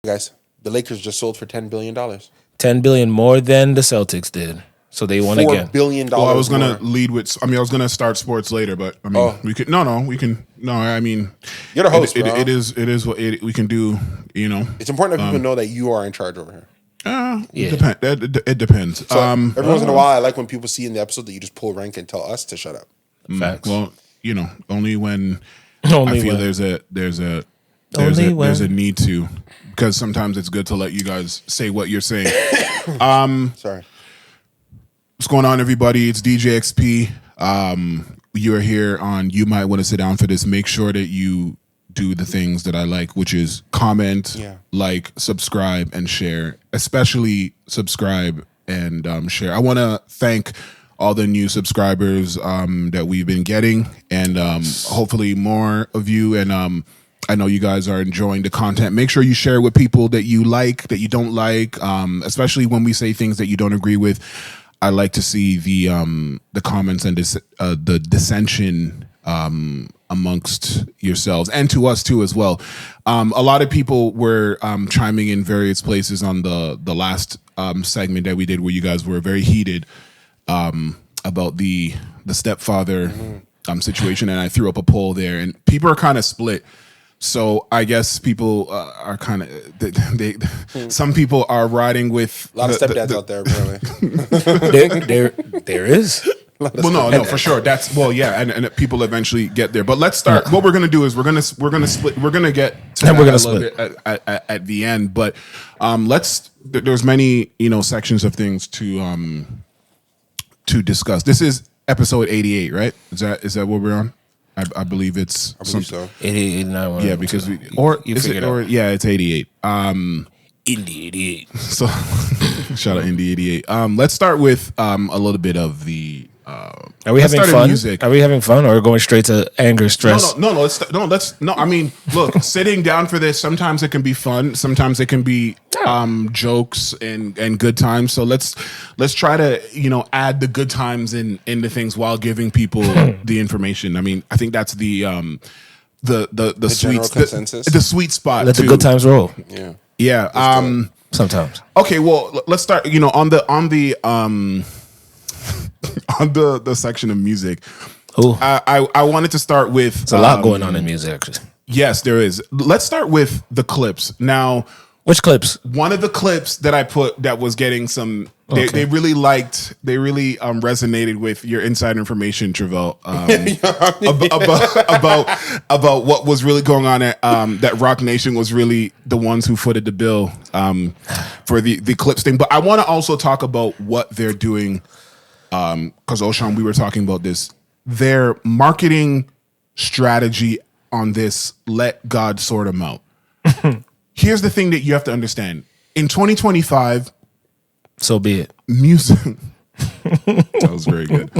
Guys, the Lakers just sold for $10 billion. $10 billion more than the Celtics did, so they won again. $4 billion. Well, I was gonna lead with. I mean, I was gonna start sports later, but I mean, we could. No, we can. No, I mean, you're the host. It is what we can do. You know, it's important that people know that you are in charge over here. Yeah. It depends. So every once in a while, I like when people see in the episode that you just pull rank and tell us to shut up. Facts. Well, you know, only when I feel there's a need to, because sometimes it's good to let you guys say what you're saying. Sorry. What's going on, everybody? It's DJ XP. You are here on You Might Want to Sit Down for This. Make sure that you do the things that I like, which is comment, like, subscribe, and share. Especially subscribe and share. I want to thank all the new subscribers that we've been getting, and hopefully more of you. And I know you guys are enjoying the content. Make sure you share it with people that you like, that you don't like, especially when we say things that you don't agree with. I like to see the comments and the dissension amongst yourselves, and to us too as well. A lot of people were chiming in various places on the last segment that we did, where you guys were very heated about the stepfather situation, and I threw up a poll there, and people are kind of split. So I guess people are kind of some people are riding with a lot of stepdads out there. Apparently, there is. Well, no, for sure. That's and people eventually get there. But let's start. What we're gonna do is we're gonna split. We're gonna get to that at the end. But there's many sections of things to discuss. This is episode 88, right? Is that what we're on? I believe it's. I believe so. 88, yeah, because it's 88. Indie 88. So shout out Indie 88. Let's start with a little bit of the. Are we having fun? Music. Are we having fun, or going straight to anger, stress? No. I mean, look, sitting down for this. Sometimes it can be fun. Sometimes it can be jokes and good times. So let's try to add the good times into things while giving people the information. I mean, I think that's the sweet consensus, the sweet spot. Let the good times roll. Yeah. Sometimes. Okay. Well, let's start. On the section of music, I wanted to start with. There's a lot going on in music, actually. Yes, there is. Let's start with the clips. Now, which clips? One of the clips that I put that was getting some. They really liked. They really resonated with your inside information, Travell, about what was really going on at that Rock Nation was really the ones who footed the bill for the clips thing. But I want to also talk about what they're doing. Because Oshan, we were talking about this. Their marketing strategy on this, let God sort them out. Here's the thing that you have to understand. In 2025, so be it. Music. That was very good.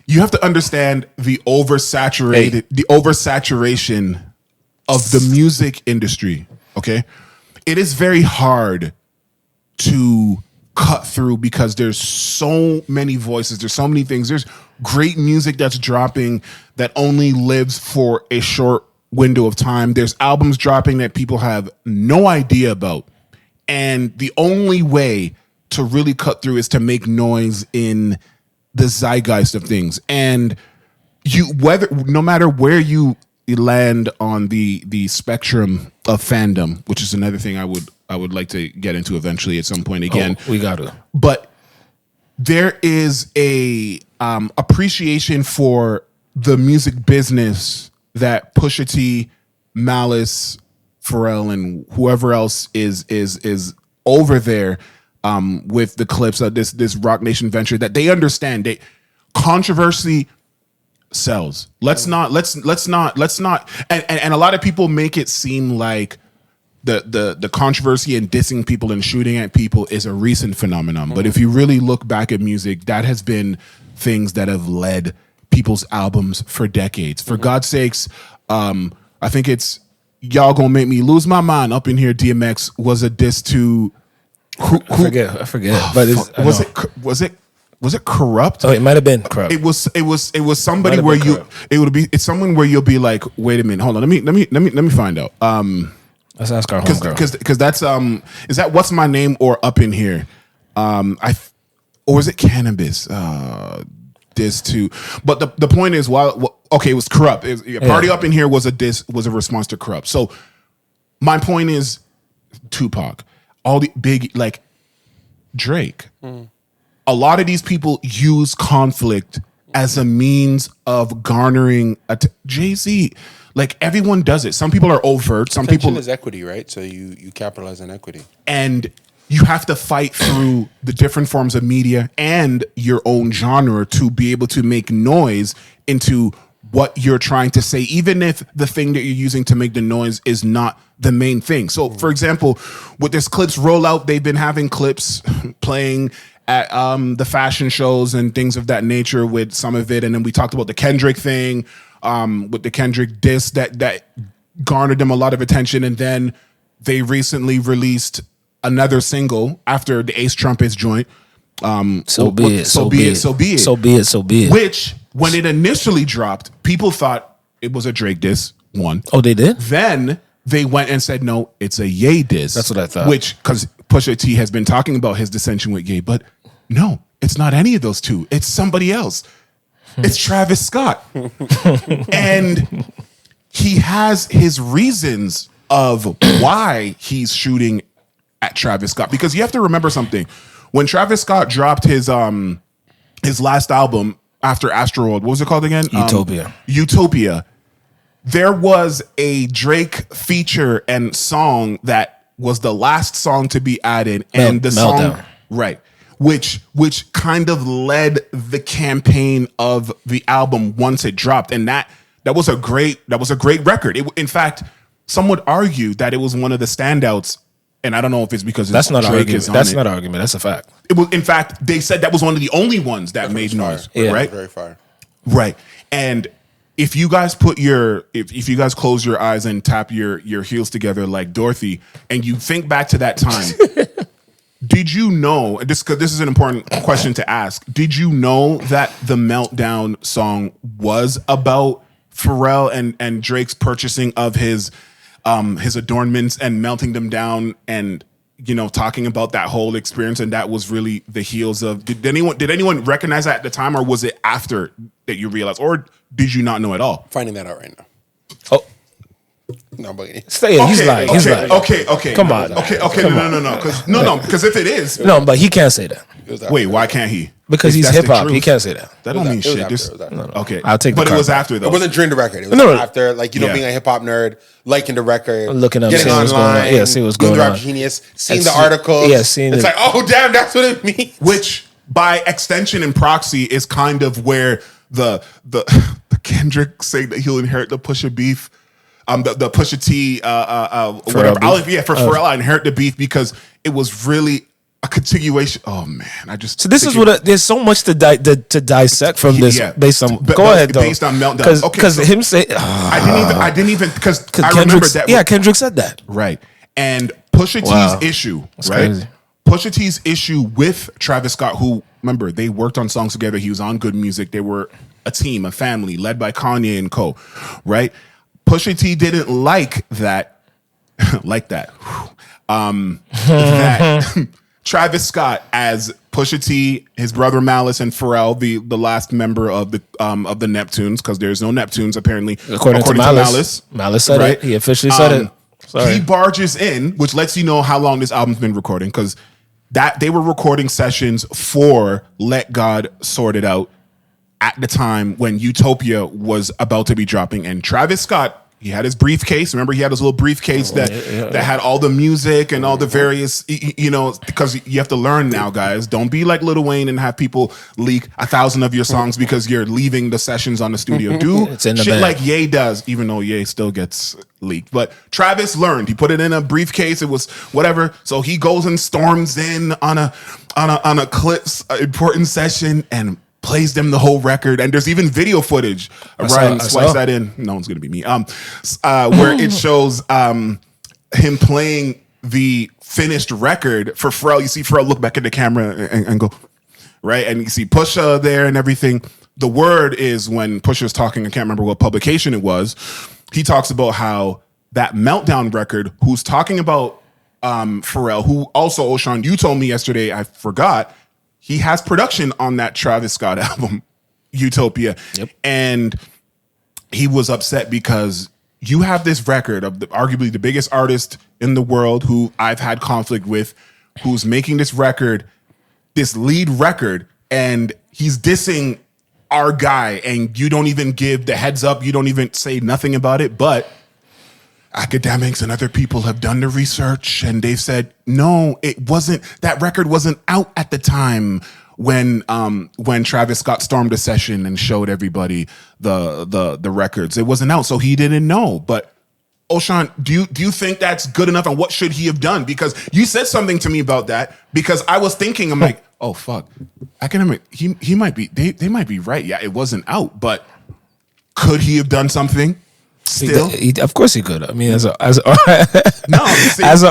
You have to understand the oversaturation of the music industry. Okay, it is very hard to cut through because there's so many voices, there's so many things, there's great music that's dropping that only lives for a short window of time, there's albums dropping that people have no idea about, and the only way to really cut through is to make noise in the zeitgeist of things. And no matter where you land on the spectrum of fandom, which is another thing I would like to get into eventually at some point again. We got to. But there is a appreciation for the music business that Pusha T, Malice, Pharrell, and whoever else is over there with the Clipse of this Rock Nation venture, that they understand. Controversy sells. Let's not. And a lot of people make it seem like the controversy and dissing people and shooting at people is a recent phenomenon. But if you really look back at music, that has been things that have led people's albums for decades. For God's sakes, I think it's Y'all Gonna Make Me Lose My Mind Up in Here. DMX was a diss to I forget. But was it Corrupt? Oh, it might have been Corrupt. It was somebody where it's someone where you'll be like, wait a minute, hold on, let me find out. Let's ask our homegirl. Because that's is that What's My Name or Up in Here? Or is it Cannabis? Diss too. But the point is, it was Corrupt. Party Up in Here was a diss, was a response to Corrupt. So my point is, Tupac, all the big, like Drake. A lot of these people use conflict as a means of garnering Jay-Z. Like, everyone does it. Some people are overt. Some Attention people is equity, right? So you capitalize on equity, and you have to fight through the different forms of media and your own genre to be able to make noise into what you're trying to say, even if the thing that you're using to make the noise is not the main thing. So, for example, with this Clipse rollout, they've been having clips playing at the fashion shows and things of that nature with some of it. And then we talked about the Kendrick thing, with the Kendrick diss that garnered them a lot of attention. And then they recently released another single after the Ace Trumpets joint. So be it. Which, when it initially dropped, people thought it was a Drake diss. One. Oh, they did? Then they went and said, no, it's a Ye diss. That's what I thought. Which, because Pusha T has been talking about his dissension with Ye, but no, it's not any of those two. It's somebody else. It's Travis Scott. And he has his reasons of why he's shooting at Travis Scott. Because you have to remember something. When Travis Scott dropped his last album after Astroworld, what was it called again? Utopia. There was a Drake feature and song that was the last song to be added, and the Meltdown. song, right, which kind of led the campaign of the album once it dropped, and that was a great record. In fact, some would argue that it was one of the standouts. And I don't know if it's because that's not Drake argument. That's not argument. That's a fact. It was, in fact, they said that was one of the only ones that made noise. Yeah. Right? Very fire. Right. And if you guys if you guys close your eyes and tap your heels together like Dorothy, and you think back to that time, did you know, this is an important question to ask, did you know that the Meltdown song was about Pharrell and Drake's purchasing of his adornments and melting them down, and talking about that whole experience, and that was really the heels of. Did anyone recognize that at the time, or was it after that you realized, or did you not know at all? Finding that out right now. Oh, no, I'm bugging you. Stay in. He's lying. He's lying. Okay. Come on. Okay. No. Because if it is, no, but he can't say that. Wait, why can't he? Because he's hip hop. He can't say that. That don't mean shit. Okay, I'll take. But it was after though. It wasn't during the record. It was after, like being a hip hop nerd, liking the record, looking up, getting seeing what's online, going on. Yeah, see what's going on. Genius, seeing the articles. Yeah, seeing it's like, oh damn, that's what it means. Which, by extension and proxy, is kind of where the Kendrick saying that he'll inherit the Pusha beef. The Pusha T, whatever. Pharrell, I inherit the beef because it was really a continuation. Oh man, so this is what there's so much to dissect from this based on. Go ahead, though. Based on Meltdown, because him say, I didn't even because I remember that. Yeah, Kendrick said that. Right, and Pusha T's issue, That's right? Crazy. Pusha T's issue with Travis Scott, who, remember, they worked on songs together. He was on Good Music. They were a team, a family, led by Kanye and co. Right? Pusha T didn't like that. That Travis Scott as Pusha T, his brother Malice, and Pharrell, the last member of the Neptunes, because there's no Neptunes apparently. According to Malice. Malice said it. He officially said it. Sorry. He barges in, which lets you know how long this album's been recording, because they were recording sessions for Let God Sort It Out at the time when Utopia was about to be dropping, and Travis Scott, he had his briefcase. Remember, he had his little briefcase that had all the music and all the various, because you have to learn now, guys. Don't be like Lil Wayne and have people leak 1,000 of your songs because you're leaving the sessions on the studio. Do shit like Ye does, even though Ye still gets leaked. But Travis learned. He put it in a briefcase. It was whatever. So he goes and storms in on a Clipse important session and plays them the whole record, and there's even video footage. Ryan, splice that in. No one's gonna be me. Where it shows him playing the finished record for Pharrell. You see Pharrell look back at the camera and go, right, and you see Pusha there and everything. The word is when Pusha's talking. I can't remember what publication it was. He talks about how that Meltdown record, who's talking about Pharrell, who also, Oshan, you told me yesterday, I forgot, he has production on that Travis Scott album, Utopia. Yep. And he was upset because you have this record of arguably the biggest artist in the world who I've had conflict with, who's making this record, this lead record, and he's dissing our guy, and you don't even give the heads up. You don't even say nothing about it. But academics and other people have done the research, and they've said, no, it wasn't. That record wasn't out at the time when Travis Scott stormed a session and showed everybody the records. It wasn't out, so he didn't know. But Oshan, do you think that's good enough? And what should he have done? Because you said something to me about that. Because I was thinking, I'm like, oh fuck, academic. He might be. They might be right. Yeah, it wasn't out, but could he have done something? Still, of course he could. I mean, as an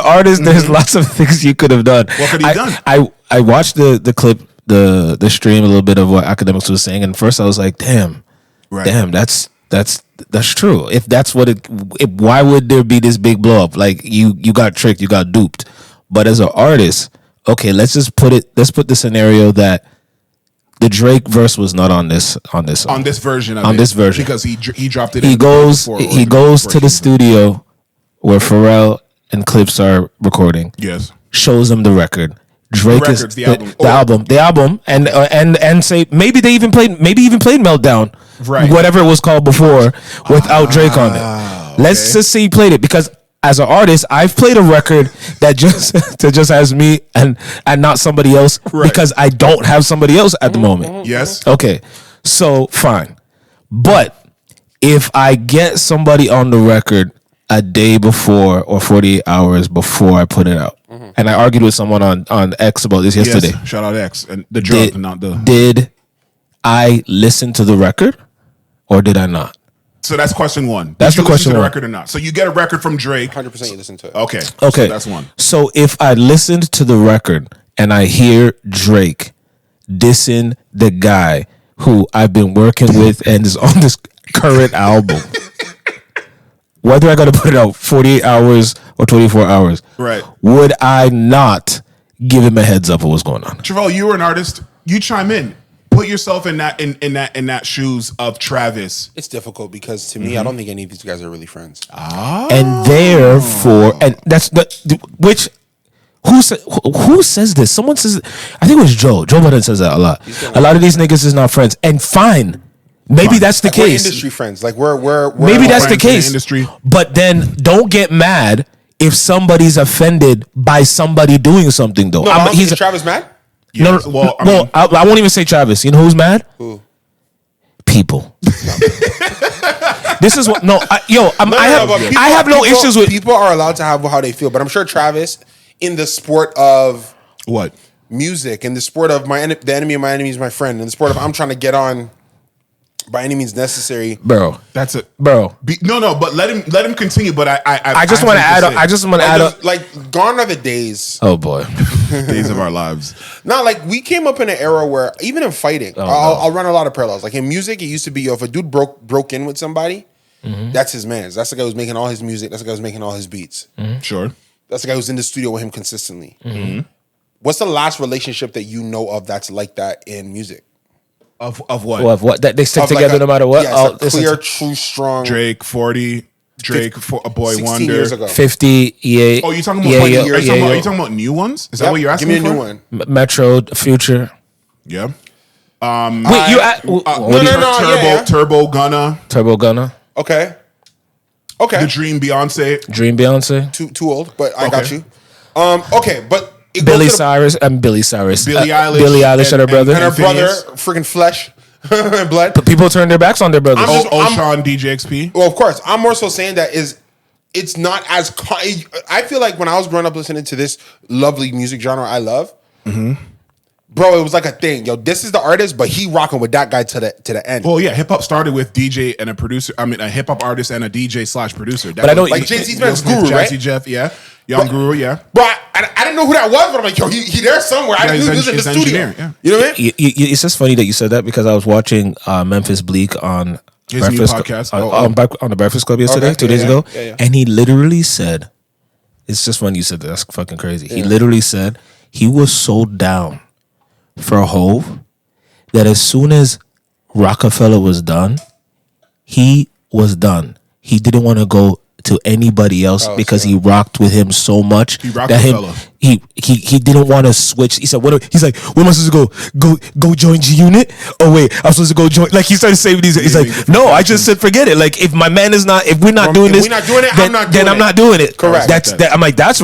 artist, there's lots of things you could have done. What could he have done? I watched the clip, the stream, a little bit of what Academics was saying, and first I was like, damn, that's true. If that's what why would there be this big blow up? Like you got tricked, you got duped. But as an artist, okay, let's put the scenario that the Drake verse was not on this song. On this version because he dropped it. He goes to the studio where Pharrell and Clipse are recording. Yes, shows them the record. Drake the album, and say maybe even played Meltdown, right? Whatever it was called before, without Drake on it. Let's just say he played it, because as an artist, I've played a record that just has me and not somebody else, because I don't have somebody else at the moment. Yes. Okay. So fine. But if I get somebody on the record a day before or 48 hours before I put it out, and I argued with someone on X about this yesterday. Yes. Shout out X and the drug, not the. Did I listen to the record or did I not? So that's question one. That's the question. Listen to the record or not? So you get a record from Drake. 100% you listen to it. Okay. So that's one. So if I listened to the record and I hear Drake dissing the guy who I've been working with and is on this current album, whether I got to put it out 48 hours or 24 hours, right? Would I not give him a heads up of what's going on? Travell, you were an artist. You chime in. Put yourself in that shoes of Travis. It's difficult because to me, I don't think any of these guys are really friends. And therefore, and that's which. Who says this? Someone says, I think it was Joe. Joe Budden says that a lot. A lot of these niggas is not friends, and fine. Maybe that's the like case. We're industry friends. Like we're maybe that's the case. Industry. But then don't get mad if somebody's offended by somebody doing something, though. No, he's Travis mad? Yes. No, I won't even say Travis. You know who's mad? Who? People. This is what. I have no issues with. People are allowed to have how they feel, but I'm sure Travis, in the sport of what? Music, in the sport of the enemy of my enemy is my friend, in the sport of I'm trying to get on by any means necessary, bro. That's it, bro. But let him continue. But I just want to add. I just want to add. Like gone are the days. Oh boy, days of our lives. Not like we came up in an era where even in fighting, I'll run a lot of parallels. Like in music, it used to be if a dude broke in with somebody, that's his man. That's the guy who's making all his music. That's the guy who's making all his beats. Sure. That's the guy who's in the studio with him consistently. What's the last relationship that you know of that's like that in music? Of what? Of what? That they stick together no matter what? Yeah, it's clear, true, strong. Drake, 40. Drake, a Boy 16 Wonder. years ago. 50, yeah. Oh, you talking about are you talking about new ones? Is that what you're asking for? Give me a new one. Metro, Future. Yeah. No. Turbo Gunna. Turbo Gunna. Okay. The Dream Beyonce. Too old, but I got you. Okay, but Billie Cyrus. Billie Eilish and her brother. And her brother, freaking flesh and blood. But people turn their backs on their brothers. Oshan, DJ XP. Well, of course. I'm more so saying that it's not as... I feel like when I was growing up listening to this lovely music genre I love, bro, it was like a thing. Yo, this is the artist, but he rocking with that guy to the end. Well, yeah, hip hop started with DJ and a producer. I mean, a hip hop artist and a DJ / producer. But I know, like Jay-Z's man's Guru, Jazzy right? Jeff, yeah, Young Guru, yeah. Bro, I didn't know who that was, but I'm like, yo, he there somewhere. I knew he was in the studio. Yeah. You know what I mean? It's just funny that you said that because I was watching Memphis Bleak on His new podcast on the Breakfast Club yesterday, 2 days ago, and he literally said, "It's just when you said that, that's fucking crazy." He literally said he was so down for Hove that as soon as Rockefeller was done, he was done. He didn't want to go to anybody else because he rocked with him so much that he didn't want to switch. He said, he's like, where am I supposed to go join G Unit? Oh wait, I'm supposed to go join. Like he started saying these. He's like, no, I just said forget it. Like if my man is not, if we're not doing this, then I'm not doing it. Correct. I'm like, that's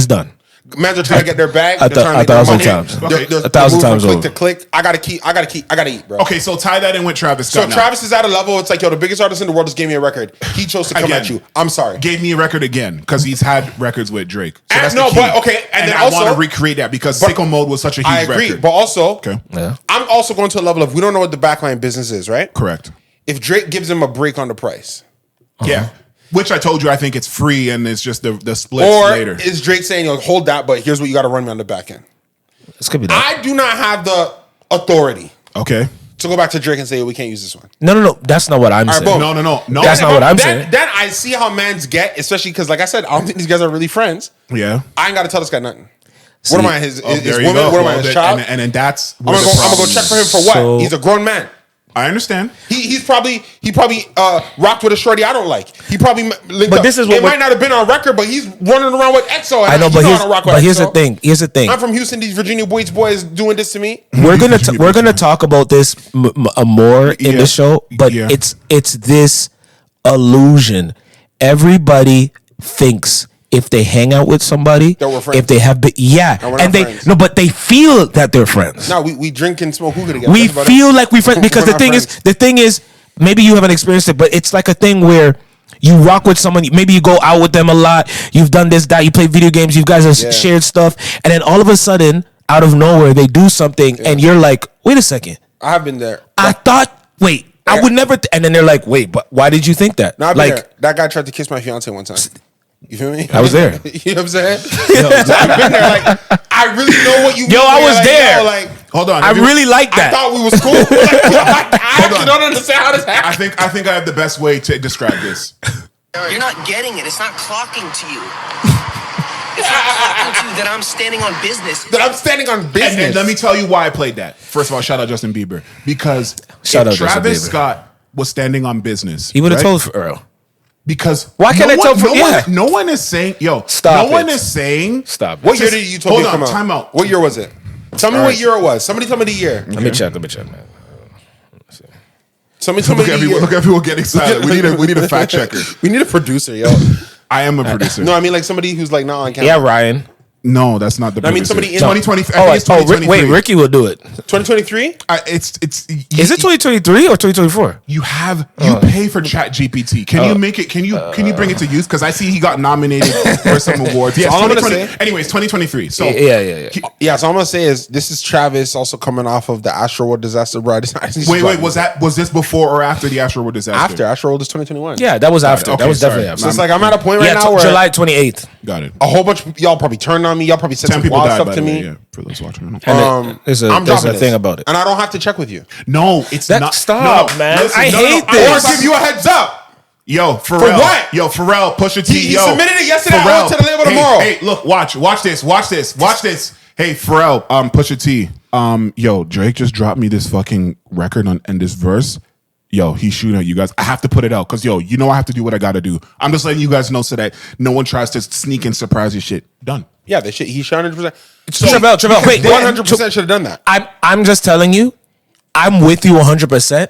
done. Man's are trying to get their bag. A thousand times. A thousand times over. Click to click. I gotta eat, bro. Okay, so tie that in with Travis Scott. So Travis is at a level. It's like, yo, the biggest artist in the world just gave me a record. He chose to come at you. I'm sorry. Gave me a record again because he's had records with Drake. So that's no, but okay, and then I want to recreate that because Sicko Mode was such a huge record. I agree, but also, I'm also going to a level of we don't know what the backline business is, right? Correct. If Drake gives him a break on the price, yeah. Which I told you, I think it's free and it's just the splits later. Or is Drake saying, yo, hold that, but here's what you got to run me on the back end? This could be that. I do not have the authority. Okay. To go back to Drake and say, we can't use this one. No. That's not what I'm saying. No. That's not what I'm saying. Then I see how mans get, especially because, like I said, I don't think these guys are really friends. Yeah. I ain't got to tell this guy nothing. What am I, his woman? Go. What am I, his child? And that's I'm going to go check for him for what? He's a grown man. I understand. He probably rocked with a shorty I don't like. He probably linked but up. This is what it might not have been on record, but he's running around with EXO. I know, but here's the thing. I'm from Houston. These Virginia Beach boys doing this to me. We're gonna talk about this more in the show, but it's this illusion. Everybody thinks if they hang out with somebody, if they have but they feel that they're friends. No, we drink and smoke hookah together. We feel like we're friends because the thing is, maybe you haven't experienced it, but it's like a thing where you rock with someone. Maybe you go out with them a lot. You've done this, that. You play video games. You guys have shared stuff, and then all of a sudden, out of nowhere, they do something, and you're like, "Wait a second, I have been there." I would never. And then they're like, "Wait, but why did you think that?" No, I've been there. That guy tried to kiss my fiance one time. You feel me? I was there. You know what I'm saying? I've been there. Like, I really know what you mean. I was there. Hold on. I really like that. I thought we was cool. I don't understand how this happened. I think I have the best way to describe this. You're not getting it. It's not clocking to you. It's not clocking to you that I'm standing on business. And let me tell you why I played that. First of all, shout out Justin Bieber. Because if Travis Scott was standing on business, he would have told Pharrell. Because why can't I tell? No one is saying, stop. No one is saying. Stop. What year did Utopia come out? Time out. What year was it? Tell me what year it was. Somebody tell me the year. Let me check, man. Somebody tell me the year. Look at everyone getting silent. We need a fact checker. We need a producer, yo. I am a producer. No, I mean like somebody who's like not on camera. Yeah, Ryan. No, that's not the producer. I mean somebody in 2020. I think it's 2023. Wait, Ricky will do it. 2023? Is it 2023 or 2024? You pay for Chat GPT. Can you make it? Can you bring it to use? Because I see he got nominated for some awards. Yes, all I'm gonna say. Anyways, 2023. So yeah. So I'm gonna say is this is Travis also coming off of the Astroworld disaster, bro. Wait. Was this before or after the Astroworld disaster? After Astroworld is 2021. Yeah, that was after. That was definitely after. So it's like I'm at a point right now where July 28th. Got it. A whole bunch of y'all probably turned on me. Y'all probably said some wild stuff to me. Yeah, for those watching. There's a thing about it, and I don't have to check with you. No, it's not. Stop, man. Listen, I hate this. I want to give you a heads up. Yo, Pharrell. For what? Yo, Pharrell, Pusha T. He submitted it yesterday. Pharrell. I went to the label tomorrow. Hey, look, watch this. Hey, Pharrell, Pusha T. Yo, Drake just dropped me this fucking record and this verse. Yo, he's shooting at you guys. I have to put it out because, I have to do what I got to do. I'm just letting you guys know so that no one tries to sneak and surprise your shit. Done. Yeah, the shit. He shot 100%. Travell, wait. 100% should have done that. I'm just telling you, I'm with you 100%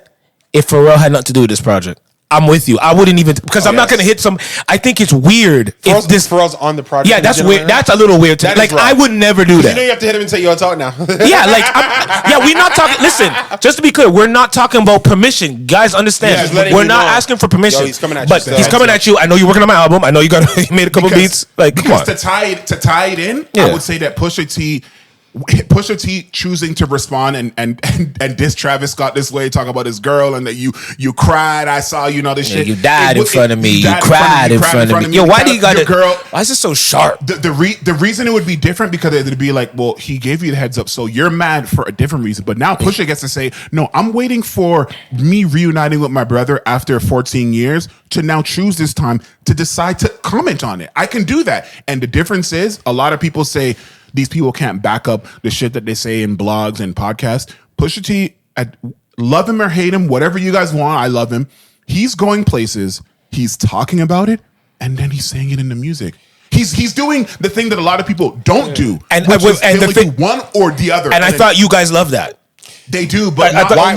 if Pharrell had nothing to do with this project. I'm with you. I wouldn't even because I'm not gonna hit some. I think it's weird if this Pharrell's on the project. Yeah, that's weird. That's a little weird. Like I would never do that. You know you have to hit him and say, "Yo, talk now." Yeah, we're not talking. Listen, just to be clear, we're not talking about permission. Guys, understand? We're not asking for permission. He's coming at you. But he's coming at you. I know you're working on my album. I know you made a couple beats. Like, come on. To tie it in, I would say that Pusha T Pusha T choosing to respond and diss Travis Scott this way, talk about his girl and that you cried, I saw you know this shit. You died in front of me. You cried in front of me. Yo, why do you got girl? Why is it so sharp? The reason it would be different because it'd be like, well, he gave you the heads up, so you're mad for a different reason. But now Pusha gets to say, no, I'm waiting for me reuniting with my brother after 14 years to now choose this time to decide to comment on it. I can do that. And the difference is a lot of people say these people can't back up the shit that they say in blogs and podcasts. Pusha T, love him or hate him, whatever you guys want, I love him. He's going places, he's talking about it, and then he's saying it in the music. He's doing the thing that a lot of people don't do, and the thing one or the other. And I thought you guys love that. They do, but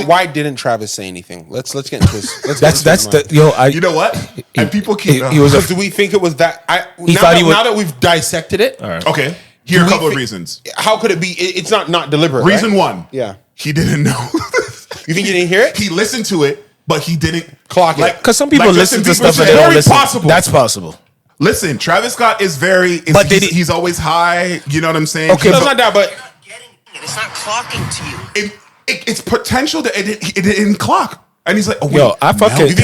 why didn't Travis say anything? Let's get into this. You know what? And people keep. Do we think it was that? Now that we've dissected it, all right. Okay. Here are a couple of reasons. How could it be? It's not deliberate. Reason right? one. Yeah. He didn't know. You think he didn't hear it? He listened to it, but he didn't clock it. Because some people listen to stuff and they don't listen. Possible. That's possible. Listen, Travis Scott is he's always high. You know what I'm saying? Okay, it's not that, but it's not clocking to you. It's potential that it didn't clock. And he's like, oh, wait. Yo, I fucking.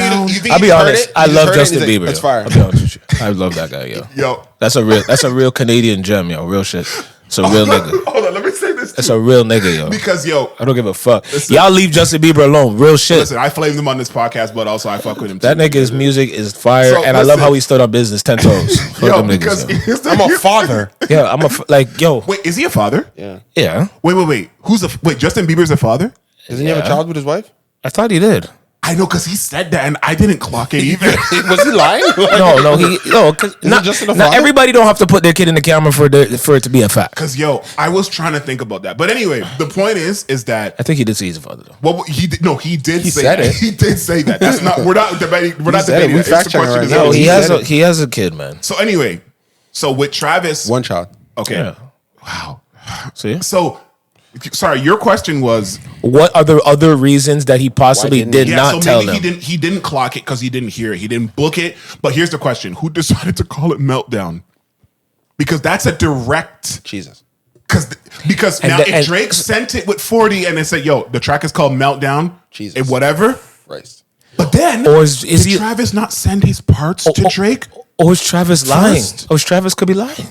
I'll be honest. I love Justin Bieber. It's fire. I'll be honest with you. I love that guy, yo. That's a real Canadian gem, yo. Real shit. It's a real nigga. Hold on, let me say this. It's a real nigga, yo. Because, I don't give a fuck. Y'all leave Justin Bieber alone. Real shit. Listen, I flamed him on this podcast, but also I fuck with him too. That nigga's music is fire, and I love how he stood on business 10 toes. Yo, because I'm a father. Yeah, yo. Wait, is he a father? Yeah. Wait. Wait, Justin Bieber's a father? Doesn't he have a child with his wife? I thought he did. I know, because he said that, and I didn't clock it either. Was he lying? No, because not everybody don't have to put their kid in the camera for it to be a fact. Because I was trying to think about that, but anyway, the point is that I think he did say he's a father though. Well, he did. No, he did. He say said that. it. He did say that. That's not. We're not debating. We're not debating. We fact checking right now. He has a kid, man. So anyway, with Travis, one child. Okay. Yeah. Wow. See. So. Sorry, your question was what are the other reasons that he possibly did not tell them? He didn't clock it because he didn't hear it. He didn't book it. But here's the question: who decided to call it Meltdown? Because that's a direct Jesus. Because if Drake sent it with 40 and they said, "Yo, the track is called Meltdown," Jesus, and whatever. Christ. But then, did Travis not send his parts to Drake? Or is Travis lying? Or Travis could be lying.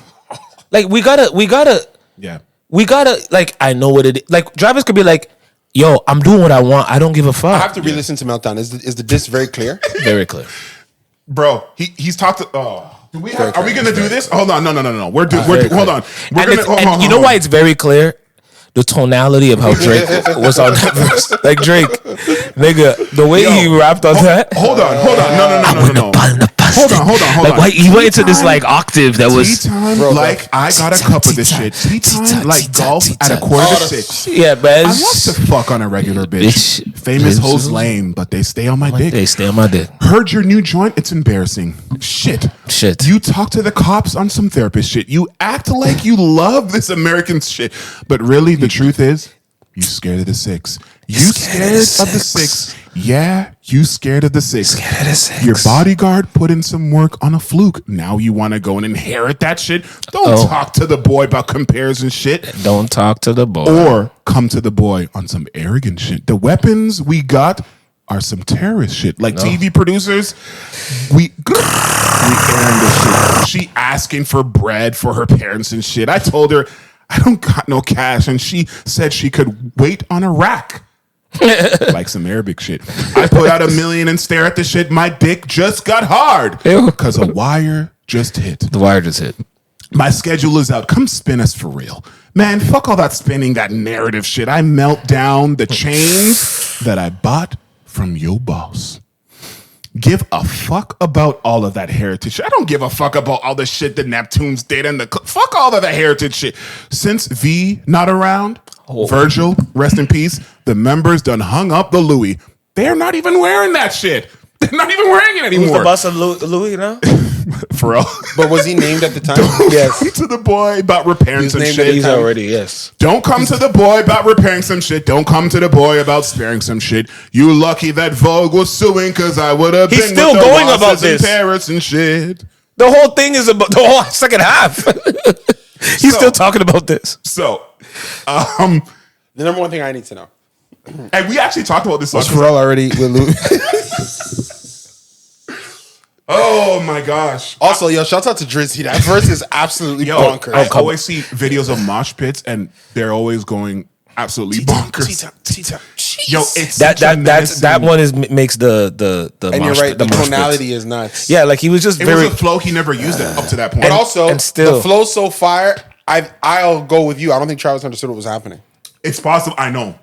Like we gotta. Yeah. We gotta, I know what it is. Travis could be like, yo, I'm doing what I want. I don't give a fuck. I have to re-listen to Meltdown. Is the diss very clear? Very clear. Bro, he's talked to... are we going to do this? Hold on. No. Hold on. You know why it's very clear? The tonality of how Drake was on that verse. Drake, nigga, the way he rapped on that. Hold on. No. Hold on. Why he went into this octave that was tea time. I got a cup of this shit. Tea time, golf at 5:45. Yeah, man. I love to fuck on a regular bitch. Famous hoes lame, but they stay on my dick. They stay on my dick. Heard your new joint? It's embarrassing. Shit. You talk to the cops on some therapist shit. You act like you love this American shit, but really the truth is, you scared of the six. You scared of the six. Yeah, you scared of the six. Your bodyguard put in some work on a fluke. Now you want to go and inherit that shit? Don't talk to the boy about comparison shit. Don't talk to the boy. Or come to the boy on some arrogant shit. The weapons we got are some terrorist shit. TV producers, we airing this shit. She asking for bread for her parents and shit. I told her, I don't got no cash. And she said she could wait on a rack. Some Arabic shit. I put out $1 million and stare at the shit. My dick just got hard. Because a wire just hit. The wire just hit. My schedule is out. Come spin us for real. Man, fuck all that spinning, that narrative shit. I melt down the chains that I bought from your boss. Give a fuck about all of that heritage shit. I don't give a fuck about all the shit that Neptunes did and fuck all of the heritage shit. Since V not around, Virgil, rest in peace, the members done hung up the Louis. They're not even wearing that shit. They're not even wearing it anymore. Who's the boss of Louis now? Pharrell. But was he named at the time? Yes. Come to the boy about repairing some shit. He's already, yes. Don't come to the boy about repairing some shit. Don't come to the boy about sparing some shit. You lucky that Vogue was suing because I would have been still with the going about this. in Paris and shit. The whole thing is about the whole second half. He's still talking about this. So The number one thing I need to know. And we actually talked about this. Was Pharrell already with Louis? Oh my gosh. Also, yo, shout out to Drizzy. That verse is absolutely bonkers. I always see videos of mosh pits and they're always going absolutely bonkers. Yo, it's that one makes the and mosh, you're right, the tonality pits. is nuts. Yeah, like he was just it was a flow he never used it up to that point. But also, and still, the flow's so fire. I'll go with you. I don't think Travis understood what was happening. It's possible. I know.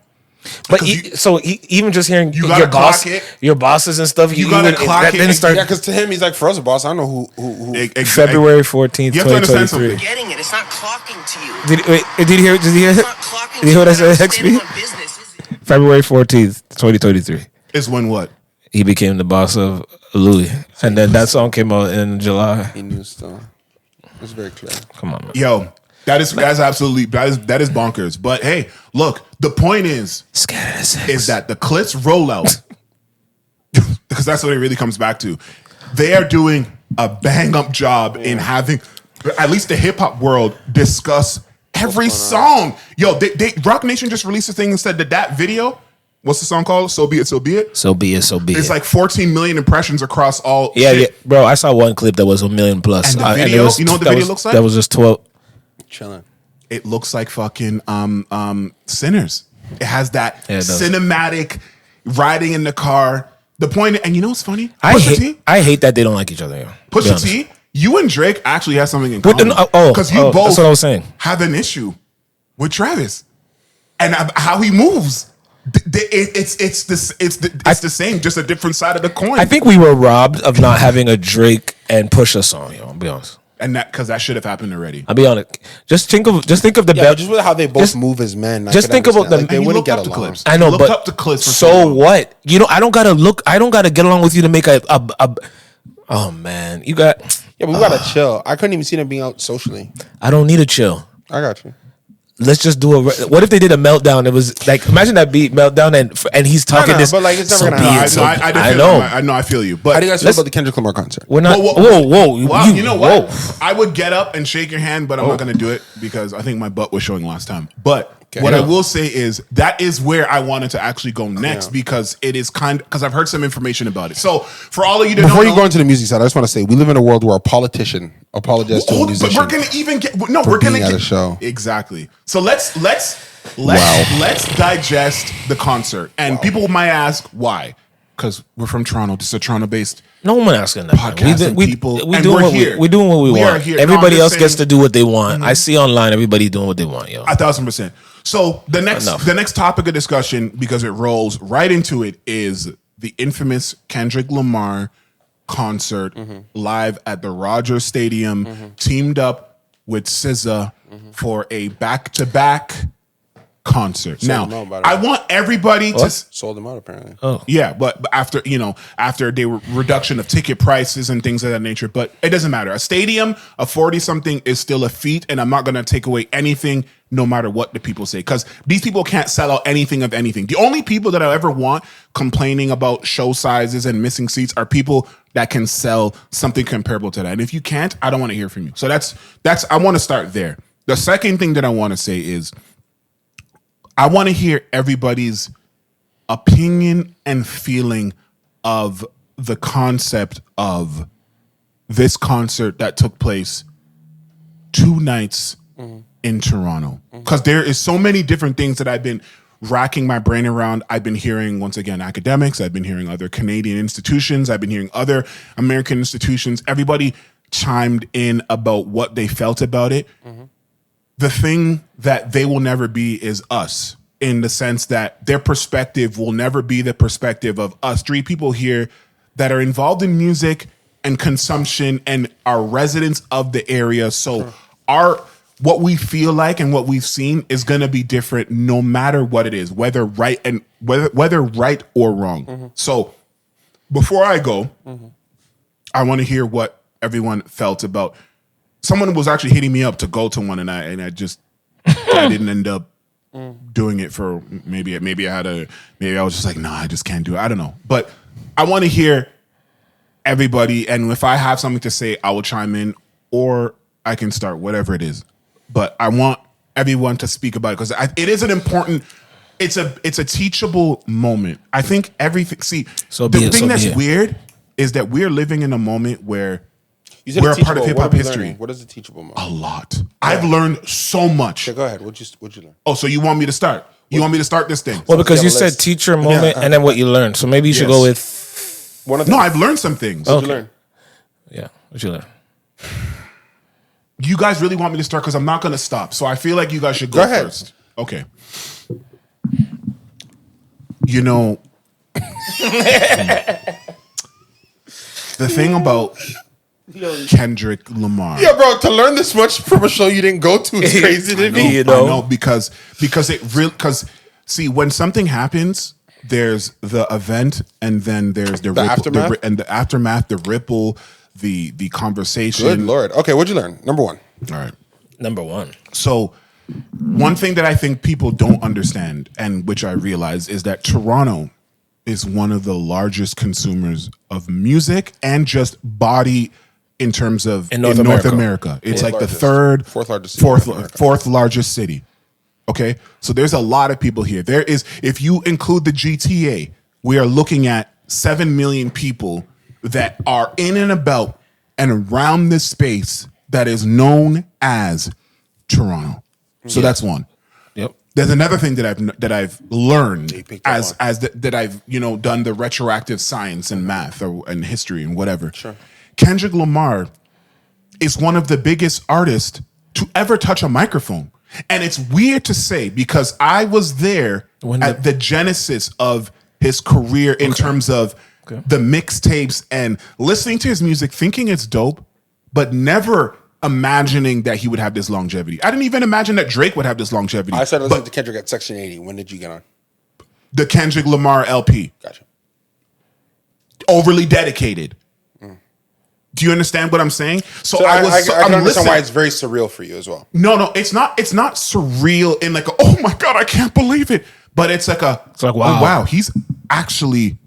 But even just hearing you your bosses and stuff, you gotta clock it. Yeah, because to him, he's like, Pharrell's a boss. I don't know who. February 14th, you have to understand 2023. something. Getting it. It's not clocking to you. Did you hear? Did you hear? It's not clocking Did you hear what I said? standing on business, is it? February 14th, 2023. Is when what? He became the boss of Louis, and then that song came out in July. He knew still. It's very clear. Come on, man. Yo, that's absolutely that is bonkers. But hey, look, the point is that the Clipse rollout, because that's what it really comes back to. They are doing a bang up job in having at least the hip hop world discuss every song. Yo, they Rock Nation just released a thing and said that video. What's the song called? So Be It, So Be It? So Be It, So Be It. It's like 14 million impressions across all yeah, shit. yeah. Bro, I saw one clip that was 1 million plus. And the video, you know what the video looks like? That was just 12. Chilling. It looks like fucking Sinners. It has that cinematic riding in the car. The point, and you know what's funny? I hate that they don't like each other. Yeah. Pusha T, you and Drake actually have something in common. Because you both that's what I was saying. Have an issue with Travis and how he moves. It's the same, just a different side of the coin. I think we were robbed of not having a Drake and Pusha song. I'll be honest. And that because that should have happened already. I'll be honest. Just think of the belt. Just with how they both move as men. Just think about them. They wouldn't get along. Clipse. I know, looked but up to Clipse. So what? You know, I don't gotta get along with you to make a. Oh man, you got. Yeah, but we gotta chill. I couldn't even see them being out socially. I don't need to chill. I got you. Let's just do what if they did a meltdown? It was like, imagine that beat meltdown and he's talking this. But like, it's never gonna happen. I know. I know. I feel you. But how do you guys feel about the Kendrick Lamar concert? We're not. Whoa. You know what? I would get up and shake your hand, but I'm not gonna do it because I think my butt was showing last time. But what I will say is that is where I wanted to actually go next because it is because I've heard some information about it. So for all of you, before you go into the music side, I just want to say we live in a world where a politician apologizes to a musician. But we're gonna even get we're gonna get a show exactly. So let's digest the concert, and people might ask why. Because we're from Toronto. This is a Toronto-based no one asking that. Podcasting people. We're doing what we want. Everybody else gets to do what they want. I see online everybody doing what they want, yo. 1,000%. So the next topic of discussion, because it rolls right into it, is the infamous Kendrick Lamar concert live at the Rogers Stadium, teamed up with SZA for a back-to-back concert. I want everybody to sold them out apparently. Yeah, but after they were reduction of ticket prices and things of that nature, but it doesn't matter. A stadium of 40 something is still a feat, and I'm not going to take away anything no matter what the people say, because these people can't sell out anything of anything. The only people that I ever want complaining about show sizes and missing seats are people that can sell something comparable to that. And if you can't, I don't want to hear from you. So that's I want to start there. The second thing that I want to say is I want to hear everybody's opinion and feeling of the concept of this concert that took place 2 nights in Toronto. Because there is so many different things that I've been racking my brain around. I've been hearing, once again, academics. I've been hearing other Canadian institutions. I've been hearing other American institutions. Everybody chimed in about what they felt about it. The thing that they will never be is us, in the sense that their perspective will never be the perspective of us 3 people here that are involved in music and consumption and are residents of the area. So what we feel like and what we've seen is going to be different no matter what it is, whether right or wrong. So before I go, I want to hear what everyone felt about. Someone was actually hitting me up to go to one, and I didn't end up doing it for maybe I was just like, nah, I just can't do it. I don't know. But I want to hear everybody, and if I have something to say, I will chime in, or I can start whatever it is. But I want everyone to speak about it because it is an important. It's a teachable moment. I think everything. See, the thing that's weird is that we're living in a moment where we're a part of hip hop history. What is the teachable moment? A lot. Yeah. I've learned so much. Okay, go ahead. What'd you learn? Oh, so you want me to start? You want me to start this thing? Well, because you said teacher moment and then what you learned. So maybe you should go with one of them. No, I've learned some things. What'd you learn? Yeah, what'd you learn? You guys really want me to start because I'm not going to stop. So I feel like you guys should go first. Okay. You know, the thing about Kendrick Lamar. Yeah, bro, to learn this much from a show you didn't go to is crazy to me. I know because see, when something happens, there's the event and then there's the ripple, aftermath? The aftermath, the ripple, the conversation. Good Lord. Okay, what'd you learn? Number one. All right. Number one. So one thing that I think people don't understand, and which I realize, is that Toronto is one of the largest consumers of music and just body in terms of in North America. It's like the fourth largest city. Okay, so there's a lot of people here. There is, if you include the GTA, we are looking at 7 million people that are in and about and around this space that is known as Toronto. So that's one. Yep. There's another thing that I've learned that I've done the retroactive science and math and history and whatever. Sure. Kendrick Lamar is one of the biggest artists to ever touch a microphone. And it's weird to say because I was there at the genesis of his career in terms of the mixtapes and listening to his music, thinking it's dope, but never imagining that he would have this longevity. I didn't even imagine that Drake would have this longevity. I started listening to Kendrick at Section 80. When did you get on? The Kendrick Lamar LP. Gotcha. Overly dedicated. Do you understand what I'm saying? So I can understand why it's very surreal for you as well. No, it's not surreal in like oh my God, I can't believe it. But it's like wow. Oh, wow, he's actually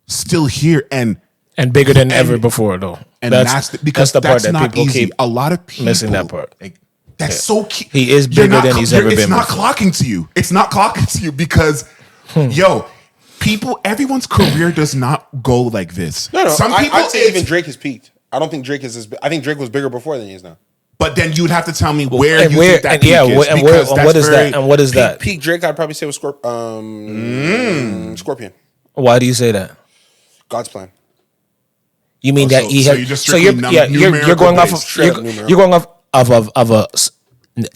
still here and bigger than ever before though. And that's the part that people keep a lot of people missing that part. That's so key. He is bigger than he's ever been. It's not clocking to you. It's not clocking to you because everyone's career does not go like this. No. Some people I'd say even Drake has peaked. I don't think Drake is I think Drake was bigger before than he is now. But then you'd have to tell me where you think that peak is. And what is that? Peak Drake, I'd probably say was Scorpion. Why do you say that? God's plan. You mean that he had? You're going off of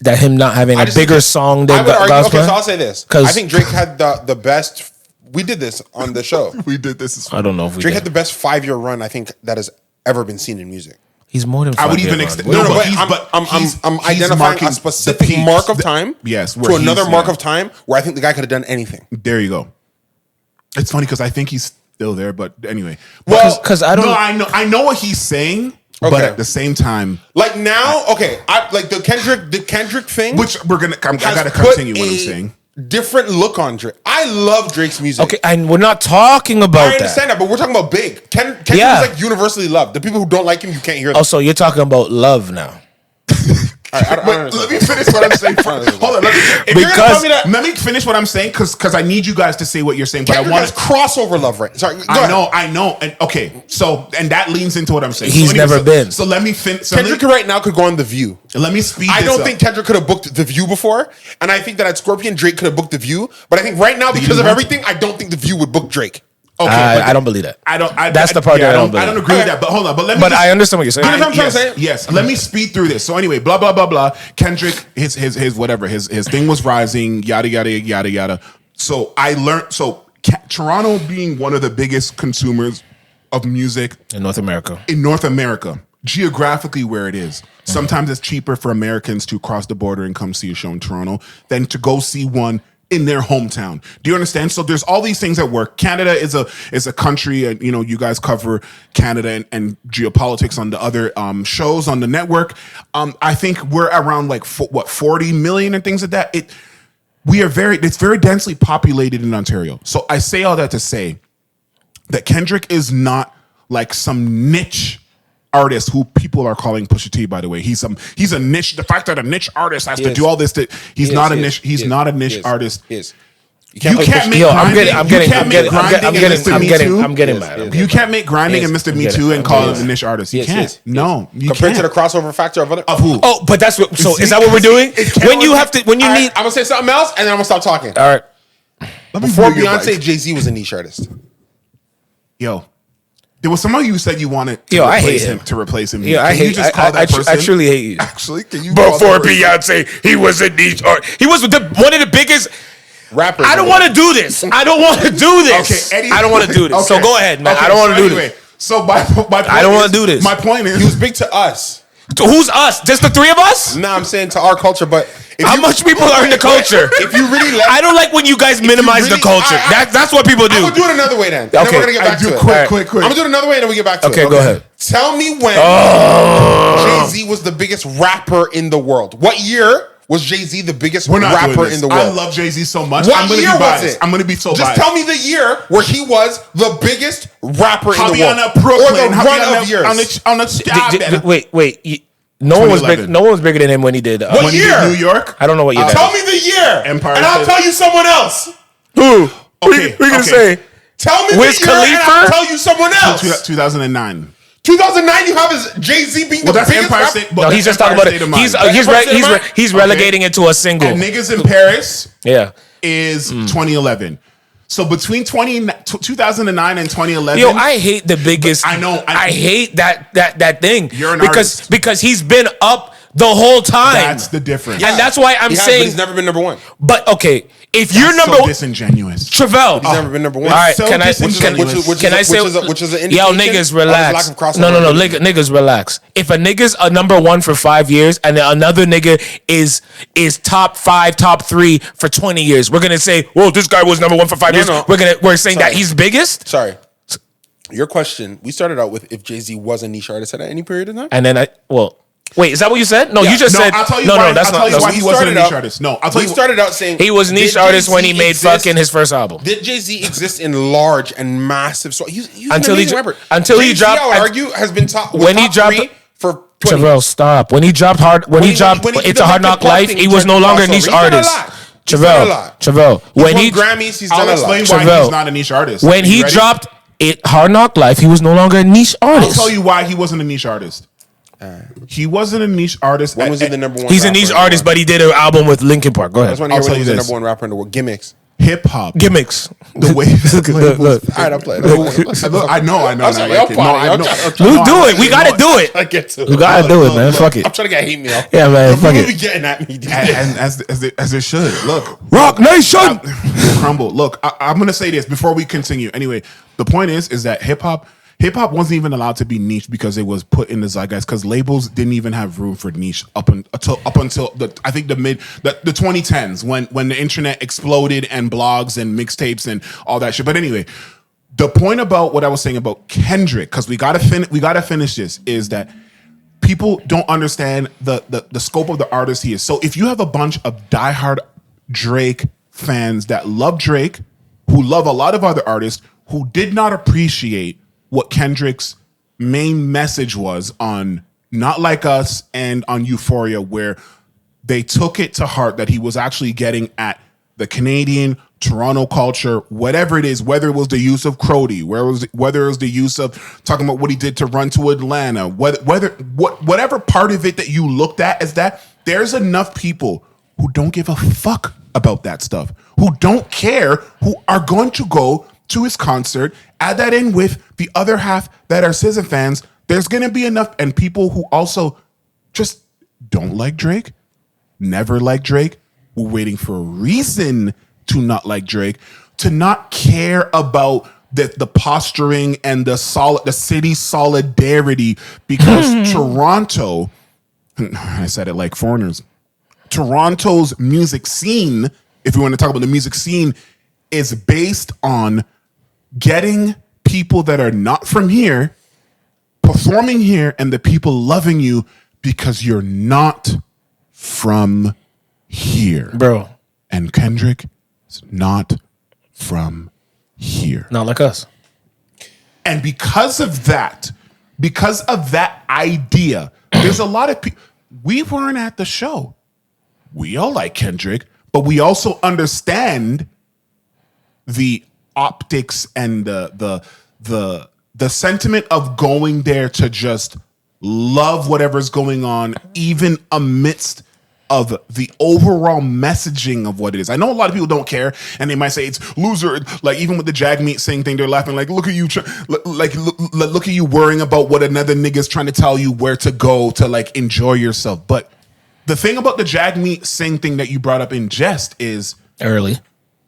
that him not having a bigger song than God's plan. So I'll say this: I think Drake had the best. We did this on the show. I don't know if Drake had the best 5-year run I think that has ever been seen in music. He's more than 5 I would even extend. I'm identifying a specific mark of time. Yes, to another mark of time where I think the guy could have done anything. There you go. It's funny because I think he's still there, but anyway. Well, because I don't. No, I know what he's saying, but at the same time, like now, I like the Kendrick thing, which I gotta continue what I'm saying. Different look on Drake. I love Drake's music. Okay, and we're not talking about that. I understand that, but we're talking about big. Kendrick is like universally loved. The people who don't like him, you can't hear them. Oh, so you're talking about love now. Let me finish what I'm saying. Hold on. Let me finish what I'm saying because I need you guys to say what you're saying. But Kendrick has crossover love, right? Sorry, I know. And okay, and that leans into what I'm saying. He's never been. So let me finish. Kendrick right now could go on The View. Let me speed. I don't think Kendrick could have booked The View before, and I think that at Scorpion Drake could have booked The View. But I think right now because of everything, I don't think The View would book Drake. Okay, I don't believe that. That's the part that I don't believe. I don't agree with that. But hold on. But I understand what you're saying. You know what I'm trying to say? Yes. Let me speed through this. So anyway, blah blah blah blah. Kendrick, his whatever, his thing was rising. Yada yada yada yada. So I learned. So Toronto being one of the biggest consumers of music in North America, geographically where it is. Sometimes it's cheaper for Americans to cross the border and come see a show in Toronto than to go see one in their hometown. Do you understand? So there's all these things at work. Canada is a country, and you guys cover Canada and geopolitics on the other shows on the network. I think we're around like 40 million and things like that. It's very densely populated in Ontario. So I say all that to say that Kendrick is not like some niche artist who people are calling Pusha T, by the way. He's a niche. The fact that a niche artist has to do all this, he's not a niche. He's not a niche artist. You can't make mad. You can't make grinding and Mr. Me Too and call it a niche artist. You can't. No, you compared can't. to the crossover factor of other of who? Oh, but that's what. So is that what we're doing? When you have to, when you need, I'm gonna say something else, and then I'm gonna stop talking. All right. Before Beyonce, Jay-Z was a niche artist. Yo, there was somebody you said you wanted I hate him. to replace him. Yeah, I hate. I truly hate you. Actually, can you? Before Beyonce, he was a niche artist. He was one of the biggest rappers. I don't want to do this. I don't want to do this. Okay, Eddie, I don't want to do this. Okay. So go ahead, man. Okay, I don't want to do anyway, this. So my point I don't want to do this. My point is, he was big to us. To who's us? Just the three of us? No, I'm saying to our culture, but how much people are in the culture? If you really, I don't like when you guys minimize the culture. That's what people do. I'm gonna do it another way then. Okay, then we're gonna get back to it. Quick. I'm gonna do it another way, and then we get back to it. Okay, go ahead. Tell me when Jay-Z was the biggest rapper in the world. What year was Jay-Z the biggest rapper in the world? I love Jay-Z so much. What year was it? I'm gonna be so biased. Just tell me the year where he was the biggest rapper in the world, Brooklyn, or the run of years. Wait. No one was bigger than him when he did. What year? New York. I don't know what year. Tell me the year, Empire and I'll tell you someone else. Who? Okay, we gonna say? Tell me Wiz the year, and Khalifa? I'll tell you someone else. 2009. 2009, you have is Jay-Z being the biggest Empire rapper. State. No, he's just talking about it. He's relegating it to a single. And Niggas in Paris. Yeah. Is 2011. So between 2009 and 2011, yo, I hate the biggest. I know. I hate that thing. You're an artist. Because he's been up the whole time. That's the difference. And that's why I'm saying he's never been number one. But okay, if you're number so one, disingenuous. Travell, he's never been number one. All right, so can I say which is an indication yo, niggas relax. No, niggas relax. If a nigga's a number one for 5 years and another nigga is top 5, top 3 for 20 years, we're gonna say, whoa, this guy was number one for 5 years. No. We're saying that he's biggest. Sorry. Your question, we started out with if Jay-Z was a niche artist at any period of time. And then wait, is that what you said? No, you just said. I'll tell you no, why, that's I'll tell you why he wasn't a niche out, artist. No, I'll tell you. We started out saying he was a niche artist when he made fucking his first album. Did Jay-Z exist in large and massive? So he's until he dropped. I would argue has been top when he dropped for 20 Travell, stop. When he dropped It's a Hard Knock Life, he was no longer a niche artist. Travell. When he Grammys, he's done a lot. I'll explain why he's not a niche artist. When he dropped Hard Knock Life, he was no longer a niche artist. I'll tell you why he wasn't a niche artist. He wasn't a niche artist. When was he the number one? He's a niche artist, but he did an album with Linkin Park. Go ahead. That's when he was the number one rapper in the world. Gimmicks. Hip hop. Gimmicks. The way. Look. All right, I'm playing. I know. I'm sorry, We'll do it. We gotta do it. I get to it. We gotta do it, man. Fuck it. I'm trying to get hate mail. Yeah, man. Fuck People it. be getting at me. And as it should. Look. Rock Nation. Crumble. Look, I'm gonna say this before we continue. Anyway, the point is that hip hop wasn't even allowed to be niche because it was put in the zeitgeist because labels didn't even have room for niche up until the 2010s when the internet exploded and blogs and mixtapes and all that shit. But anyway, the point about what I was saying about Kendrick, because we gotta finish this, is that people don't understand the scope of the artist he is. So if you have a bunch of diehard Drake fans that love Drake, who love a lot of other artists, who did not appreciate what Kendrick's main message was on Not Like Us and on Euphoria, where they took it to heart that he was actually getting at the Canadian Toronto culture, whatever it is, whether it was the use of Crody, whether it was the use of talking about what he did to run to Atlanta, whatever part of it that you looked at as that, there's enough people who don't give a fuck about that stuff, who don't care, who are going to go to his concert, add that in with the other half that are SZA fans. There's going to be enough. And people who also just don't like Drake, never like Drake, who are waiting for a reason to not like Drake, to not care about the posturing and the city solidarity, because Toronto, I said it like foreigners, Toronto's music scene, if we want to talk about the music scene, is based on getting people that are not from here performing here and the people loving you because you're not from here. Bro. And Kendrick is not from here. Not like us. And because of that, because of that idea, there's a lot of people. We weren't at the show. We all like Kendrick, but we also understand the optics and the sentiment of going there to just love whatever's going on, even amidst of the overall messaging of what it is. I know a lot of people don't care, and they might say it's loser. Like even with the Jagmeet Singh thing, they're laughing like, "Look at you, look at you worrying about what another nigga's trying to tell you where to go to like enjoy yourself." But the thing about the Jagmeet Singh thing that you brought up in jest is early,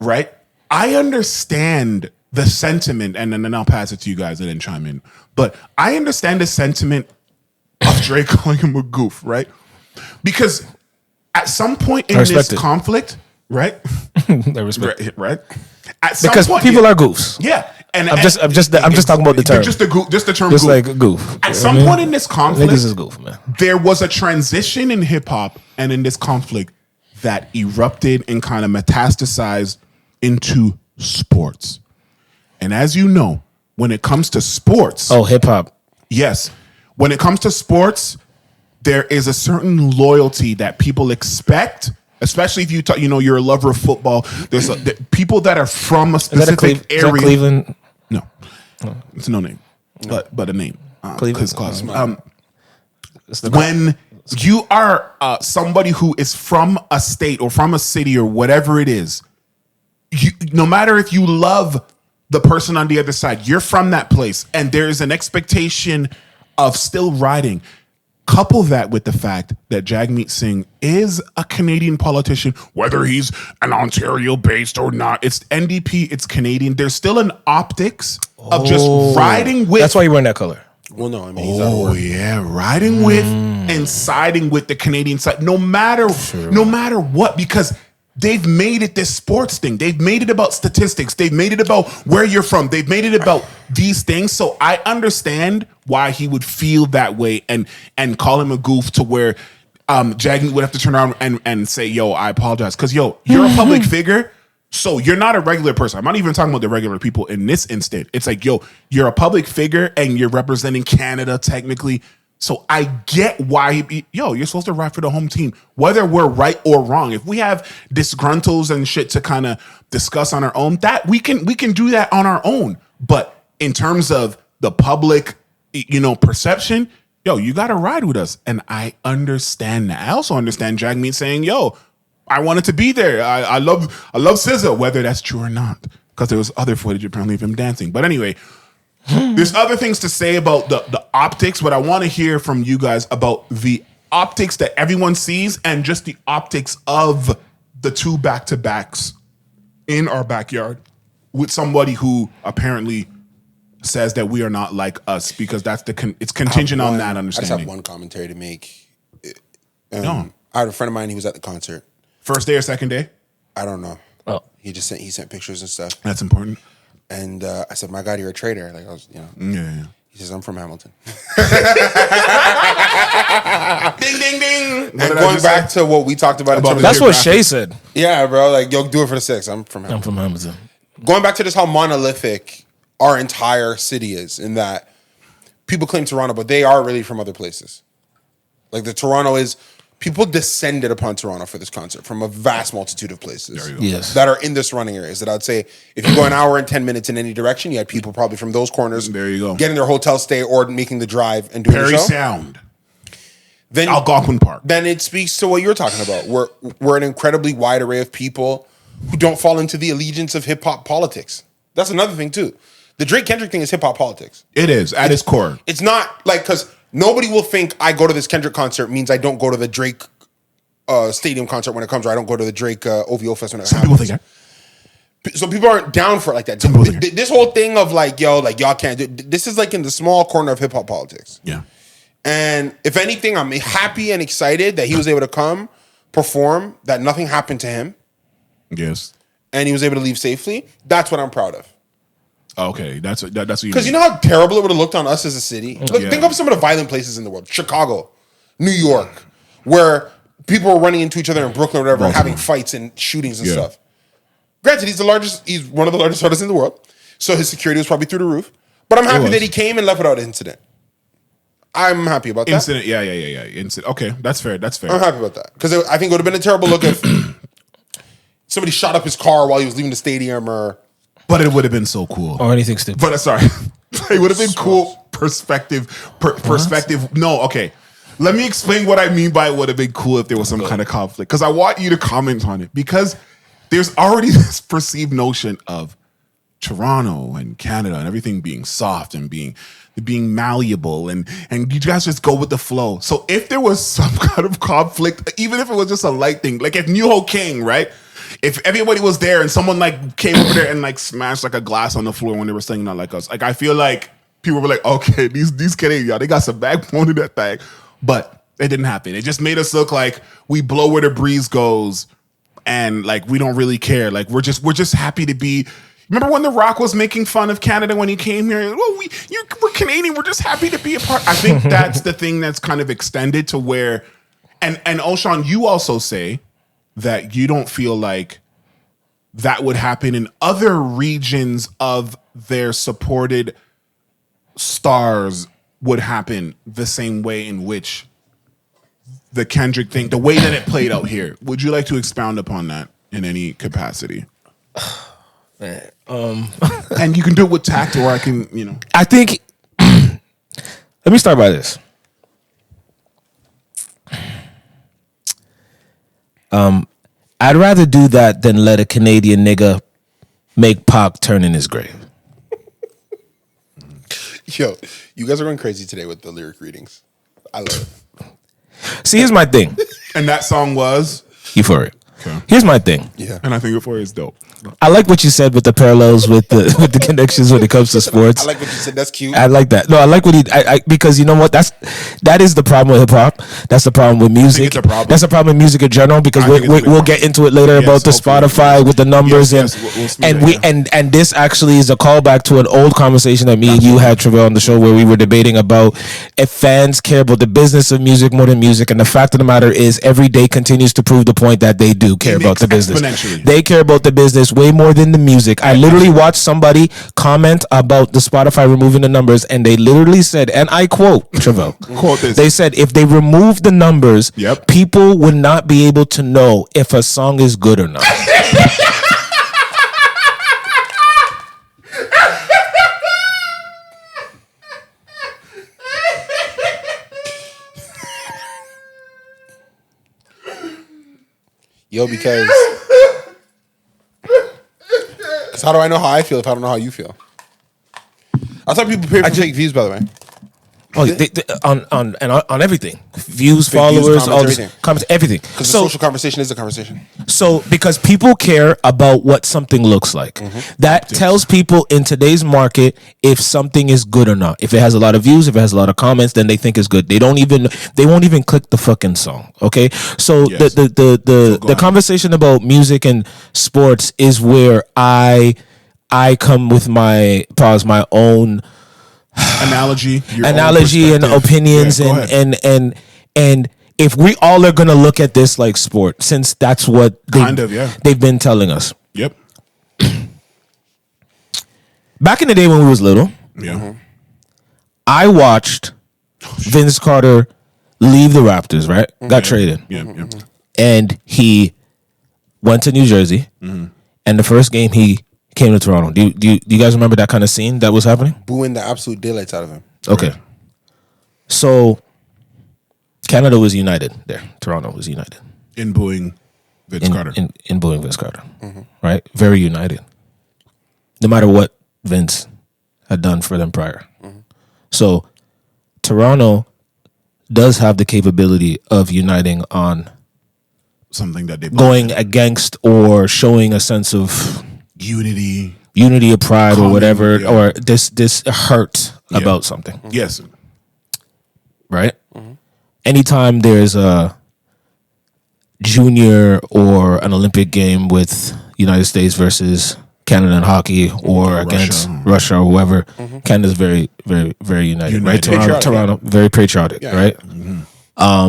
right? I understand the sentiment, and then I'll pass it to you guys and then chime in. But I understand the sentiment of Drake calling him a goof, right? Because at some point in this conflict, right? I respect right? At some because point, people are goofs. Yeah, and I'm just talking about the term. Just the term. Just goof. like a goof. At some point in this conflict, this is goof, man. There was a transition in hip hop and in this conflict that erupted and kind of metastasized into sports. And as you know, when it comes to sports, hip hop. Yes, when it comes to sports, there is a certain loyalty that people expect, especially if you're a lover of football. There's people that are from a specific area. Is that Cleveland? No, it's no name, but a name. Cleveland. When you are somebody who is from a state or from a city or whatever it is, no matter if you love the person on the other side, you're from that place, and there is an expectation of still riding. Couple that with the fact that Jagmeet Singh is a Canadian politician, whether he's an Ontario-based or not. It's NDP, it's Canadian. There's still an optics of just riding with. That's why you're wearing that color. Well, no, I mean, he's out of work. Yeah, riding with and siding with the Canadian side, no matter what, because they've made it this sports thing. They've made it about statistics. They've made it about where you're from. They've made it about these things. So I understand why he would feel that way and call him a goof to where Jagmeet would have to turn around and say, "Yo, I apologize." Because, you're a public figure. So you're not a regular person. I'm not even talking about the regular people in this instant. It's like, you're a public figure and you're representing Canada technically. So I get why you're supposed to ride for the home team, whether we're right or wrong. If we have disgruntles and shit to kind of discuss on our own, that we can do that on our own. But in terms of the public, perception, you got to ride with us. And I understand that. I also understand Jagmeet saying, I wanted to be there. I love SZA, whether that's true or not, because there was other footage apparently of him dancing. But anyway, there's other things to say about the optics, but I want to hear from you guys about the optics that everyone sees and just the optics of the two back-to-backs in our backyard with somebody who apparently says that we are not like us, because that's it's contingent on that understanding. I just have one commentary to make. I had a friend of mine. He was at the concert. First day or second day? I don't know. Oh, he sent pictures and stuff. That's important. And I said, "My God, you're a traitor." Like I was, Yeah. He says, "I'm from Hamilton." Ding, ding, ding. And going back to what we talked about that's what Shay said. Yeah, bro. Like, do it for the six. I'm from Hamilton. Going back to this, how monolithic our entire city is, in that people claim Toronto, but they are really from other places. Like people descended upon Toronto for this concert from a vast multitude of places that are in the surrounding areas. That I'd say, if you go an hour and 10 minutes in any direction, you had people probably from those corners. There you go. Getting their hotel stay or making the drive and doing the show. Parry Sound. Then Algonquin Park. Then it speaks to what you're talking about. We're an incredibly wide array of people who don't fall into the allegiance of hip hop politics. That's another thing too. The Drake Kendrick thing is hip hop politics. It is at its core. It's not like, because nobody will think I go to this Kendrick concert means I don't go to the Drake stadium concert when it comes, or I don't go to the Drake OVO Fest when it happens. Some people think that. So people aren't down for it like that. This whole thing of y'all can't do, this is like in the small corner of hip hop politics. Yeah. And if anything, I'm happy and excited that he was able to come perform, that nothing happened to him. Yes. And he was able to leave safely. That's what I'm proud of. Okay, that's what you because you know how terrible it would have looked on us as a city. Think of some of the violent places in the world: Chicago, New York, where people were running into each other in Brooklyn or whatever, and having fights and shootings and stuff. Granted, he's one of the largest artists in the world, so his security was probably through the roof. But I'm happy that he came and left without incident. I'm happy about that. Incident, yeah. Incident. Okay, that's fair. I'm happy about that because I think it would have been a terrible look if somebody shot up his car while he was leaving the stadium, but it would have been so cool, or anything stupid. But sorry, it would have been cool. Perspective. No, okay. Let me explain what I mean by it would have been cool if there was some kind of conflict, because I want you to comment on it, because there's already this perceived notion of Toronto and Canada and everything being soft and being malleable and you guys just go with the flow. So if there was some kind of conflict, even if it was just a light thing, like if New Ho King, right? If everybody was there and someone like came over there and like smashed like a glass on the floor when they were singing Not Like Us, like I feel like people were like, okay, these Canadians, y'all, they got some backbone in that thing. But it didn't happen. It just made us look like we blow where the breeze goes and like we don't really care. Like we're just happy to be. Remember when The Rock was making fun of Canada when he came here? Well, we're Canadian. We're just happy to be a part. I think that's the thing that's kind of extended to where, and Oshan, you also say that you don't feel like that would happen in other regions of their supported stars would happen the same way in which the Kendrick thing, the way that it played out here. Would you like to expound upon that in any capacity? Man, and you can do it with tact, or I can, I think. Let me start by this. I'd rather do that than let a Canadian nigga make Pac turn in his grave. Yo, you guys are going crazy today with the lyric readings. I love it. See, here's my thing. And that song was Euphoria. Okay. Here's my thing. Yeah. And I think Euphoria is dope. I like what you said with the parallels with the connections when it comes to sports. I like what you said. That's cute. I like that. No, I like what because you know what? That is the problem with hip hop. That's the problem with music. It's a problem. That's the problem with music in general, because we'll get into it later about the Spotify with the numbers and this actually is a callback to an old conversation that me and you had, Travell, on the show, where we were debating about if fans care about the business of music more than music, and the fact of the matter is every day continues to prove the point that they do care about the business. They care about the business way more than the music. I literally watched somebody comment about the Spotify removing the numbers, and they literally said, and I quote, Travell, quote this. They said if they remove the numbers, people would not be able to know if a song is good or not. Yo, because how do I know how I feel if I don't know how you feel? I thought people pay for fake views, by the way. Oh, on everything, views, followers, all this, comments, everything. Because the social conversation is a conversation. So, because people care about what something looks like, that tells people in today's market if something is good or not. If it has a lot of views, if it has a lot of comments, then they think it's good. They won't even click the fucking song. Okay, so the conversation about music and sports is where I come with my own analogy and opinions and if we all are gonna look at this like sport, since that's what they've been telling us. Yep. Back in the day when we was little, I watched Vince Carter leave the Raptors, right? Got traded. And he went to New Jersey, and the first game he came to Toronto. Do you guys remember that kind of scene that was happening? Booing the absolute daylights out of him. Okay. So Canada was united there. Toronto was united. In booing Vince Carter. In booing Vince Carter. Right? Very united. No matter what Vince had done for them prior. So Toronto does have the capability of uniting on something that they going against or showing a sense of unity of pride, or whatever, or this hurt about something. Yes. Right? Anytime there's a junior or an Olympic game with United States versus Canada in hockey, or against Russia or whoever, Canada's very, very, very united. Right? Toronto, very patriotic, right?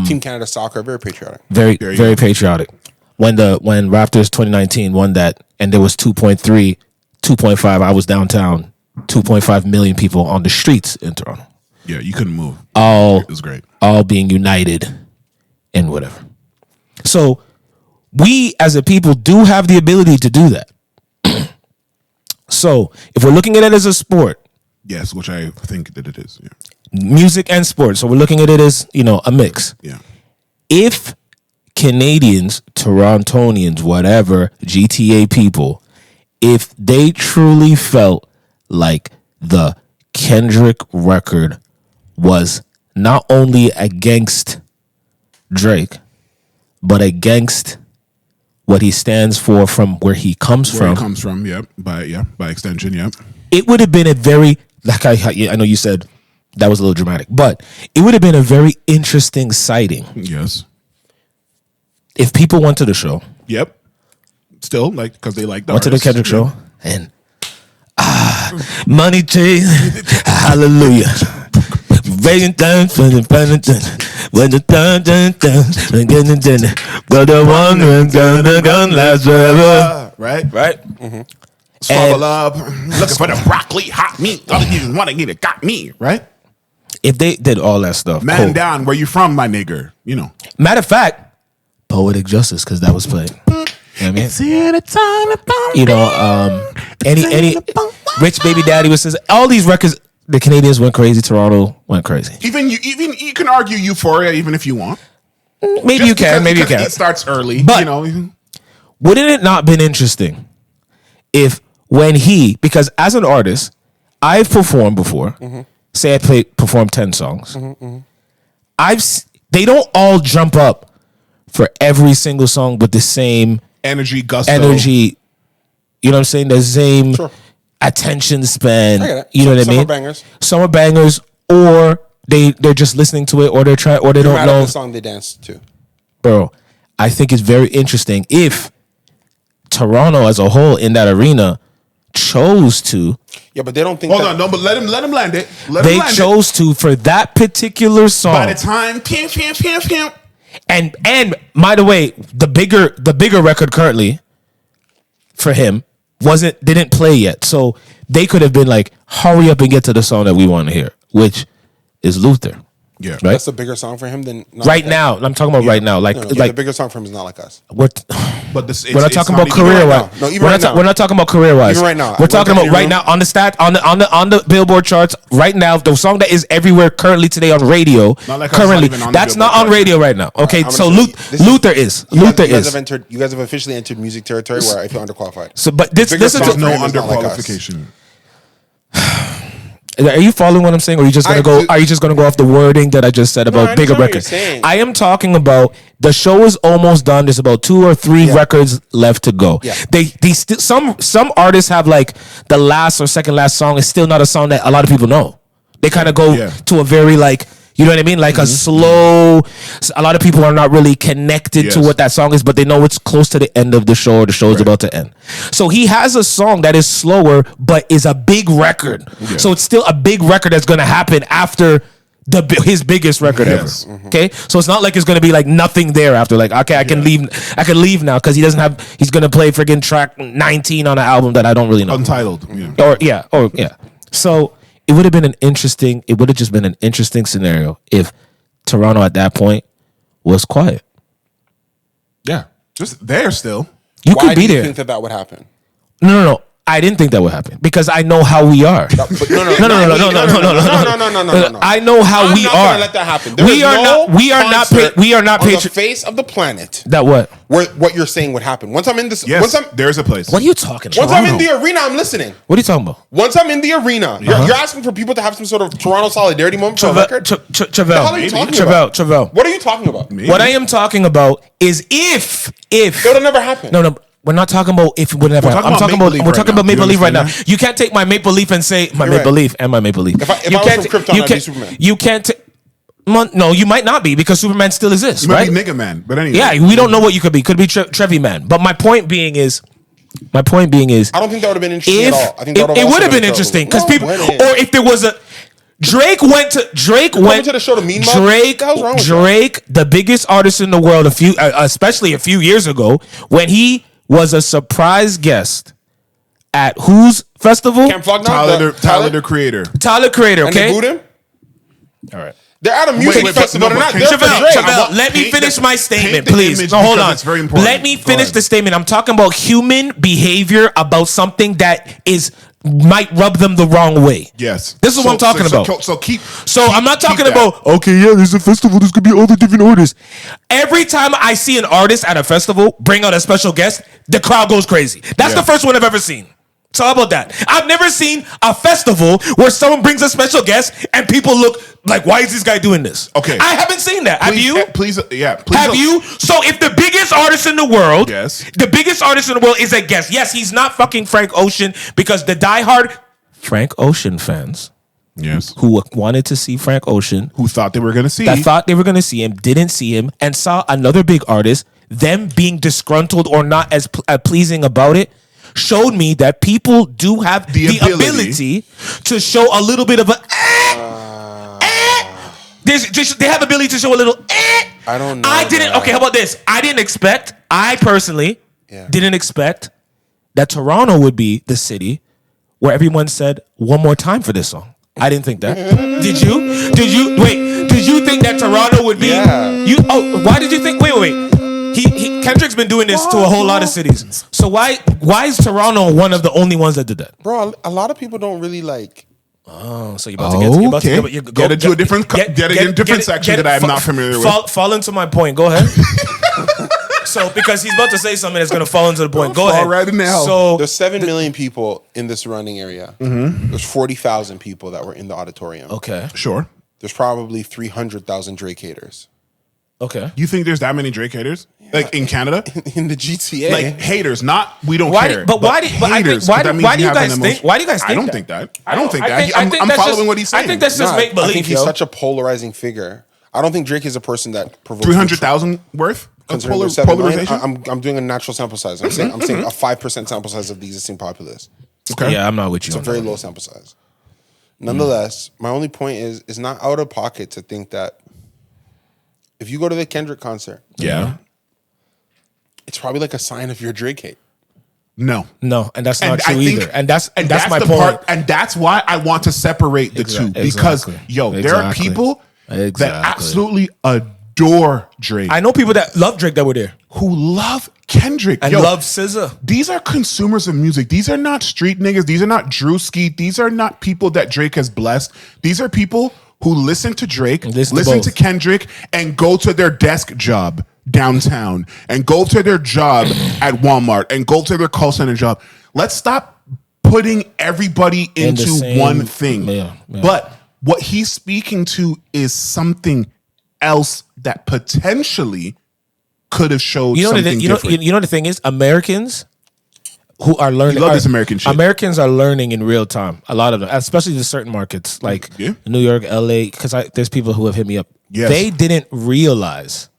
Team Canada soccer, very patriotic. Very, very patriotic. When Raptors 2019 won that, and there was 2.5, I was downtown, 2.5 million people on the streets in Toronto. Yeah, you couldn't move. All it was great. All being united and whatever. So we as a people do have the ability to do that. So if we're looking at it as a sport, yes, which I think that it is. Yeah. Music and sports. So we're looking at it as, a mix. Yeah. If Canadians, Torontonians, whatever, GTA people, if they truly felt like the Kendrick record was not only against Drake, but against what he stands for from where he comes Where from. he comes from, by extension, yep. It would have been a very, like I know you said that was a little dramatic, but it would have been a very interesting sighting. Yes. If people went to the show. Yep. Still, because they like the Went to the artist. Kendrick show and money chase, hallelujah. When the but the one gun lasts forever. Right? Mm-hmm. Swallow up. Looking for the broccoli, hot meat. All you just want to get it, got me, right? If they did all that stuff. Man cool. Down, where you from, my nigger? Matter of fact, Poetic Justice, because that was played. You know what I mean? Any Rich Baby Daddy was all these records. The Canadians went crazy. Toronto went crazy. Even you can argue Euphoria, even if you want. Maybe you can. It starts early, but wouldn't it not been interesting if because as an artist, I've performed before. Mm-hmm. Say I performed 10 songs. Mm-hmm. They don't all jump up for every single song with the same energy, gusto. You know what I'm saying? The same attention span. You know what I mean? Some are bangers, or they're just listening to it, or they don't know the song they dance to. Bro, I think it's very interesting if Toronto as a whole in that arena chose to. Yeah, but they don't think. Hold on, no, but let him land it. They chose to for that particular song. By the time, pam. And by the way, the bigger record currently for him didn't play yet, so they could have been like, hurry up and get to the song that we want to hear, which is Luther. Yeah, right. That's a bigger song for him than right now. I'm talking about right now. The bigger song for him is Not Like Us. We're not talking about career wise. We're not talking about career wise. Even right now, we're talking about right now on the on the Billboard charts right now. The song that is everywhere currently today on radio. Currently, that's not on radio right now. Okay, so Luther is. You guys have officially entered music territory where I feel underqualified. So, but this is no underqualification. Are you following what I'm saying, or are you just gonna go? Are you just gonna go off the wording that I just said about bigger records? I am talking about the show is almost done. There's about 2 or 3 records left to go. Yeah. They still some artists have like the last or second last song is still not a song that a lot of people know. They kind of go to a very like. You know what I mean? Like a slow, a lot of people are not really connected to what that song is, but they know it's close to the end of the show or the show is about to end. So he has a song that is slower, but is a big record. Yeah. So it's still a big record that's going to happen after his biggest record ever. Mm-hmm. Okay. So it's not like it's going to be like nothing there after like, okay, I can leave now. Cause he's going to play friggin' track 19 on an album that I don't really know. Untitled. Yeah. So, it would have just been an interesting scenario if Toronto at that point was quiet. Yeah, just there still. You could be there. Why do you think that would happen? No. I didn't think that would happen because I know how we are. No. I know how we are. I'm not gonna let that happen. We are not on the face of the planet. That what? Where what you're saying would happen. Once I'm in this, there's a place. What are you talking about? Once I'm in the arena, I'm listening. What are you talking about? Once I'm in the arena, you're asking for people to have some sort of Toronto solidarity moment for a record. Travell. What are you talking about? What I am talking about is if it'll never happen. No. We're not talking about if it would never happen. We're talking about Maple Leaf right now. You can't take my Maple Leaf and say my Maple Leaf and my Maple Leaf. If I was from Krypton, I'd be Superman. You can't. No, you might not be because Superman still exists, you right? Might be Nigga Man, but anyway. Yeah, we don't know what you could be. Could be Trevi Man. But my point being is, I don't think that would have been interesting at all. I think it would have been interesting because people, or if there was a. Drake went to the show to mean Drake, the biggest artist in the world, especially a few years ago, when he was a surprise guest at whose festival? Tyler the Creator. Tyler Creator, okay? And they booed him? All right. They're at a music festival. They're not there for Drake. Chevelle, let me finish my statement, please. No, hold on. It's very important. Let me finish the statement. I'm talking about human behavior about something that might rub them the wrong way. Yes. This is what I'm talking about. So I'm not talking about, okay, yeah, there's a festival, there's going to be all the different artists. Every time I see an artist at a festival bring out a special guest, the crowd goes crazy. That's the first one I've ever seen. So how about that? I've never seen a festival where someone brings a special guest and people look like, why is this guy doing this? Okay. I haven't seen that. Have you? Please. Have you? So if the biggest artist in the world, the biggest artist in the world is a guest. Yes, he's not fucking Frank Ocean, because the diehard Frank Ocean fans, who wanted to see Frank Ocean, who thought they were going to see, him, didn't see him, and saw another big artist, them being disgruntled or not as pleasing about it, showed me that people do have the ability to show a little bit of a they have ability to show a little I don't know. Okay, how about this? I personally didn't expect that Toronto would be the city where everyone said one more time for this song. I didn't think that. Did you? Did you think that Toronto would be? Yeah. Why did you think? Wait. Kendrick's been doing this to a whole lot of cities. So why is Toronto one of the only ones that did that? Bro, a lot of people don't really like. Oh, so you're about to get into a different section that I'm not familiar with. Fall into my point. Go ahead. So because he's about to say something that's going to fall into the point. Go ahead. Right now. So there's 7 million people in this surrounding area. There's 40,000 people that were in the auditorium. Okay. Sure. There's probably 300,000 Drake haters. Okay. You think there's that many Drake haters? Like in Canada? In the GTA. Like haters, not we don't care. Why do you guys think? I don't think that. I'm following what he's saying. I think that's just make believe. I think he's such a polarizing figure. I don't think Drake is a person that provokes 300,000 worth of polarization. I'm doing a natural sample size. I'm saying a 5% sample size of the existing populace. Okay. Yeah, I'm not with you. It's a very low sample size. Nonetheless, my only point is it's not out of pocket to think that if you go to the Kendrick concert, it's probably like a sign of your Drake hate. No, and that's not true either. And that's my point. Part, and that's why I want to separate the two, because there are people that absolutely adore Drake. I know people that love Drake that were there, who love Kendrick and love SZA. These are consumers of music. These are not street niggas. These are not Drewski. These are not people that Drake has blessed. These are people who listen to Drake, listen to Kendrick, and go to their desk job downtown, and go to their job at Walmart, and go to their call center job. Let's stop putting everybody into one thing. Yeah. But what he's speaking to is something else that potentially could have showed something different. You know the thing is, Americans who are learning. You love this American shit. Americans are learning in real time. A lot of them, especially in certain markets like New York, LA, because there's people who have hit me up. Yes. They didn't realize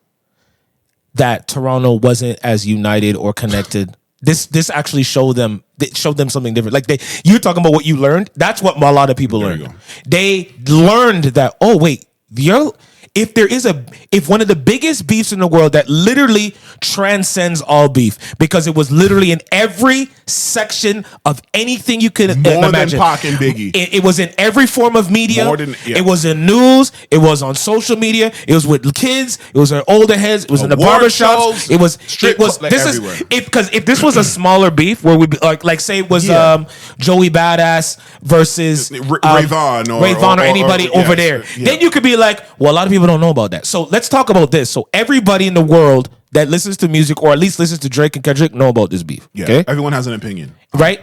that Toronto wasn't as united or connected. This actually showed them something different. Like you're talking about what you learned. That's what a lot of people learned. They learned that, oh wait, if one of the biggest beefs in the world that literally transcends all beef, because it was literally in every section of anything you could imagine. More than Pac and Biggie. It was in every form of media. It was in news. It was on social media. It was with kids. It was in older heads. It was in the barbershops. It was everywhere. Because if this was a smaller beef where we like say it was Joey Badass versus Ray Vaughn or anybody over there, then you could be like, well, a lot of people don't know about that. So let's talk about this. So everybody in the world that listens to music, or at least listens to Drake and Kendrick, know about this beef. Yeah, okay? Everyone has an opinion. Right?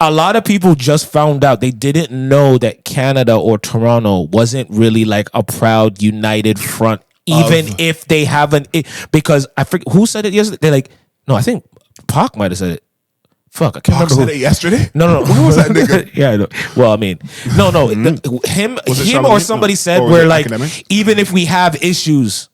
A lot of people just found out. They didn't know that Canada or Toronto wasn't really like a proud, united front, even if they haven't. Because I forget who said it yesterday. They're like, no, I think Pac might have said it. Fuck, I can't remember. Said it yesterday? No. Who was that nigga? Yeah, I know. Well, I mean, no. Him or somebody said we're like, academic? Even if we have issues,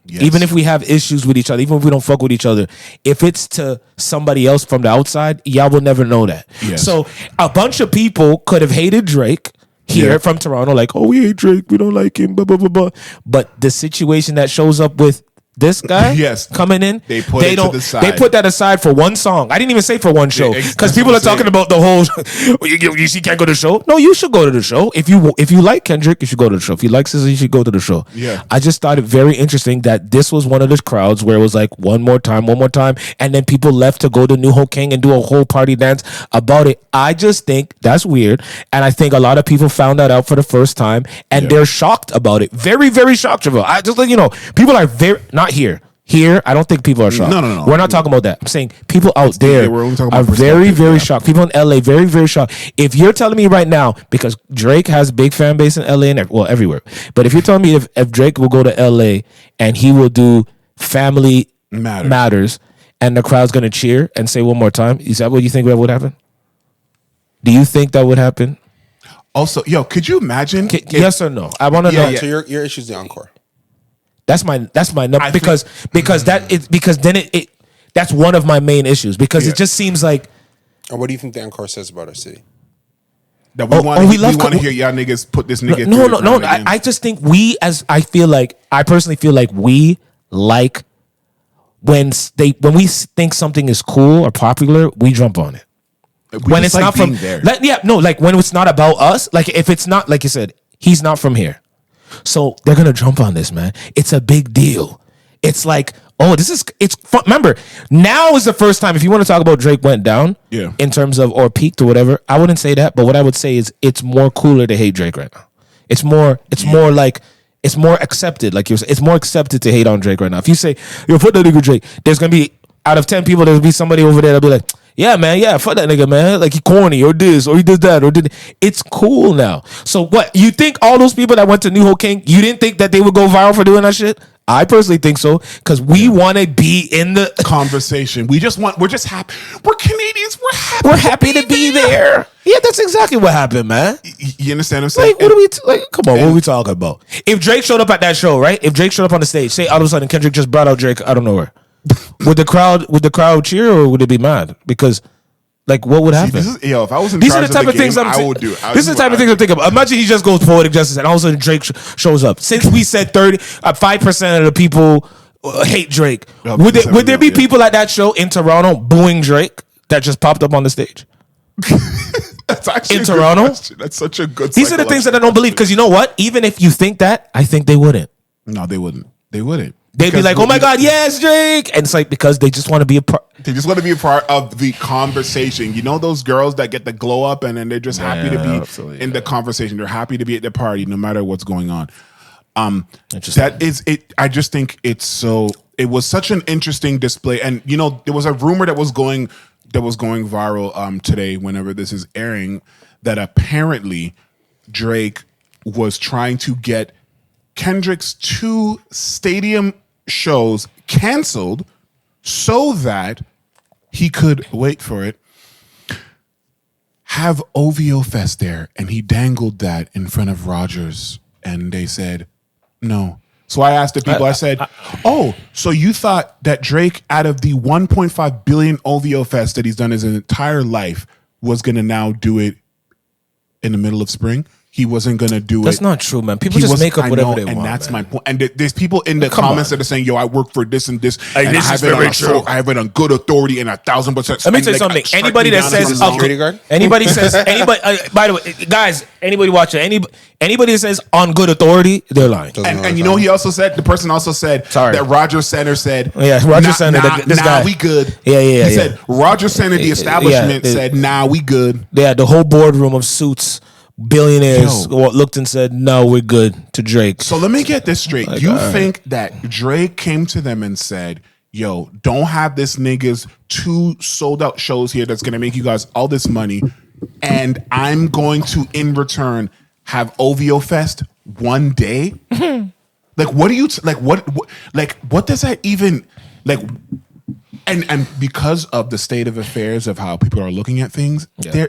even if we have issues with each other, even if we don't fuck with each other, if it's to somebody else from the outside, y'all will never know that. Yes. So a bunch of people could have hated Drake here from Toronto, like, oh, we hate Drake, we don't like him, blah, blah, blah, blah. But the situation that shows up with this guy Yes. coming in, They put it to the side. They put that aside for one song. I didn't even say for one show because people are talking about the whole. You can't go to the show. No, you should go to the show. If you like Kendrick, you should go to the show. If you like SZA, you should go to the show. Yeah. I just thought it very interesting that this was one of those crowds where it was like one more time, and then people left to go to New Hope King and do a whole party dance about it. I just think that's weird, and I think a lot of people found that out for the first time, and they're shocked about it. Very, very shocked, Javelle. I just let you know, people are very not here. Here, I don't think people are shocked. No. We're not talking about that. I'm saying people out there we're only talking are about very, very shocked. People in LA, very, very shocked. If you're telling me right now, because Drake has big fan base in LA and everywhere, but if you're telling me if Drake will go to LA and he will do Family Matters and the crowd's going to cheer and say one more time, is that what you think that would happen? Do you think that would happen? Also, could you imagine? Yes or no? I want to know. So your issue is the encore. That's my number because then it that's one of my main issues because it just seems like. And what do you think the encore says about our city? That we want to hear y'all niggas put this nigga. No. I just think I personally feel like we like when we think something is cool or popular, we jump on it. When it's not from there. Like when it's not about us, like if it's not, like you said, he's not from here. So they're going to jump on this, man. It's a big deal. It's like, it's fun. Remember, now is the first time, if you want to talk about Drake went down in terms of, or peaked or whatever, I wouldn't say that. But what I would say is it's more cooler to hate Drake right now. It's more like, it's more accepted. Like it's more accepted to hate on Drake right now. If you say, fuck that nigga Drake, there's going to be, out of 10 people, there'll be somebody over there that'll be like, yeah, man, fuck that nigga, man. Like he corny or this or he did that or did. It's cool now. So what? You think all those people that went to New Hope King, you didn't think that they would go viral for doing that shit? I personally think so because we want to be in the conversation. We're just happy. We're Canadians. We're happy to be there. Yeah, that's exactly what happened, man. You understand what I'm saying? Like, what are we? Come on, what are we talking about? If Drake showed up at that show, right? If Drake showed up on the stage, say all of a sudden Kendrick just brought out Drake out of nowhere. Would the crowd cheer or would it be mad? Because like what would happen? If I was in charge of the game, I would do. This is the type of things I'm thinking about. Imagine he just goes poetic justice and all of a sudden Drake shows up. Since we said 5% of the people hate Drake, would there be people at that show in Toronto booing Drake that just popped up on the stage? That's actually in Toronto. That's such a good. These are the things that I don't believe because you know what? Even if you think that, I think they wouldn't. No, they wouldn't. They wouldn't. They'd be like, "Oh my God, yes, Drake!" And it's like because they just want to be a part. They just want to be a part of the conversation. You know those girls that get the glow up and then they're just happy to be in the conversation. They're happy to be at the party no matter what's going on. That is it. I just think it's so. It was such an interesting display, and you know there was a rumor that was going viral today. Whenever this is airing, that apparently Drake was trying to get Kendrick's 2 stadium shows canceled so that he could, wait for it, have OVO Fest there. And he dangled that in front of Rogers and they said, no. So I asked the people, I said, so you thought that Drake out of the 1.5 billion OVO Fest that he's done his entire life was going to now do it in the middle of spring? He wasn't going to do it. That's not true, man. People just make up whatever they want. And that's man. my point. And there's people in the comments that are saying, yo, I work for this and this. And this is very true. I have it on good authauthority and 1,000%. Let me tell you something. Anybody that says, by the way, guys, anybody watching, anybody that says on good authority, they're lying. And you know, he also said, the person also said that Roger Center said, Roger Center, this guy. We good. He said, Roger Center, the establishment said, we good. Yeah, the whole boardroom of suits. Billionaires looked and said, no, we're good to Drake. So let me get this straight. Like, you think that Drake came to them and said, yo, don't have this nigga's 2 sold out shows here that's going to make you guys all this money. And I'm going to, in return, have OVO Fest one day? Like, what do you, what does that even, like, and because of the state of affairs of how people are looking at things, they're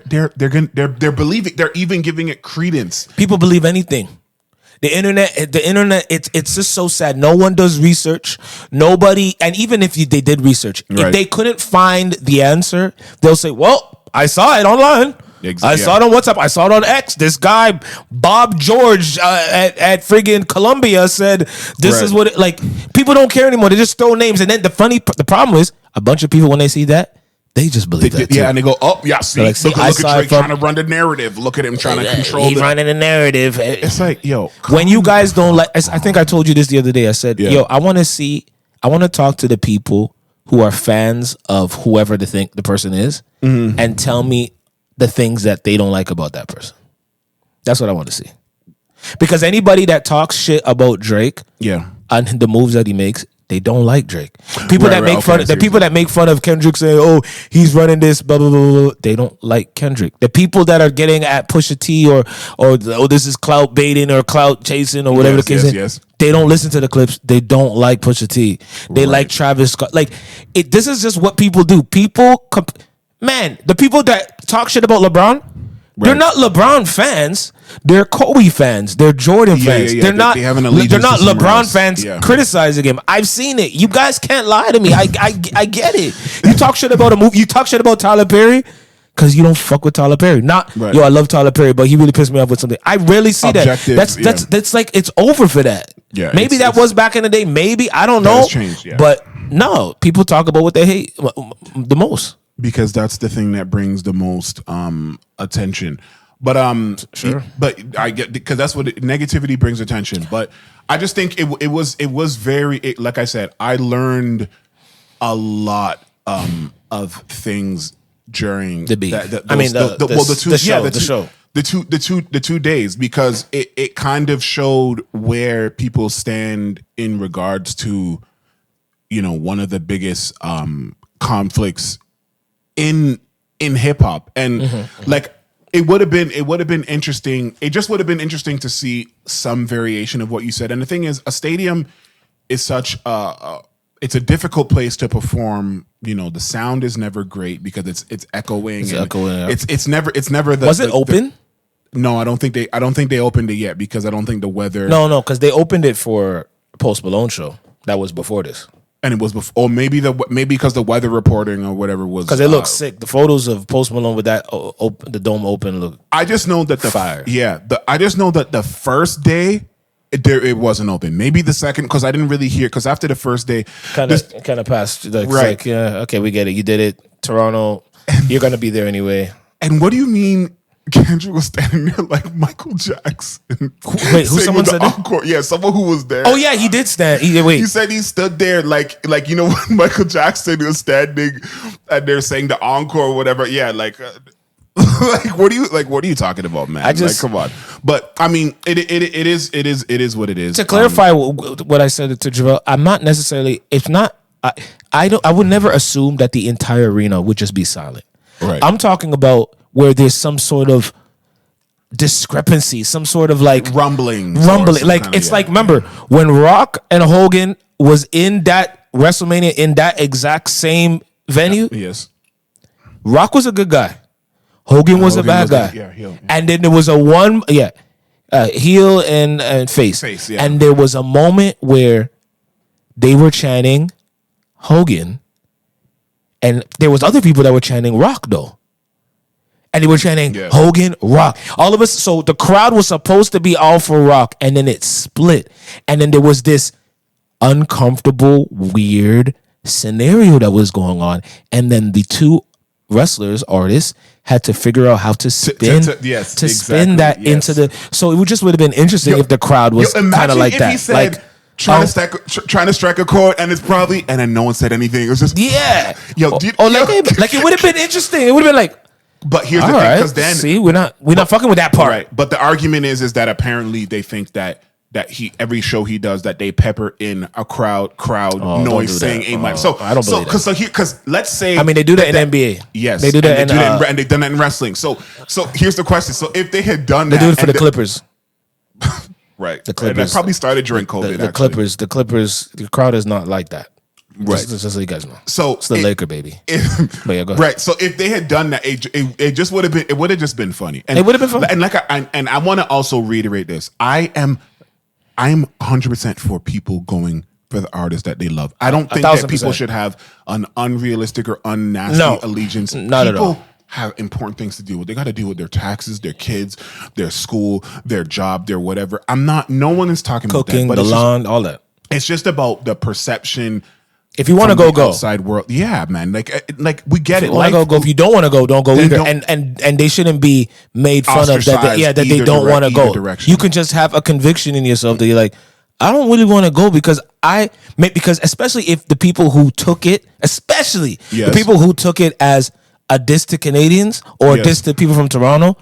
believing, they're even giving it credence. People believe anything. The internet, it's just so sad. No one does research. Nobody, and even if they did research, if they couldn't find the answer, they'll say, "Well, I saw it online." I saw it on WhatsApp. I saw it on X. This guy, Bob George, at friggin' Columbia said, "This is what it, like." People don't care anymore. They just throw names, and then the problem is a bunch of people when they see that. They just believe that. Yeah, and they go, "Oh, yeah, see, like, look at Drake trying to run the narrative. Look at him trying to control. He's running the narrative." It's like, yo, when you guys don't like, I think I told you this the other day. I said, "Yo, I want to talk to the people who are fans of whoever the person is, and tell me the things that they don't like about that person." That's what I want to see. Because anybody that talks shit about Drake, and the moves that he makes, they don't like Drake. People that make fun of the people that make fun of Kendrick, saying, "Oh, he's running this," blah blah blah blah. They don't like Kendrick. The people that are getting at Pusha T or this is clout baiting or clout chasing or whatever the case is, they don't listen to the Clipse. They don't like Pusha T. They like Travis Scott. Like this is just what people do. The people that talk shit about LeBron, they're not LeBron fans. They're Kobe fans. They're Jordan fans. They're not. They're not LeBron fans criticizing him. I've seen it. You guys can't lie to me. I get it. You talk shit about a movie. You talk shit about Tyler Perry because you don't fuck with Tyler Perry. Yo, I love Tyler Perry, but he really pissed me off with something. I rarely see Objective, that. That's like it's over for that. Yeah, maybe that was back in the day. Maybe I don't know. Changed, but no, people talk about what they hate the most because that's the thing that brings the most attention. But sure. But I get because that's what negativity brings attention. But I just think it was very like I said, I learned a lot of things during the beat. The 2 days because it kind of showed where people stand in regards to one of the biggest conflicts in hip hop and like. It would have been interesting. It just would have been interesting to see some variation of what you said. And the thing is, a stadium is such it's a difficult place to perform. The sound is never great because it's echoing. It's never the. Was it open? No, I don't think they opened it yet because I don't think the weather. No, because they opened it for Post Malone show. That was before this. And it was before, or maybe because the weather reporting or whatever was because it looked sick. The photos of Post Malone with that the dome open look. I just know that the fire. I just know that the first day it wasn't open. Maybe the second because I didn't really hear because after the first day kind of passed. Like, yeah, okay, we get it. You did it, Toronto. You're gonna be there anyway. And what do you mean? Kendrick was standing there like Michael Jackson. Wait, who? Someone said Encore. Yeah, someone who was there. Oh yeah, he did stand. He said he stood there like when Michael Jackson was standing and they're saying the encore or whatever. Yeah, like what are you talking about, man? I just come on. But I mean, it is what it is. To clarify what I said to Javel, I'm not necessarily. It's not. I would never assume that the entire arena would just be silent. Right. I'm talking about where there's some sort of discrepancy, some sort of like rumbling. Like it's like remember when Rock and Hogan was in that WrestleMania in that exact same venue. Yes. Rock was a good guy. Hogan was a bad guy. Heel. And then there was heel and face. Yeah. And there was a moment where they were chanting Hogan, and there was other people that were chanting Rock though. And they were chanting Hogan, Rock. All of us. So the crowd was supposed to be all for Rock, and then it split. And then there was this uncomfortable, weird scenario that was going on. And then the two artists, had to figure out how to spin, spin that into the. So it just would have been interesting if the crowd was kind of like that. He said, trying to strike a chord, and it's probably, and then no one said anything. It was just like it would have been interesting. It would have been like. But here's the thing, because then see, we're not fucking with that part. Right. But the argument is that apparently they think that he every show he does that they pepper in a crowd noise saying "Ain't my." So I don't believe that. Because let's say I mean they do that in NBA. Yes, they do that and they've done that in wrestling. So here's the question: so if they had done they that, do it for the Clippers. Right. The Clippers. And that probably started during COVID. The Clippers. The crowd is not like that. Right. Just so you guys know. So it's the Laker baby. But yeah, go ahead. Right. So if they had done that, it just would have been. It would have just been funny. And it would have been funny. And I want to also reiterate this. I'm 100% for people going for the artists that they love. I don't think that people should have an unrealistic or unnasty allegiance. Not at all. have important things to deal with. They got to deal with their taxes, their kids, their school, their job, their whatever. No one is talking Cooking, about that. But the lawn, all that. It's just about the perception. If you want to go, outside world, yeah, man. Like we get it. If you want to go. If you don't want to go, don't go either. Don't, and they shouldn't be made fun of that. That they don't want to go. Direction. You can just have a conviction in yourself that you're like, I don't really want to go because especially if the people who took it, the people who took it as a diss to Canadians or a diss to people from Toronto,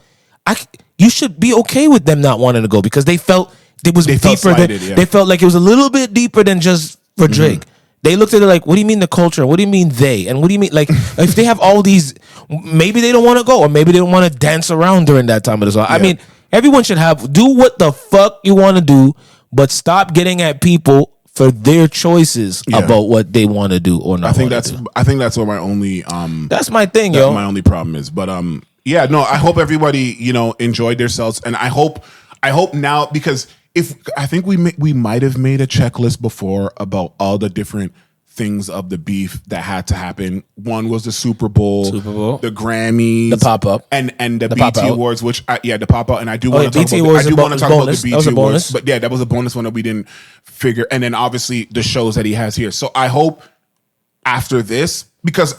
you should be okay with them not wanting to go because they felt it was deeper. They felt like it was a little bit deeper than just for Drake. They looked at it like, what do you mean the culture? What do you mean they? And what do you mean like if they have all these? Maybe they don't want to go, or maybe they don't want to dance around during that time of the song. I mean, everyone should do what the fuck you want to do, but stop getting at people for their choices about what they want to do or not. I think that's what my only that's my thing, yo. My only problem is, but I hope everybody enjoyed themselves, and I hope now because. I think we might have made a checklist before about all the different things of the beef that had to happen. One was the Super Bowl, the Grammys, the pop up, and the BET Awards, which the pop up. And I do want to talk about the BET Awards, but that was a bonus one that we didn't figure. And then obviously the shows that he has here. So I hope after this. Because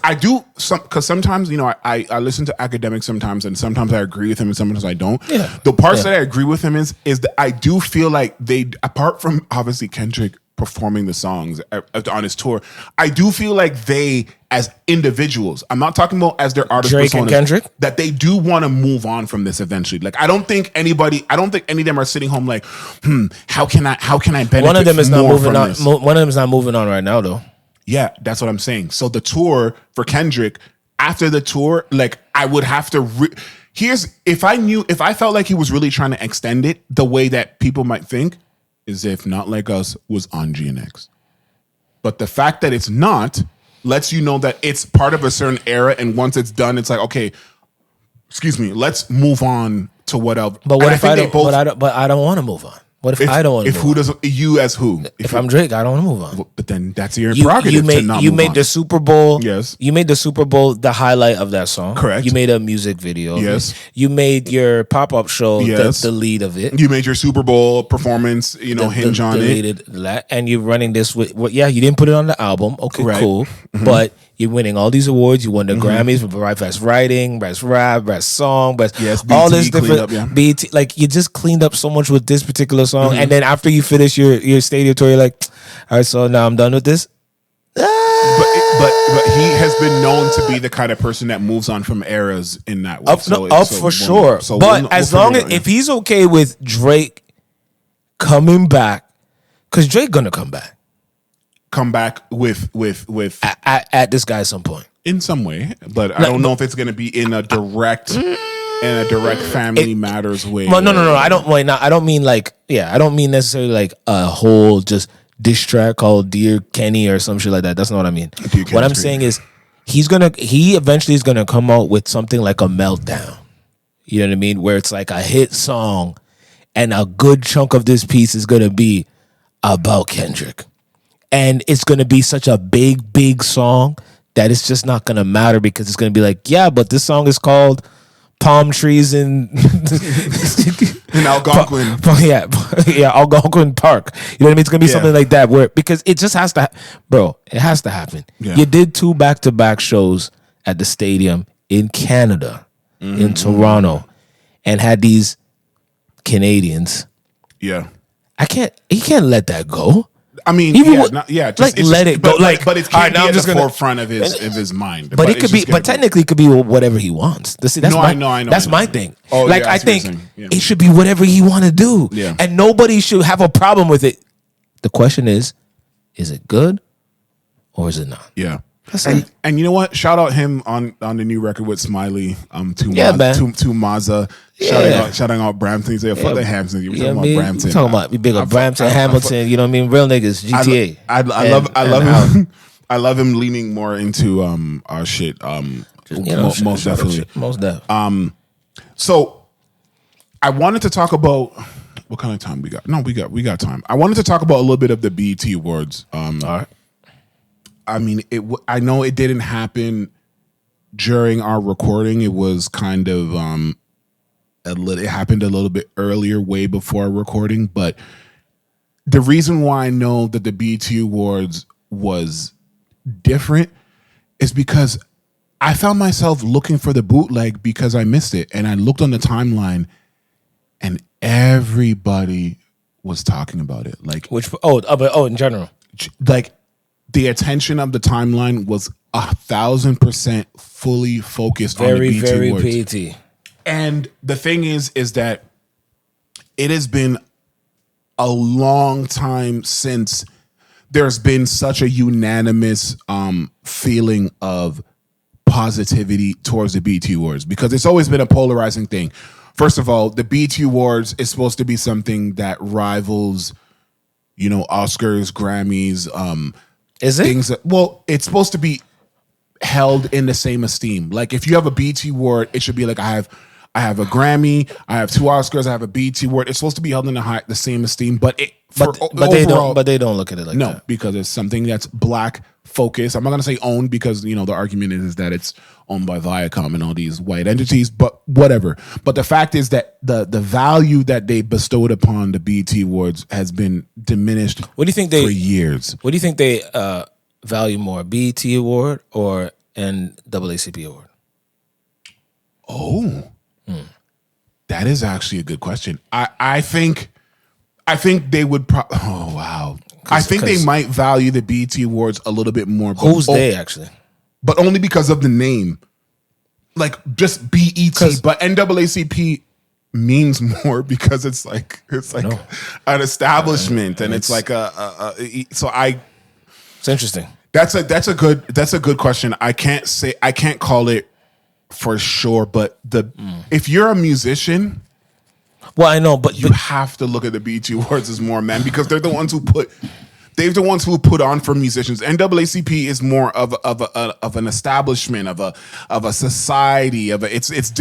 sometimes I listen to academics sometimes, and sometimes I agree with him, and sometimes I don't. Yeah. The parts that I agree with him is that I do feel like they, apart from obviously Kendrick performing the songs on his tour, I do feel like they, as individuals, I'm not talking about as their artist Drake personas, and Kendrick, that they do want to move on from this eventually. Like I don't think any of them are sitting home like, how can I benefit? One of them is not moving on. One of them is not moving on right now though. Yeah, that's what I'm saying. So the tour for Kendrick, after the tour, like I would have to. If I felt like he was really trying to extend it, the way that people might think is if Not Like Us was on GNX. But the fact that it's not lets you know that it's part of a certain era, and once it's done, it's like okay, let's move on to what else. But what if I don't? But I don't want to move on. What if I don't want to move on? If who doesn't? You as who? If I'm Drake, I don't want to move on. But then that's your prerogative You made the Super Bowl. Yes. You made the Super Bowl the highlight of that song. Correct. You made a music video. Yes. You made your pop-up show the lead of it. You made your Super Bowl performance, hinge on it. And you're running this with, you didn't put it on the album. Okay, correct. Cool. Mm-hmm. But you're winning all these awards. You won the Grammys for best writing, best rap, best song, best all this different BET. Like you just cleaned up so much with this particular song, and then after you finish your stadium tour, you're like, all right, so now I'm done with this. But he has been known to be the kind of person that moves on from eras in that way. For sure. But as long as if he's okay with Drake coming back, because Drake gonna come back. Come back with at this guy at some point in some way, but I don't know if it's going to be in a direct family matters way. Well, no. I don't mean like I don't mean necessarily like a whole just diss track called Dear Kenny or some shit like that. That's not what I mean. What I'm saying is he eventually is gonna come out with something like a Meltdown. You know what I mean? Where it's like a hit song, and a good chunk of this piece is gonna be about Kendrick. And it's going to be such a big song that it's just not going to matter because it's going to be like, but this song is called Palm Trees in Algonquin. Algonquin Park. You know what I mean? It's going to be something like that because it just has to, it has to happen. Yeah. You did 2 back-to-back shows at the stadium in Canada, in Toronto, and had these Canadians. Yeah. He can't let that go. I mean, let it go. But it can't be at the forefront of his mind. But it could be. But technically, it could be whatever he wants. I know. That's my thing. Oh, I think it should be whatever he want to do. Yeah. And nobody should have a problem with it. The question is it good or is it not? Yeah. And you know what? Shout out him on the new record with Smiley. To Mazza. Shouting out Brampton. He's like, fuck the Hamptons. You talking about Brampton? You talking about big up Brampton, Hamilton. You know what I mean? Real niggas. GTA. I love him. I love him leaning more into our shit. Most definitely. Most definitely. So I wanted to talk about what kind of time we got. No, we got time. I wanted to talk about a little bit of the BET Awards. All right. I mean, I know it didn't happen during our recording, it was kind of it happened a little bit earlier, way before our recording. But the reason why I know that the BET Awards was different is because I found myself looking for the bootleg because I missed it, and I looked on the timeline, and everybody was talking about it. Like in general, like the attention of the timeline was 1,000% fully focused on the BET Awards. BET. And the thing is that it has been a long time since there's been such a unanimous feeling of positivity towards the BET Awards, because it's always been a polarizing thing. First of all, the BET Awards is supposed to be something that rivals, Oscars, Grammys, is it? Things it's supposed to be held in the same esteem. Like if you have a BET Award, it should be like I have a Grammy, I have 2 Oscars, I have a BET Award. It's supposed to be held in the same esteem, but they don't look at it like that. No, because it's something that's black focused. I'm not going to say owned because the argument is that it's owned by Viacom and all these white entities, but whatever. But the fact is that the value that they bestowed upon the BET Awards has been diminished. What do you think for years? What do you think they value more, BET Award or NAACP Award? That is actually a good question. I think they would. Oh wow! I think they might value the BET Awards a little bit more. Who's they actually? But only because of the name, like just BET. But NAACP means more because it's like an establishment, and it's like It's interesting. That's a good question. I can't call it for sure, but if you're a musician, well, I know, but you have to look at the BET Awards as more, man, because they're the ones who put on for musicians. NAACP is more of an establishment, of a society, it's just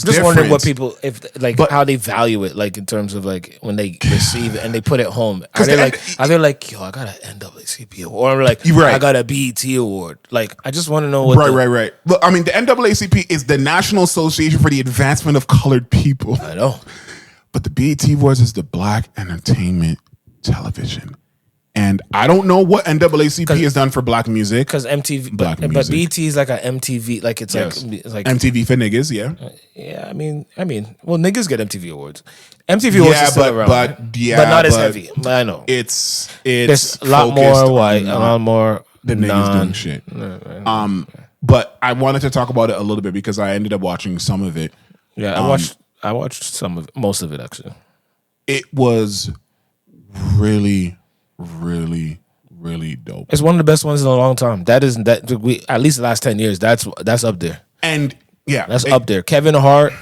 different. wondering what people how they value it, like in terms of like when they receive it and they put it home. Are they like, yo, I got an NAACP award, or like I got a BET award? Like I just want to know what right. Look, I mean, the NAACP is the National Association for the Advancement of Colored People. I know, but the BET Awards is the Black Entertainment Television. And I don't know what NAACP has done for black music. Because MTV, but BET is like a MTV, like it's like MTV for niggas, yeah. Yeah, I mean, well, niggas get MTV awards. MTV awards is still around, but not as heavy. I know it's there's a lot more white, a lot more the niggas doing shit. But I wanted to talk about it a little bit because I ended up watching some of it. Yeah, I watched most of it actually. It was really dope. It's one of the best ones in a long time. At least the last 10 years, that's up there. And yeah, that's up there. Kevin Hart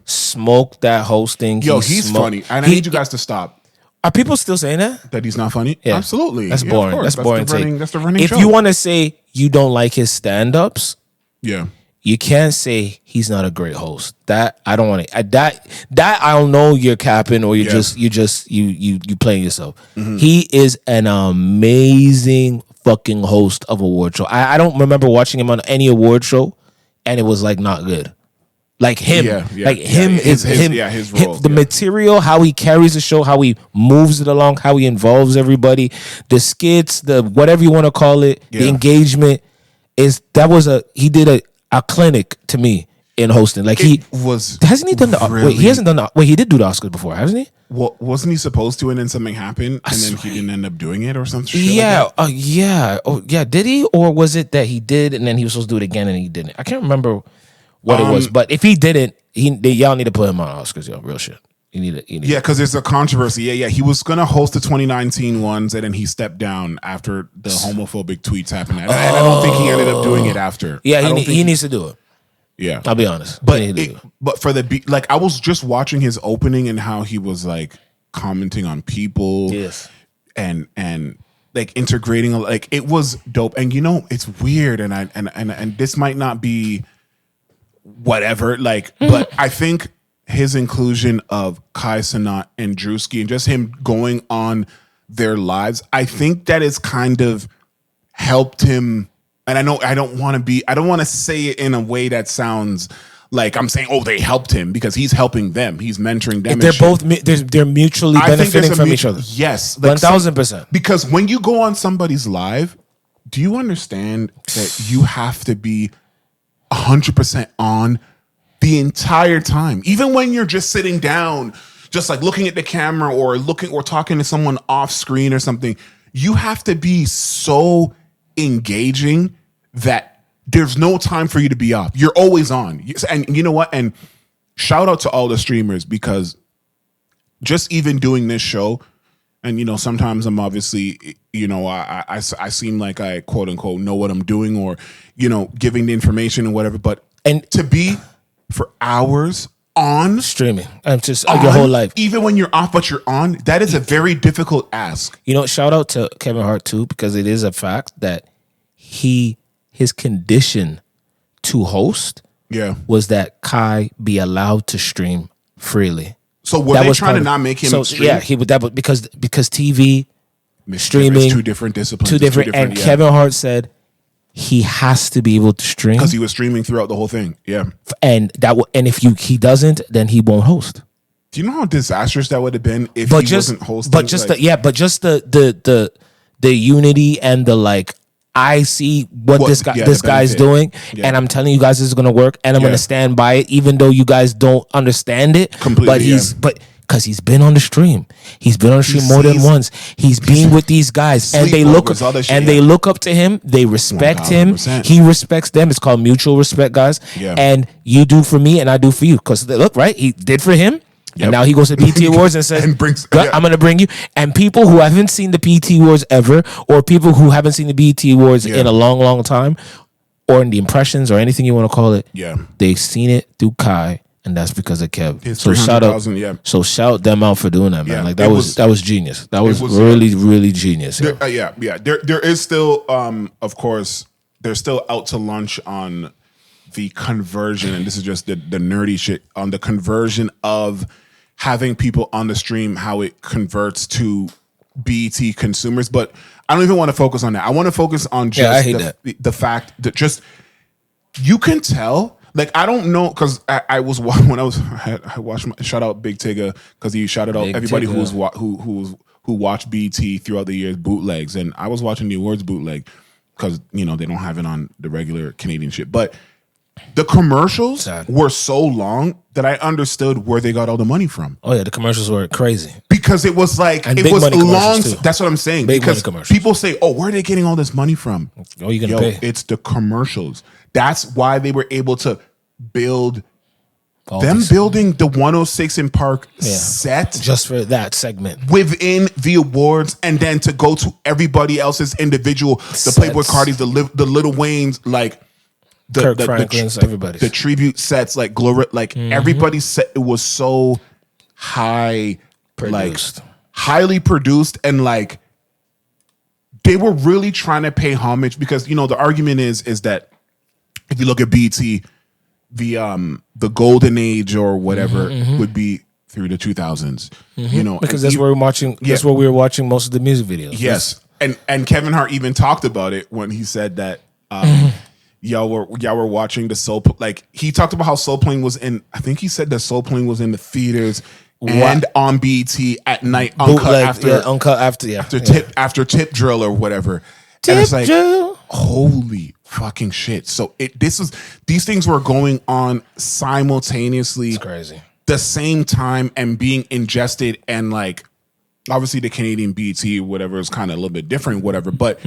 smoked that hosting. Yo, he's funny. And I need you guys to stop. Are people still saying that? That he's not funny? Yeah. Absolutely. That's boring. That's boring. That's the running show. If you want to say you don't like his stand-ups, yeah, you can't say he's not a great host. That I don't want to. That I don't know. You're capping, or you playing yourself. Mm-hmm. He is an amazing fucking host of award show. I don't remember watching him on any award show, and it was like not good. Like him, his role. The material, how he carries the show, how he moves it along, how he involves everybody, the skits, the whatever you want to call it, the engagement he did a clinic to me in hosting. Like he hasn't done he did do the Oscars before, hasn't he? Well, wasn't he supposed to, and then something happened, and then he didn't end up doing it or something? Yeah, Did he, or was it that he did and then he was supposed to do it again and he didn't? I can't remember what it was, but if he didn't, y'all need to put him on Oscars, yo, real shit. You need because there's a controversy. Yeah. He was gonna host the 2019 ones, and then he stepped down after the homophobic tweets happened. And I don't think he ended up doing it after. Yeah, he needs to do it. Yeah, I'll be honest. But for I was just watching his opening and how he was like commenting on people. Yes, and like integrating, like it was dope. And it's weird, and this might not be whatever, but I think his inclusion of Kai Cenat and Drewski and just him going on their lives, I think that has kind of helped him And I know I don't want to say it in a way that sounds like I'm saying, oh, they helped him, because he's helping them. He's mentoring them. They're mutually benefiting from each other. Yes. 1000%. Because when you go on somebody's live, do you understand that you have to be 100% on the entire time? Even when you're just sitting down, just like looking at the camera or talking to someone off screen or something, you have to be so engaging that there's no time for you to be off. You're always on. And you know what? And shout out to all the streamers, because just even doing this show, and, you know, sometimes I'm obviously, you know, I seem like I quote unquote know what I'm doing, or, you know, giving the information and whatever. But to be for hours on streaming and just your whole life, even when you're off, but you're on, that is a very difficult ask. You know, shout out to Kevin Hart too, because it is a fact that his condition to host was that Kai be allowed to stream freely. So were they trying to not make him stream? Yeah, he would. That was because TV, streaming, it's two different disciplines. Two different. And Kevin Hart said he has to be able to stream because he was streaming throughout the whole thing. Yeah, and if he doesn't, then he won't host. Do you know how disastrous that would have been if he wasn't hosting? But just the unity and the like. I see what this guy's doing, and I'm telling you guys this is gonna work, and I'm gonna stand by it, even though you guys don't understand it completely. But because he's been on the stream, more than once. He's been with these guys, and they look up to him. They respect him. He respects them. It's called mutual respect, guys. Yeah. And you do for me, and I do for you. Because look, right? He did for him. Yep. And now he goes to BET Awards and says, I'm going to bring you. And people who haven't seen the BET Awards ever, or people who haven't seen the BET Awards in a long, long time, or in the impressions or anything you want to call it, they've seen it through Kai, and that's because of Kev. So shout them out for doing that, man. Like that was genius. That was really genius. There is still, of course, they're still out to lunch on the conversion, and this is just the nerdy shit on the conversion of having people on the stream, how it converts to BET consumers. But I don't even want to focus on that. I want to focus on just the fact that just you can tell. Like, I don't know, because I watched shout out Big Tigger, because he shouted out Big everybody who watched BET throughout the years bootlegs, and I was watching the awards bootleg because, you know, they don't have it on the regular Canadian shit, but the commercials were so long that I understood where they got all the money from. Oh yeah, the commercials were crazy because it was like and it was long. Too. That's what I'm saying. Big because people say, "Oh, where are they getting all this money from?" Oh, you gonna pay? It's the commercials. That's why they were able to build. Building the 106 in Park set just for that segment within the awards, and then to go to everybody else's individual, the Playboy Cardis, the Lil Waynes, like. Kirk Franklin's, everybody. The tribute sets, like Gloria, like everybody's set, it was so high produced. Like highly produced, and like they were really trying to pay homage, because, you know, the argument is that if you look at BET, the golden age or whatever would be through the 2000s. You know, because that's where we're watching. That's where we were watching most of the music videos. Yes, and Kevin Hart even talked about it when he said that. Y'all were watching the Soul, like he talked about how Soul Plane was in. I think he said that Soul Plane was in the theaters and on BET at night, after Tip Drill or whatever. And it's like, holy fucking shit! So these things were going on simultaneously, it's crazy, the same time, and being ingested, and like obviously the Canadian BET whatever is kind of a little bit different, whatever, but.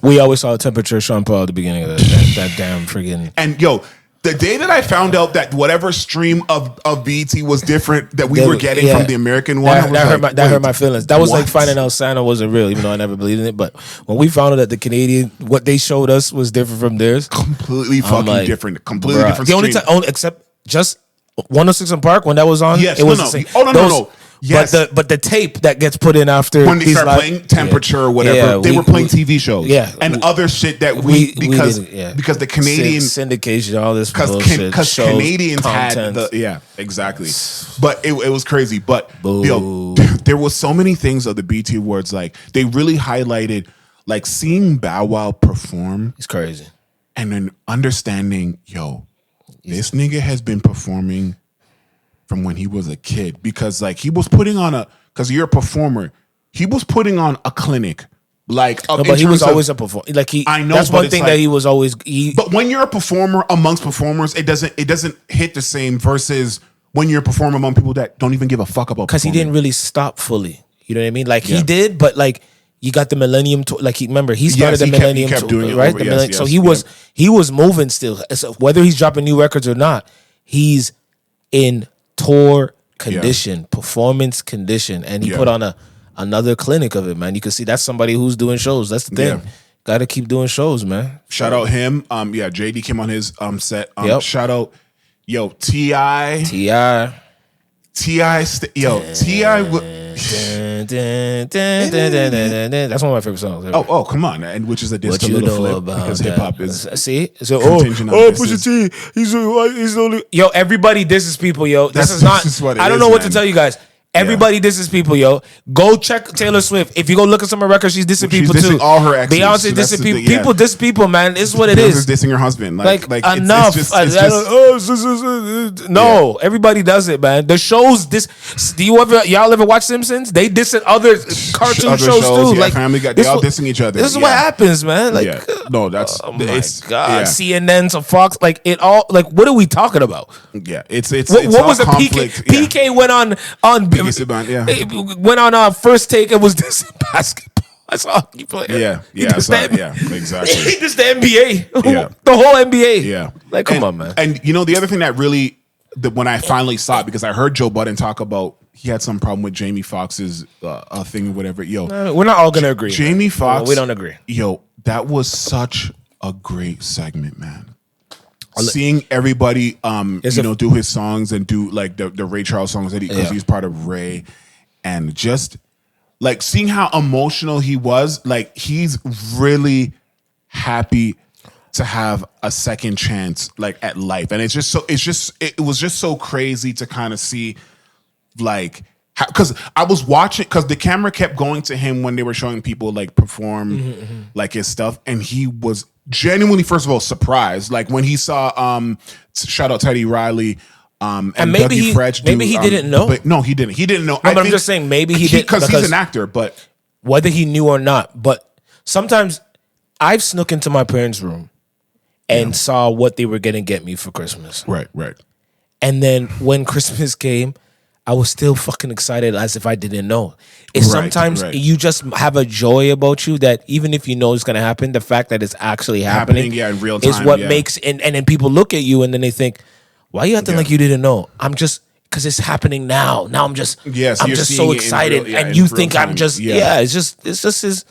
We always saw the temperature Sean Paul at the beginning of that damn friggin'. And yo, the day that I found out that whatever stream of BET was different that we were getting from the American one, that hurt my feelings. That was like finding out Santa wasn't real, even though I never believed in it. But when we found out that the Canadian, what they showed us was different from theirs, completely fucking different, completely different. The only time, except just 106 in Park when that was on, yes, it was no. the same. Oh no. Yes. But the tape that gets put in after when they start playing Temperature or whatever, they were playing TV shows, and other shit that because the Canadian syndication, all this because Canadians content. Had exactly. But it was crazy. But yo, there was so many things of the BET Awards, like they really highlighted Like seeing Bow Wow perform, It's crazy. and then understanding, this nigga has been performing from when he was a kid, because like he was putting on because you're a performer, he was putting on a clinic. Like, but he was always a performer. Like I know, that's one thing that he was always. But when you're a performer amongst performers, it doesn't hit the same versus when you're a performer among people that don't even give a fuck about. Because he didn't really stop fully. You know what I mean? Like he did, but like you got the Millennium Tour. Like remember he started the Millennium Tour, doing it right? over, so he was moving still. So whether he's dropping new records or not, he's in tour condition, performance condition, and he put on another clinic of it, man. You can see that's somebody who's doing shows. That's the thing. Got to keep doing shows, man. Shout out him. JD came on his set. Shout out, T.I. That's one of my favorite songs. Oh, come on, and which is a diss to Little Flip because hip hop is see. So Pusha T, he's only everybody disses people, yo. This is not. I don't know what to tell you guys. Everybody disses people, yo. Go check Taylor Swift. If you go look at some of her records, she's dissing people too. All her exes. Beyonce dissing people. People diss people, man. It's what it is. Dissing her husband. Like enough. No, everybody does it, man. The shows do y'all ever watch Simpsons? They diss other cartoon shows too. Yeah, like Family Guy. They all dissing each other. This is what happens, man. Like no, that's oh my God. CNN to Fox. Like it all. Like what are we talking about? Yeah, it's what was the conflict? PK went on went on First Take and was dissing basketball. That's all he played. Exactly. He dissed the NBA. The whole NBA. Yeah. Like, come on, man. And the other thing that really, when I finally saw it, because I heard Joe Budden talk about he had some problem with Jamie Foxx's thing or whatever. We're not all gonna agree. Jamie Foxx, we don't agree. That was such a great segment, man. Seeing everybody, do his songs and do like the Ray Charles songs that because he's part of Ray, and just like seeing how emotional he was, like he's really happy to have a second chance, like at life, and it was just so crazy to kind of see, like, because I was watching because the camera kept going to him when they were showing people like perform like his stuff, and he was genuinely, first of all, surprised. Like when he saw shout out Teddy Riley and maybe Dougie Fresh maybe he didn't know. But no, he didn't. He didn't know. No, but I'm just saying maybe he didn't because he's an actor. But whether he knew or not, but sometimes I've snuck into my parents' room and saw what they were gonna get me for Christmas. Right. And then when Christmas came, I was still fucking excited as if I didn't know. Sometimes you just have a joy about you that even if you know it's gonna happen, the fact that it's actually happening in real time is what makes and then people look at you and then they think, why are you acting like you didn't know? I'm just because it's happening now. Now I'm just I'm just so excited. And you think I'm just it's just his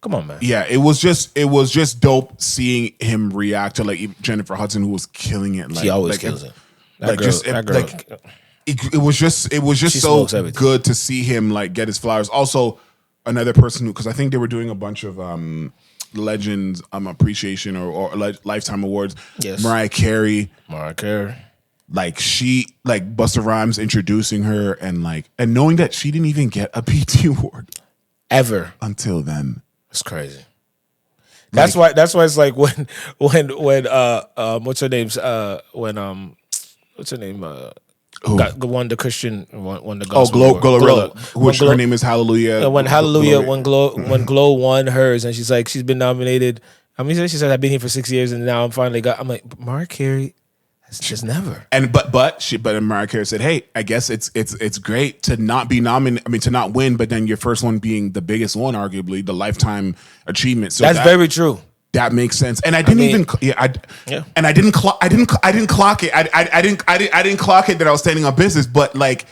come on, man. Yeah, it was just dope seeing him react to like Jennifer Hudson, who was killing it. Like, she always kills it. It was just so good to see him like get his flowers. Also, another person who, because I think they were doing a bunch of legends appreciation or lifetime awards. Yes. Mariah Carey. Like she Busta Rhymes introducing her and knowing that she didn't even get a BET award ever until then. It's crazy. That's why it's like when what's her name's what's her name won the Christian won the gospel Glorilla, which her name is Hallelujah. When Glow won hers, and she's been nominated. I mean, she said I've been here for 6 years, and now I'm like Mariah Carey. It's just never. And but Mariah Carey said, "Hey, I guess it's great to not be nominated. I mean, to not win, but then your first one being the biggest one, arguably the lifetime achievement." So that's very true. That makes sense. And I didn't And I didn't clock it. I didn't clock it that I was standing on business. But like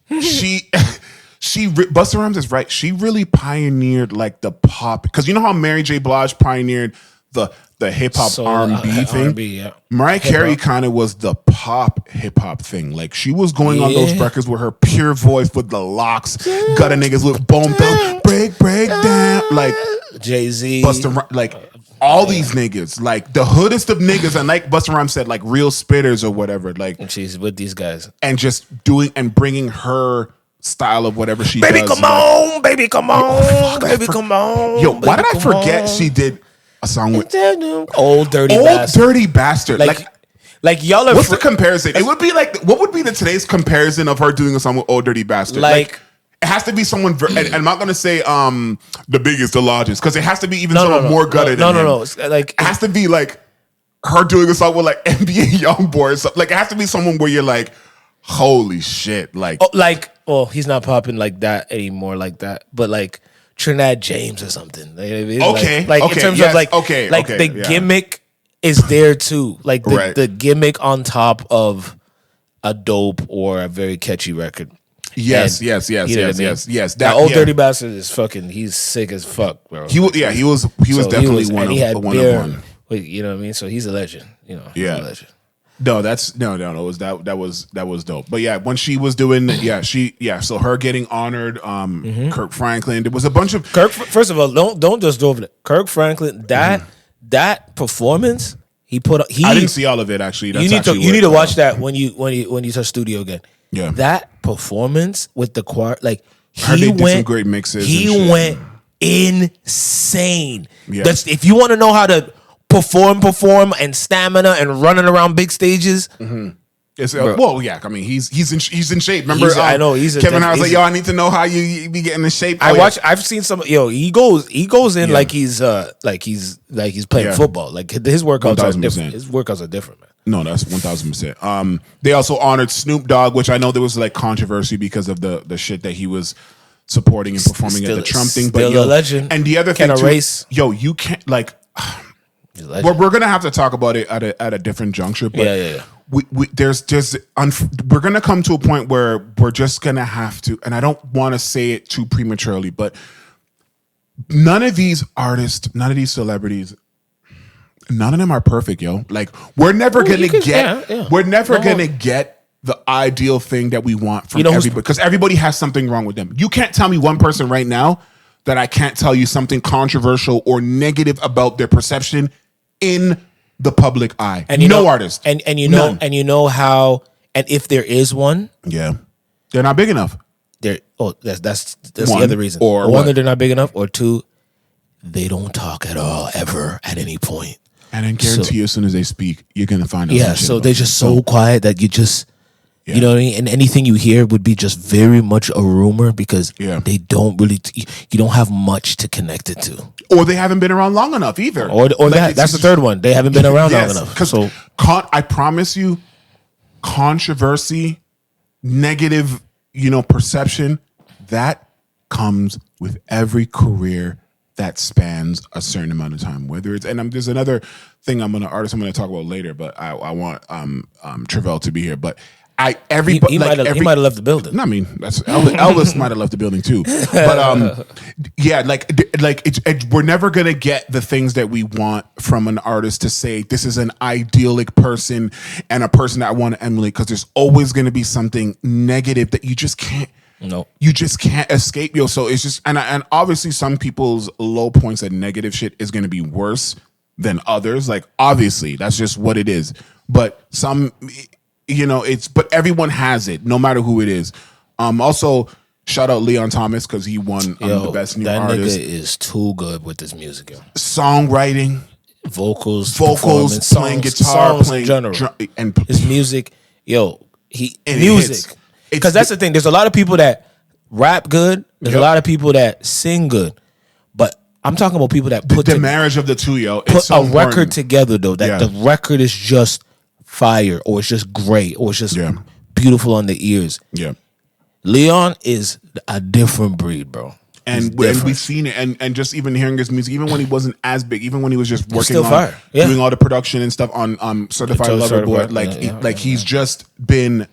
Busta Rhymes is right. She really pioneered like the pop, because you know how Mary J. Blige pioneered the hip hop R&B thing. R&B, Mariah Carey kind of was the pop hip hop thing. Like she was going on those records with her pure voice with the locks, gutter niggas with bone down, break down, like Jay-Z, Busta, like all these niggas, like the hoodest of niggas, and like Busta Rhymes said, like real spitters or whatever. Like and she's with these guys and just doing and bringing her style of whatever she Baby, does. come on, baby, come on, baby, come on. Yo, why did I come forget on. she did a song with Old Dirty Old Bastard? Dirty Bastard? Like y'all are. What's the comparison? It would be like, what would be the today's comparison of her doing a song with Old Dirty Bastard? Like it has to be someone, and I'm not gonna say the biggest, the largest, because it has to be even someone more gutted than him. No. It's like it has to be like her doing a song with like NBA YoungBoy or something. Like it has to be someone where you're like, holy shit, like, well, he's not popping like that anymore, like that, but like Trinidad James or something. You know what I mean? Okay, like in terms of like, the yeah. gimmick is there too, like the gimmick on top of a dope or a very catchy record. Yes. You know what I mean? Yes. That Old Dirty Bastard is fucking. He's sick as fuck, bro. He was definitely one of one. You know what I mean? So he's a legend. You know, yeah. He's a legend. No, that's no. It was that was dope. But yeah, when she was doing, so her getting honored, Kirk Franklin. There was a bunch of Kirk. First of all, don't just go over it. Kirk Franklin. That performance he put. I didn't see all of it actually. That's you need to watch that when you touch studio again. Yeah, that performance with the choir, like he did some great mixes. He went insane. Yeah. If you want to know how to perform and stamina and running around big stages. Mm-hmm. Well, yeah. I mean, he's in shape. Remember, I know Kevin Hart's like, yo, I need to know how you be getting in shape. I've seen some. Yo, he goes in like he's playing football. Like his workouts 1,000%. are different. His workouts are different, man. No, that's 1,000%. They also honored Snoop Dogg, which I know there was like controversy because of the shit that he was supporting and performing at the Trump thing. But a legend. And the other thing too, you can't like. We're gonna have to talk about it at a different juncture. But yeah. We're gonna come to a point where we're just gonna have to, and I don't want to say it too prematurely, but none of these artists, none of these celebrities, none of them are perfect, yo. Like we're never gonna get the ideal thing that we want from everybody, because everybody has something wrong with them. You can't tell me one person right now that I can't tell you something controversial or negative about their perception in the public eye. And artist. And you know how, and if there is one, they're not big enough. That's the other reason. Or one, that they're not big enough, or two, they don't talk at all ever at any point. And I guarantee you, as soon as they speak, you're gonna find out. Yeah, so they're just so quiet that you just. Yeah. You know what I mean? And anything you hear would be just very much a rumor, because they don't really, you don't have much to connect it to. Or they haven't been around long enough either. Or that's the third one. They haven't been around long enough. So I promise you, controversy, negative, perception, that comes with every career that spans a certain amount of time. Whether it's, and there's another thing I'm gonna talk about later, but I want Travell to be here. But he might have left the building. No, I mean, that's Elvis might have left the building too. But we're never gonna get the things that we want from an artist to say this is an idyllic person and a person that I want to emulate, because there's always gonna be something negative that you just can't. No, you just can't escape, yo. So it's just, and obviously some people's low points and negative shit is gonna be worse than others. Like obviously that's just what it is. But some. But everyone has it, no matter who it is. Also, shout out Leon Thomas, because he won the best new artist. That nigga is too good with this music, yo. Songwriting, vocals, playing guitar, playing in general, and his music, music. Because that's the thing. There's a lot of people that rap good. There's a lot of people that sing good, but I'm talking about people that put the marriage of the two, yo. Put a record together, though. That the record is just fire, or it's just great, or it's just beautiful on the ears. Yeah, Leon is a different breed, bro. And we've seen it, and just even hearing his music, even when he wasn't as big, even when he was just working on doing all the production and stuff on Certified Lover Boy, he's just been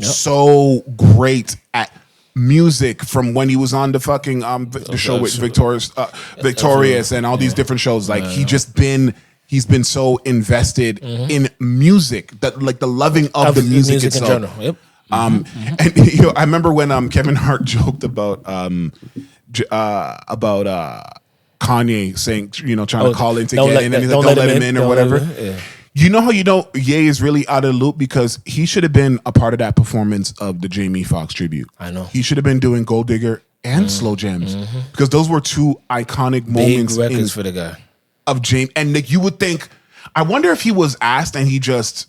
so great at music from when he was on the fucking the show with Victorious and all these different shows. Like he's been so invested in music, that like the loving of the music itself. In general. Yep. And I remember when Kevin Hart joked about Kanye saying, trying to call in to get in, and he's like, don't let him in or whatever. You know how Ye is really out of the loop because he should have been a part of that performance of the Jamie Foxx tribute. I know. He should have been doing Gold Digger and Slow Jams because those were two iconic moments Big records for the guy. Of Jamie. And like, you would think, I wonder if he was asked and he just,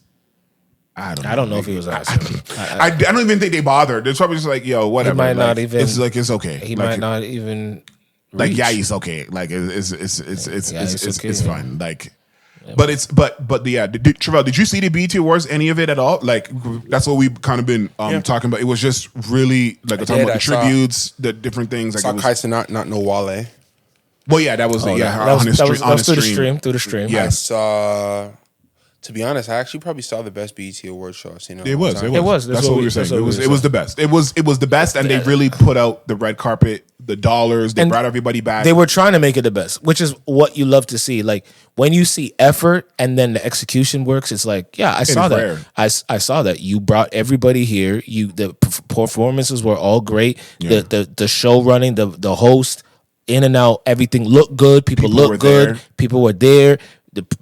I don't know if he was asked. I don't even think they bothered. They're probably just like, yo, whatever. He might like, not even. It's like, it's okay. He like, might not even. Like, reach. yeah, he's okay. Like, it's okay, fine. Like, but Travell, did you see the BET Awards? Any of it at all? Like, that's what we've kind of been talking about. It was just really like talking about the tributes, the different things. Like, saw Kaisa not no Wale. Well, yeah, that was that was through the stream. Yeah. I saw. To be honest, I actually probably saw the best BET Awards show I've seen. It was. That's what we were saying. It was the best. It was the best, and they really put out the red carpet, the dollars. They brought everybody back. They were trying to make it the best, which is what you love to see. Like when you see effort and then the execution works, it's like, yeah, I saw that. Rare. I saw that. You brought everybody here. The performances were all great. Yeah. The show running, the host, in and out, everything looked good. People looked good. There. People were there.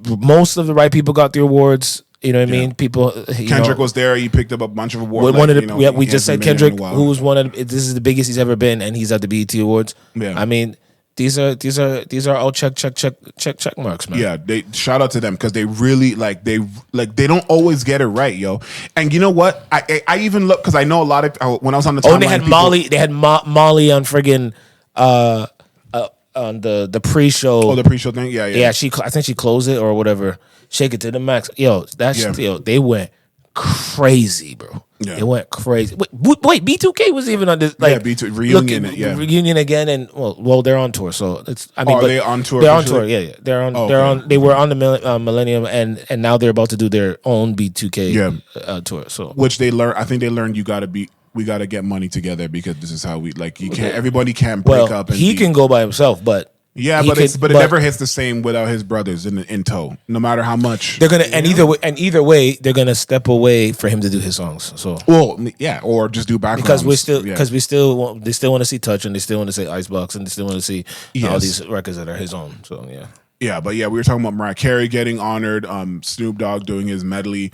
Most of the right people got the awards. You know what I mean? People. Kendrick was there. He picked up a bunch of awards. We just said Kendrick, who was one of. This is the biggest he's ever been, and he's at the BET Awards. Yeah. I mean, these are all check marks, man. Yeah, they shout out to them because they really they don't always get it right, yo. And you know what? I even look because I know a lot of when I was on the timeline, they had Molly. They had Molly on friggin' on the pre-show. Oh, the pre-show thing. Yeah. I think she closed it or whatever. Shake it to the max. Yo, they went crazy, bro. Yeah. They went crazy. Wait, B2K was even on this. Like, yeah, B2 reunion. Reunion again, and well, they're on tour. So it's. I mean, are they on tour? They're on tour. Yeah. They're on. They were on the Millennium, and now they're about to do their own B2K tour. So which they learned. I think they learned we got to get money together because this is how we like. You can't. Everybody can't break up. And he can go by himself, but. Yeah, but it never hits the same without his brothers in tow. No matter how much they're gonna, either way, they're gonna step away for him to do his songs. So or just do backgrounds because they still want to see Touch, and they still want to see Icebox, and they still want to see all these records that are his own. So but we were talking about Mariah Carey getting honored, Snoop Dogg doing his medley.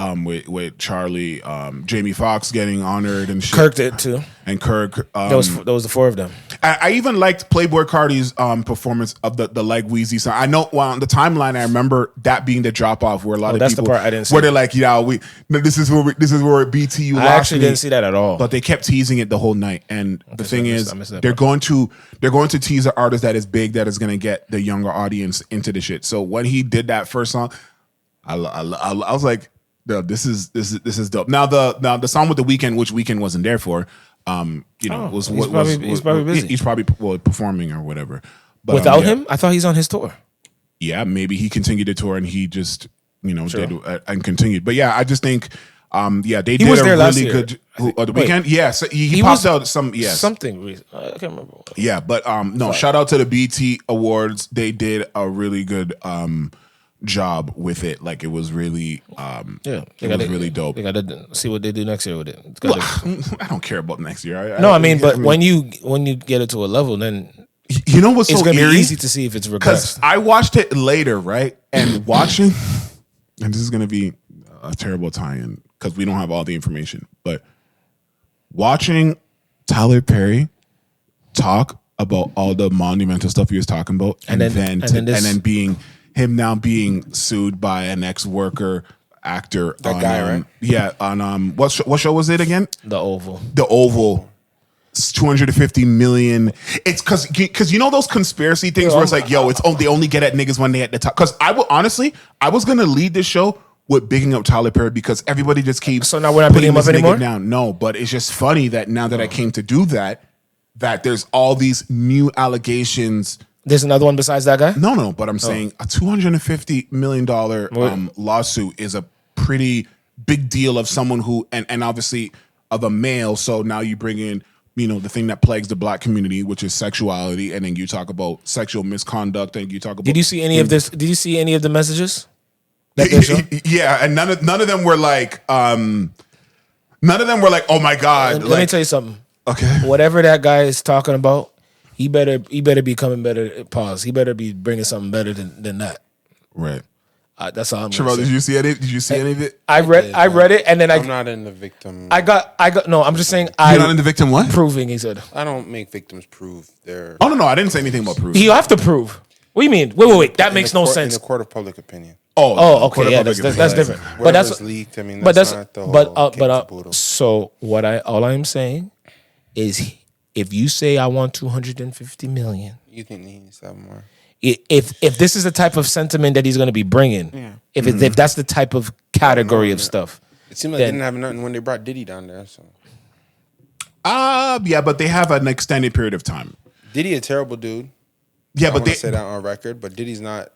With Charlie, Jamie Foxx getting honored and shit. Kirk did too, and Kirk. That was the four of them. I even liked Playboi Carti's performance of the Like Wheezy song. I know on the timeline I remember that being the drop off where a lot of that's people the part I didn't see. Where they're like, this is where BTU. I actually didn't see that at all. But they kept teasing it the whole night. And the thing is, they're going to tease an artist that is big that is going to get the younger audience into the shit. So when he did that first song, I was like. This is dope. Now the song with the Weeknd, which Weeknd wasn't there for, he's probably busy. He's probably performing or whatever. But, without him, I thought he's on his tour. Yeah, maybe he continued the tour and he just did and continued. But yeah, I just think they did a really good. The Weeknd, so he popped out something. I can't remember. Yeah, but shout out to the BET Awards. They did a really good job with it. Like it was really really dope. They gotta see what they do next year with it. I don't care about next year. But when you get it to a level, then you know what's it's so gonna eerie? be easy to see if it's regressed. I watched it later, right? And watching, and this is gonna be a terrible tie-in because we don't have all the information, but watching Tyler Perry talk about all the monumental stuff he was talking about, and then being him now being sued by an ex-worker actor. That guy, right? Yeah, on what show was it again? The Oval. The Oval. It's $250 million. It's because you know those conspiracy things where it's like, they only get at niggas when they at the top. Because I was gonna lead this show with bigging up Tyler Perry because everybody just keeps. So now we're not bigging him up anymore. Down. No, but it's just funny that now that I came to do that there's all these new allegations. There's another one besides that guy? No, but I'm saying a $250 million lawsuit is a pretty big deal of someone who, and obviously of a male. So now you bring in, the thing that plagues the black community, which is sexuality. And then you talk about sexual misconduct and you talk about. Did you see any of this? Did you see any of the messages? Yeah. And none of them were like, oh my God. Let me tell you something. Okay. Whatever that guy is talking about, he better be coming better. Pause. He better be bringing something better than that. Right. That's all I'm Terrell, did you see any? Did you see any of it? I read it, and then I'm not in the victim. I got. No, I'm just saying. You're not in the victim. What? Proving? He said. I don't make victims prove their. Oh no, I didn't say anything about proving. You have to prove. What do you mean? Wait. That makes no sense. In the court of public opinion. Oh, okay. Yeah, that's different. But that's leaked. I mean, that's not the whole so all I'm saying is, if you say I want 250 million, you think he needs that more? If this is the type of sentiment that he's going to be bringing, if that's the type of category of stuff, it seemed like they didn't have nothing when they brought Diddy down there. So, yeah, but they have an extended period of time. Diddy a terrible dude. Yeah, but they say that on record. But Diddy's not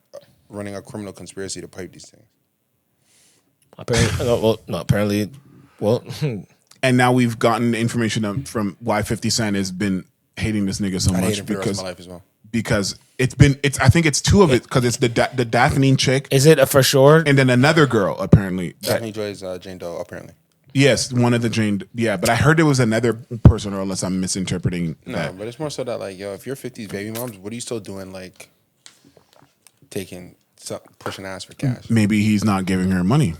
running a criminal conspiracy to pipe these things. Apparently, and now we've gotten information from why 50 Cent has been hating this nigga so much hate him for the rest of my life as well. Because I think it's two of it, because it's the Daphne chick. Is it for sure? And then another girl, apparently. Daphne Joy's Jane Doe, apparently. Yes, one of the Jane. Yeah, but I heard there was another person, or unless I'm misinterpreting that. No, but it's more so that, like, yo, if you're 50's baby moms, what are you still doing, like, pushing ass for cash? Maybe he's not giving her money.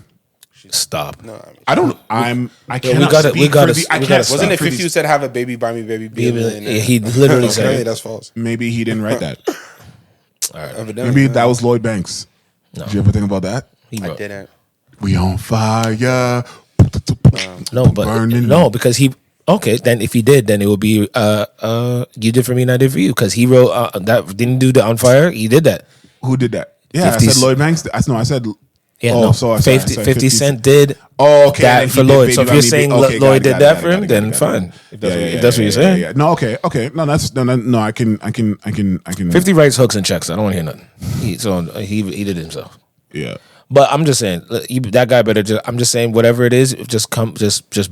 Stop. No, I cannot speak for the. I can't. Wasn't it 50 who said, "Have a baby, buy me baby"? He literally said apparently that's false. Maybe he didn't write that. All right. Maybe that was Lloyd Banks. No. Did you ever think about that? I didn't. We on fire. Because he. Okay, then if he did, then it would be you did for me, and I did for you, because he wrote that. Didn't do the on fire. He did that. Who did that? Yeah, 50, I said Lloyd Banks. I said. Yeah, no. So 50 Cent did that for Lloyd. So if you're saying Lloyd did that for him, then fine. If that's what you're saying. Yeah. No, okay. No, that's no. I can. 50 writes hooks and checks. I don't want to hear nothing. He did it himself. Yeah. But I'm just saying, that guy better. I'm just saying, whatever it is, just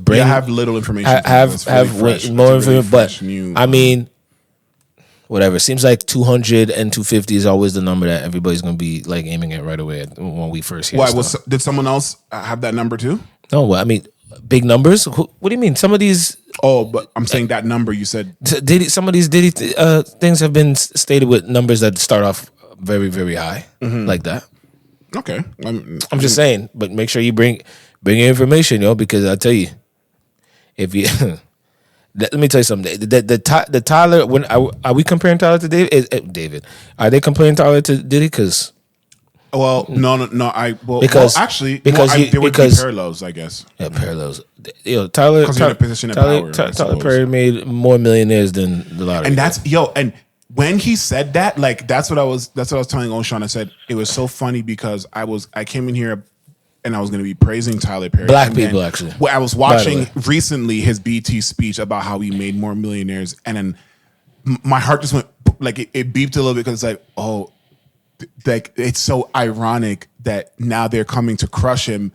bring. I have little information. Have more information. But I mean, whatever. Seems like 200 and 250 is always the number that everybody's going to be like aiming at right away when we first hear. Why? Did someone else have that number too? No, I mean, big numbers. What do you mean? Some of these. Oh, but I'm saying that number you said. Some of these Diddy things have been stated with numbers that start off very, very high, like that. Okay, I'm just saying, but make sure you bring your information, because I tell you, if you. Let me tell you something. The Tyler, when are we comparing Tyler to David? David, are they comparing Tyler to Diddy? Because no. Actually, there would be parallels, I guess. Yeah, parallels. Tyler, because you're in a position of power. Tyler Perry made more millionaires than the lottery. And that's and when he said that, like that's what I was telling O'Shawn. I said it was so funny because I came in here. And I was going to be praising Tyler Perry. Black people, actually. Well, I was watching recently his BT speech about how he made more millionaires. And then my heart just went, like, it beeped a little bit because it's like, like, it's so ironic that now they're coming to crush him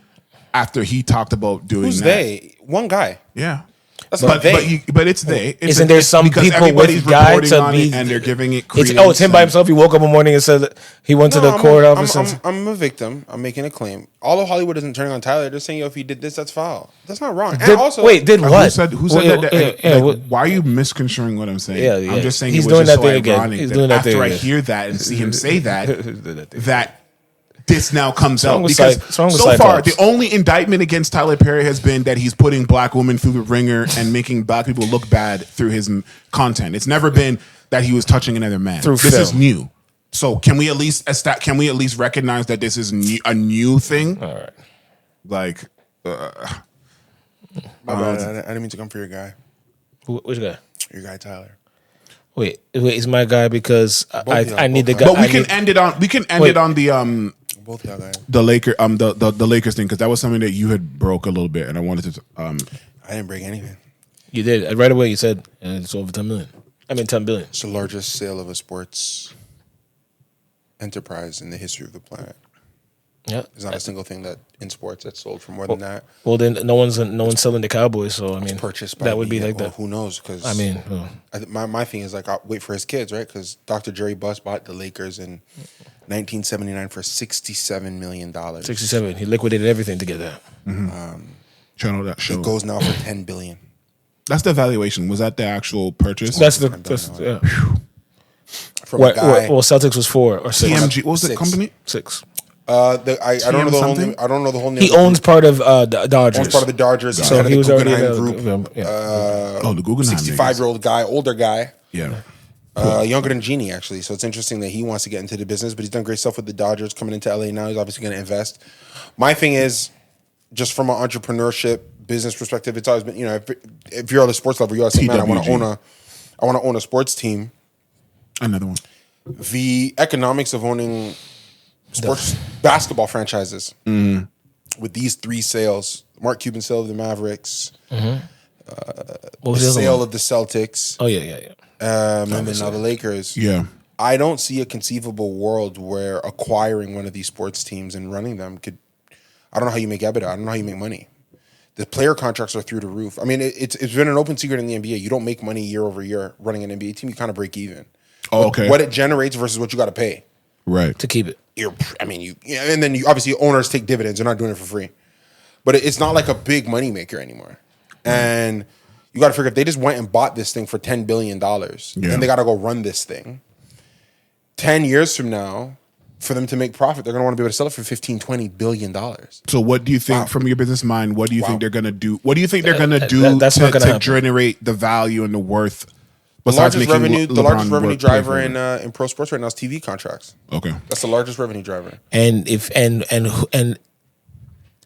after he talked about doing Who's that. they? One guy. Yeah. That's not they. But it's they. Isn't there some people with guy to be, and they're giving it credence? It's him by himself. He woke up in the morning and said that he went to the court office. I'm a victim. I'm making a claim. All of Hollywood isn't turning on Tyler. They're saying, if he did this, that's foul. That's not wrong. Did what? Who said that? Why are you misconstruing what I'm saying? Yeah. I'm just saying he's it was doing just that so thing ironic again. that after I hear that and see him say that this now comes out because so far the only indictment against Tyler Perry has been that he's putting black women through the ringer and making black people look bad through his content. It's never been that he was touching another man. This is new. So can we at least recognize that this is a new thing? All right. Like, I didn't mean to come for your guy. Which guy? Your guy Tyler. Wait, he's my guy because I need the guy. But we can end it on the both y'all guys. The Lakers thing, because that was something that you had broke a little bit, and I wanted to. I didn't break anything. You did right away. You said it's over 10 million. I mean 10 billion. It's the largest sale of a sports enterprise in the history of the planet. Yeah, there's not a single thing that in sports that's sold for more than that. Well, then no one's selling the Cowboys, so I mean, purchased by that would be like that. Who knows? Because I mean, my thing is like, I'll wait for his kids, right? Because Dr. Jerry Buss bought the Lakers in 1979 for $67 million. 67. He liquidated everything to get that. Channel that show. It goes now for $10 billion. That's the valuation. Was that the actual purchase? That's From a guy. Well, Celtics was 4 or 6. TMG. What was the company? 6. I don't know the whole name. I don't know the whole name. He owns part of the Dodgers. Owns part of the Dodgers. So he was already group. The Guggenheim 65-year-old guy, older guy. Yeah. Younger than Genie, actually. So it's interesting that he wants to get into the business, but he's done great stuff with the Dodgers coming into LA now. He's obviously going to invest. My thing is, just from an entrepreneurship business perspective, it's always been, if you're on the sports level, you always say, man, I want to own a sports team. Another one. The economics of owning sports basketball franchises with these 3 sales: Mark Cuban sale of the Mavericks, the sale of the Celtics. Oh yeah. And then now the Lakers. Yeah. I don't see a conceivable world where acquiring one of these sports teams and running them could. I don't know how you make EBITDA. I don't know how you make money. The player contracts are through the roof. I mean, it's been an open secret in the NBA. You don't make money year over year running an NBA team. You kind of break even. Oh, okay. What it generates versus what you got to pay. Right. To keep it. And then obviously owners take dividends. They're not doing it for free. But it's not like a big money maker anymore. And you got to figure if they just went and bought this thing for $10 billion and they got to go run this thing, 10 years from now, for them to make profit, they're going to want to be able to sell it for $15-20 billion. So what do you think from your business mind, what do you think they're going to do? What do you think they're going to do to generate the value and the worth? The largest revenue driver in pro sports right now is TV contracts. Okay. That's the largest revenue driver. And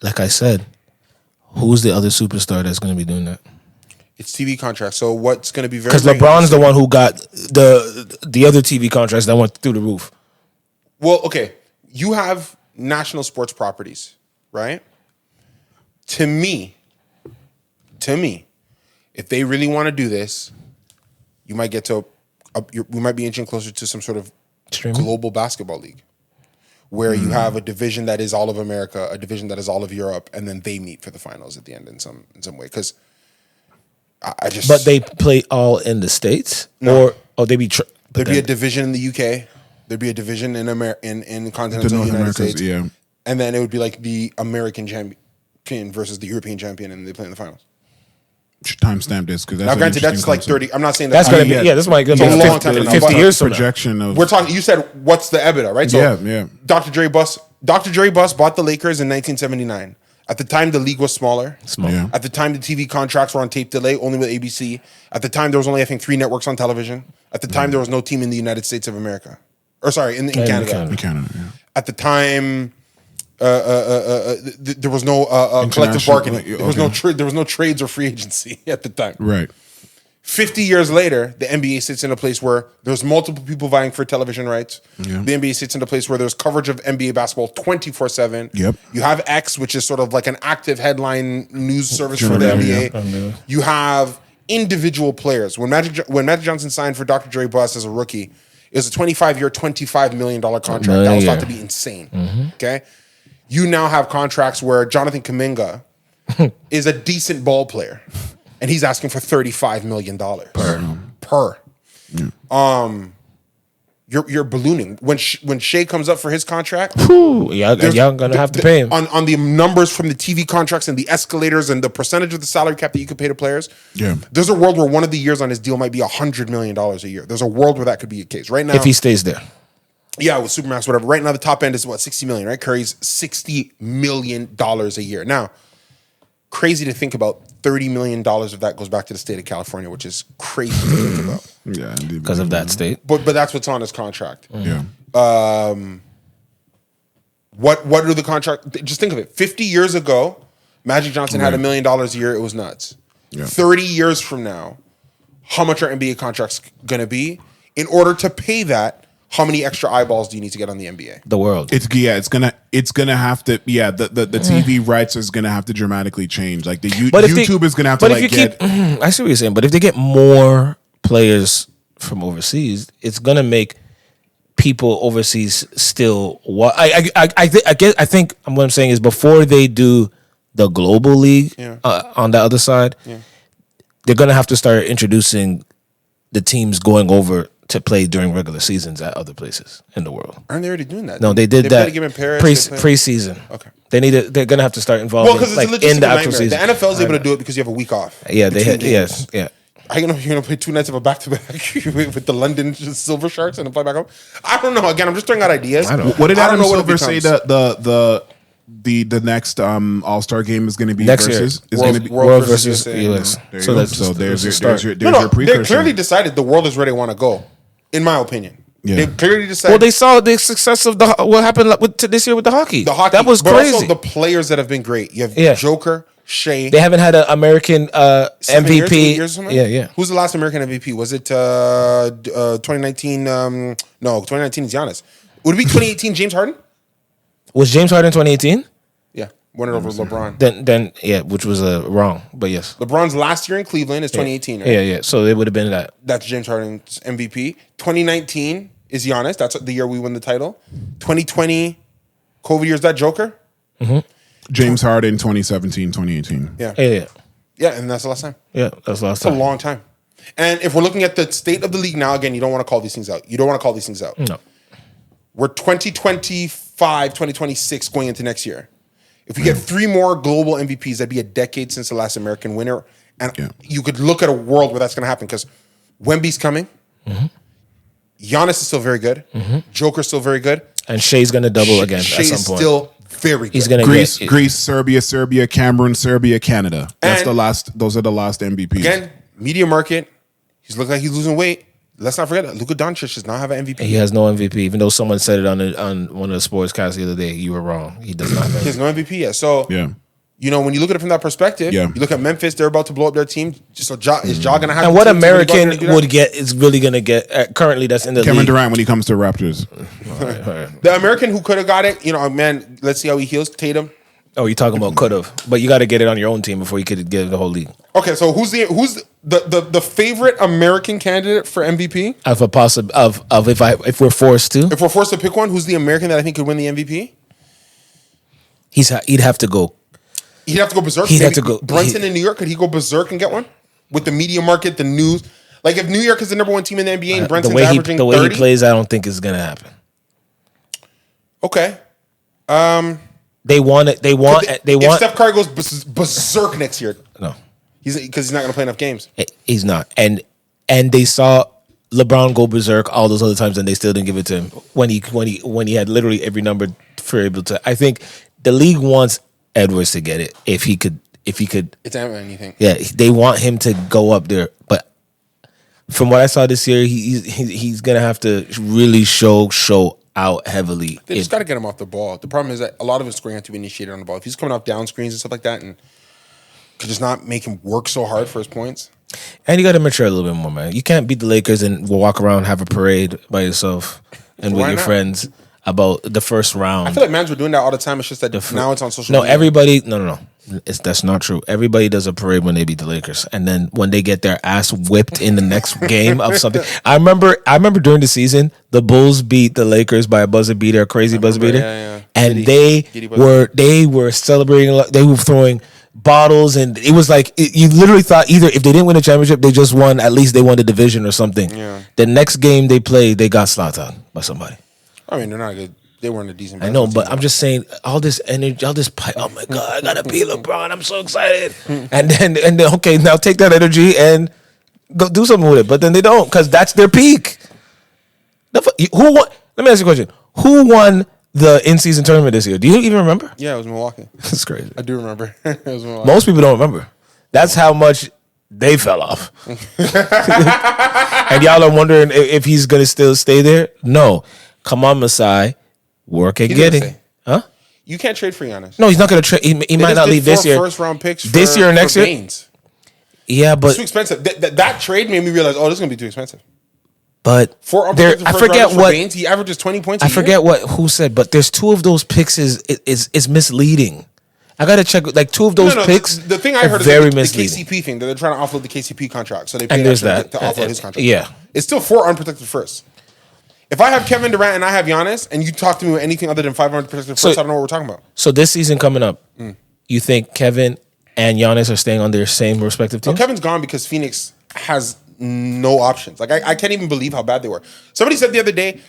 like I said, who's the other superstar that's going to be doing that? It's TV contracts. So what's going to be very because LeBron's the one who got the other TV contracts that went through the roof. Well, okay, you have national sports properties, right? To me, if they really want to do this, you might get to we might be inching closer to some sort of global basketball league, where you have a division that is all of America, a division that is all of Europe, and then they meet for the finals at the end in some way. Because but they play all in the States, there'd be a division in the UK. There'd be a division in continental United States, and then it would be like the American champion versus the European champion, and they play in the finals. Timestamp this because now, granted, that's like 30. I'm not saying that's going to be this might go a long time. 50 years from projection now. of we're talking. You said what's the EBITDA, right? So yeah. Dr. Dre Bus bought the Lakers in 1979. At the time, the league was smaller. Yeah. At the time, the TV contracts were on tape delay, only with ABC. At the time, there was only, I think, 3 networks on television. At the time, there was no team in the United States of America. Or sorry, in Canada. In Canada, yeah. At the time, there was no collective bargaining. There was no trades or free agency at the time. Right. 50 years later, the NBA sits in a place where there's multiple people vying for television rights. Yeah. The NBA sits in a place where there's coverage of NBA basketball 24/7. Yep. You have X, which is sort of like an active headline news service for the NBA. Yeah. You have individual players. When Magic Johnson signed for Dr. Dre Bus as a rookie, it was a 25-year, $25 million contract. That was thought to be insane. Mm-hmm. Okay? You now have contracts where Jonathan Kuminga is a decent ball player, and he's asking for $35 million per. Yeah. You're ballooning. When Shea comes up for his contract, y'all gonna have to pay him on the numbers from the TV contracts and the escalators and the percentage of the salary cap that you could pay to players. Yeah, there's a world where one of the years on his deal might be $100 million a year. There's a world where that could be a case right now if he stays there. Yeah, with Supermax, whatever. Right now, the top end is what, $60 million, right? Curry's $60 million a year. Now, crazy to think about. $30 million of that goes back to the state of California, which is crazy to think about. Yeah, because of that state. But that's what's on his contract. Yeah. What are the contract? Just think of it. 50 years ago, Magic Johnson had $1 million a year. It was nuts. Yeah. 30 years from now, how much are NBA contracts going to be? In order to pay that, how many extra eyeballs do you need to get on the NBA? The world. It's gonna have to the TV rights is gonna have to dramatically change. Like YouTube is gonna have to get. I see what you're saying, but if they get more players from overseas, it's gonna make people overseas still. I think what I'm saying is before they do the global league on the other side, they're gonna have to start introducing the teams going over to play during regular seasons at other places in the world. Aren't they already doing that? No, they did that pre-season. Okay. They're gonna have to start involving because it's a logistical nightmare. The NFL is able to do it because you have a week off. Yeah, they had. Yes, yeah. How you know you're gonna play 2 nights of a back-to-back with the London Silver Sharks and then fly back home? I don't know. Again, I'm just throwing out ideas. I don't. What did Adam Silver say that the next All-Star game is going to be next versus? Year. Is going to be World versus US. There's your They precursor. clearly decided the world is where they want to go, in my opinion. Yeah. They clearly decided. Well, they saw the success of what happened this year with the hockey. That was but crazy. Also the players that have been great. You have Joker, Shea. They haven't had an American MVP. 8 years or yeah. Who's the last American MVP? Was it 2019? No, 2019 is Giannis. Would it be 2018 James Harden? Was James Harden 2018? Yeah, won it over LeBron. Then yeah, which was wrong, but yes. LeBron's last year in Cleveland is 2018, right? Yeah. So it would have been that. That's James Harden's MVP. 2019 is Giannis. That's the year we won the title. 2020, COVID year, is that Joker? Mm-hmm. James Harden, 2017, 2018. Yeah. Yeah, and that's the last time. Yeah, that's the last It's a time. long time. And if we're looking at the state of the league now, again, you don't want to call these things out. No. We're 2025, 2026 going into next year. If we get 3 more global MVPs, that'd be a decade since the last American winner. And you could look at a world where that's going to happen because Wemby's coming. Mm-hmm. Giannis is still very good. Mm-hmm. Joker's still very good. And Shea's going to double again Shea at some is point. still very good. He's going to Greece, Serbia, Cameroon, Serbia, Canada. That's And- the last. Those are the last MVPs. Again, media market. He's looking like he's losing weight. Let's not forget that Luka Doncic does not have an MVP. He has no MVP, even though someone said it on one of the sportscasts the other day. You were wrong. He does not have He has no MVP yet. So, Yeah. you know, when you look at it from that perspective, you look at Memphis, they're about to blow up their team. So is Ja going to have And the what team to really go out there American and do that? would get is really going to get currently that's in the Kevin league. Durant when he comes to Raptors. All right. The American who could have got it, you know, man, let's see how he heals. Tatum. Oh, you're talking about could have, but you got to get it on your own team before you could get the whole league. Okay, so who's the favorite American candidate for MVP? Of if we're forced to, If we're forced to pick one, who's the American that I think could win the MVP? he'd have to go. He'd have to go berserk. He'd have Maybe to go- Brunson in New York, could he go berserk and get one? With the media market, the news. Like if New York is the number 1 team in the NBA and Brunson's averaging the way 30. he plays, I don't think is going to happen. Okay. They want it. If Steph Curry goes berserk next year, No, because he's not going to play enough games. he's not. And they saw LeBron go berserk all those other times, and they still didn't give it to him when he had literally every number for able to. I think the league wants Edwards to get it if he could. It's Ant-Man, you think? Yeah, they want him to go up there, but from what I saw this year, he's gonna have to really show out heavily. They just got to get him off the ball. The problem is that a lot of his scoring has to be initiated on the ball. If he's coming off down screens and stuff like that, and could just not make him work so hard for his points. And you got to mature a little bit more, man. You can't beat the Lakers and walk around, have a parade by yourself and Why with your not? friends about the first round. I feel like mans were doing that all the time. It's just that now it's on social No, media. everybody. No. That's not true. Everybody does a parade when they beat the Lakers, and then when they get their ass whipped in the next game of something. I remember during the season, the Bulls beat the Lakers by a buzzer beater, a crazy buzzer beater, and Diddy they were celebrating. They were throwing bottles, and it was like you literally thought either if they didn't win a championship, they just won. At least they won the division or something. Yeah. The next game they played, they got slaughtered by somebody. I mean, they're not good. They weren't a decent. I know, basketball but team. I'm just saying, all this energy, all this pipe. Oh my god, I gotta beat LeBron. I'm so excited. and then okay, now take that energy and go do something with it. But then they don't because that's their peak. Who won? Let me ask you a question. Who won the in-season tournament this year? Do you even remember? Yeah, it was Milwaukee. It's crazy. I do remember. It was Milwaukee. Most people don't remember. That's how much they fell off. And y'all are wondering if he's gonna still stay there. No, come on, Masai. Work at He's getting, gonna stay. huh? You can't trade for Giannis. No, he's not going to trade. He They might just not did leave this 4 year. first-round picks This year or next year? Baines. Yeah, It's too but expensive. That trade made me realize, this is gonna be too expensive. 4 there, I forget what Baines, he averages 20 points. I forget who said, but there's 2 of those picks is misleading. I gotta check. Like 2 of those picks. The thing I are heard is very the misleading. KCP thing that they're trying to offload the KCP contract, so they paid And there's extra that. to offload his contract. Yeah. It's still 4 unprotected firsts. If I have Kevin Durant and I have Giannis, and you talk to me with anything other than 5 unprotected firsts, I don't know what we're talking about. So this season coming up, you think Kevin and Giannis are staying on their same respective teams? Kevin's gone because Phoenix has no options. Like I can't even believe how bad they were. Somebody said the other day,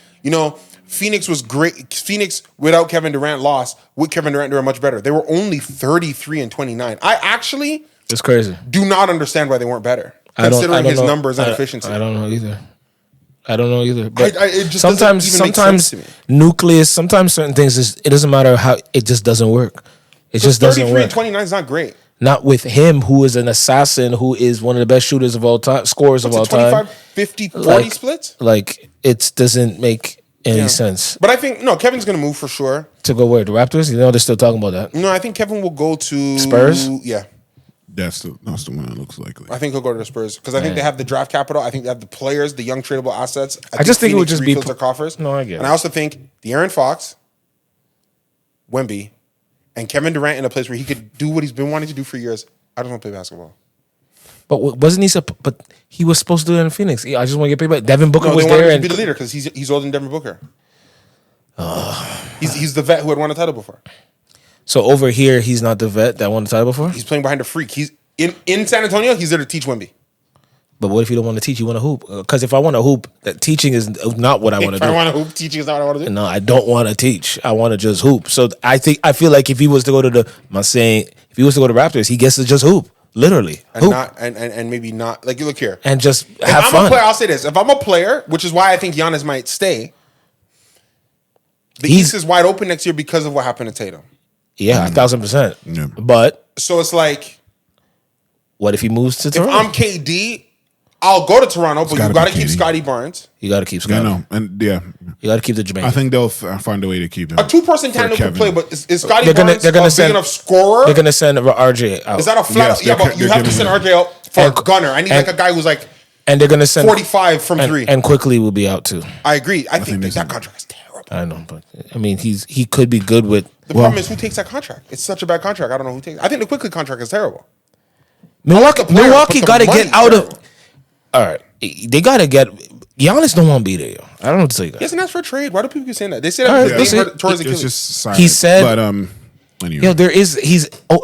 Phoenix was great. Phoenix without Kevin Durant lost. With Kevin Durant, they were much better. They were only 33-29. I actually It's crazy. do not understand why they weren't better. considering his numbers and efficiency. I don't know either. But it just sometimes nucleus, sometimes certain things, it doesn't matter how, it just doesn't work. It just doesn't work. 33 and 29 is not great. Not with him, who is an assassin, who is one of the best shooters of all time, scorers of all time. 25, 50, 40 splits? Like, it doesn't make any sense. But I think, Kevin's going to move for sure. To go where? The Raptors? You know, they're still talking about that. No, I think Kevin will go to... Spurs? Yeah. That's the one that looks likely. I think he'll go to the Spurs because I think they have the draft capital. I think they have the players, the young tradable assets. I just think it would just be... their coffers. No, I get it. And I also think De'Aaron Fox, Wemby, and Kevin Durant in a place where he could do what he's been wanting to do for years. I just want to play basketball. But wasn't he? But he was supposed to do it in Phoenix. I just want to get paid back. Devin Booker was they there wanted him and to be the leader because he's older than Devin Booker. He's the vet who had won a title before. So over here, he's not the vet that won the title before. He's playing behind a freak. He's in San Antonio. He's there to teach Wemby. But what if you don't want to teach? You want to hoop? Because if I want to hoop, that teaching is not what I want to do. If I want to hoop, teaching is not what I want to do. No, I don't want to teach. I want to just hoop. So I feel like if he was to go to if he was to go to Raptors, he gets to just hoop, literally, and hoop. not and maybe not. Like, you look here and just if have I'm fun. A player, I'll say this: if I'm a player, which is why I think Giannis might stay, the East is wide open next year because of what happened to Tatum. Yeah, 1,000%. Yeah. But so it's like, what if he moves to Toronto? If I'm KD, I'll go to Toronto, but you got to keep Scotty Barnes. You got to keep Scotty. Yeah, and you got to keep the Jamaican. I think they'll find a way to keep him. A two-person tandem can play, but is Scotty Barnes they're gonna a big enough scorer? They're going to send RJ out. Is that a flat? Yes, but you have to send RJ out for a gunner. I need like a guy who's like, and they're going to send 45 from three, and quickly will be out too. I agree. I think that contract is terrible. I know, but I mean, he could be good with. The problem is who takes that contract. It's such a bad contract. I don't know who takes. I think the Quickly contract is terrible. Milwaukee got to get out of. All right, they got to get. Giannis don't want to be there. Yo. I don't know what to tell you guys. He hasn't asked for a trade. Why do people keep saying that? They say that towards Achilles. Just silent. He said, but anyway. Yo,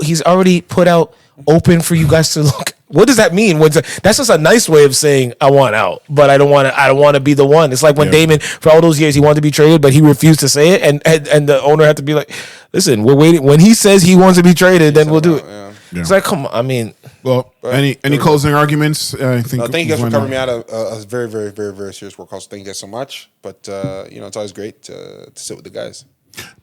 he's already put out open for you guys to look. What does that mean? That's just a nice way of saying I want out, but I don't want to be the one. It's like when Damon, for all those years, he wanted to be traded, but he refused to say it, and the owner had to be like, "Listen, we're waiting. When he says he wants to be traded, then we'll do it." Yeah. It's like, come on. I mean, well, any closing arguments? I think. Thank you guys for covering me out of a very, very, very, very serious work. Also, thank you guys so much. But it's always great to sit with the guys.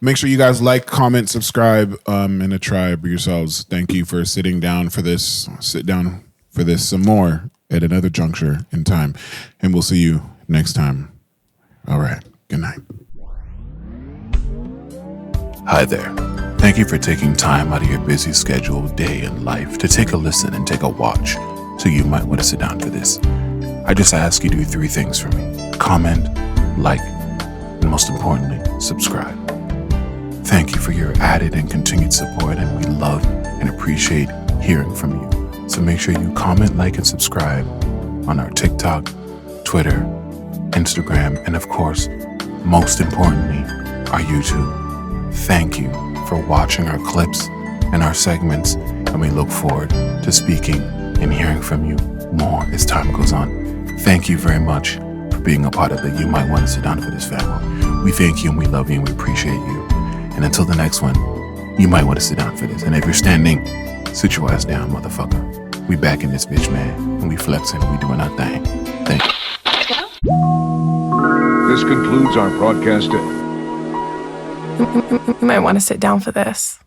Make sure you guys like, comment, subscribe, and a tribe yourselves. Thank you for sitting down for this. Sit down for this some more at another juncture in time. And we'll see you next time. All right. Good night. Hi there. Thank you for taking time out of your busy schedule, day, and life to take a listen and take a watch. So you might want to sit down for this. I just ask you to do 3 things for me. Comment, like, and most importantly, subscribe. Thank you for your added and continued support, and we love and appreciate hearing from you. So make sure you comment, like, and subscribe on our TikTok, Twitter, Instagram, and of course, most importantly, our YouTube. Thank you for watching our clips and our segments, and we look forward to speaking and hearing from you more as time goes on. Thank you very much for being a part of the You Might Want to Sit Down for This family. We thank you and we love you and we appreciate you. And until the next one, you might want to sit down for this. And if you're standing, sit your ass down, motherfucker. We back in this bitch, man. And we flexing. We doing our thing. Thank you. This concludes our broadcast. You might want to sit down for this.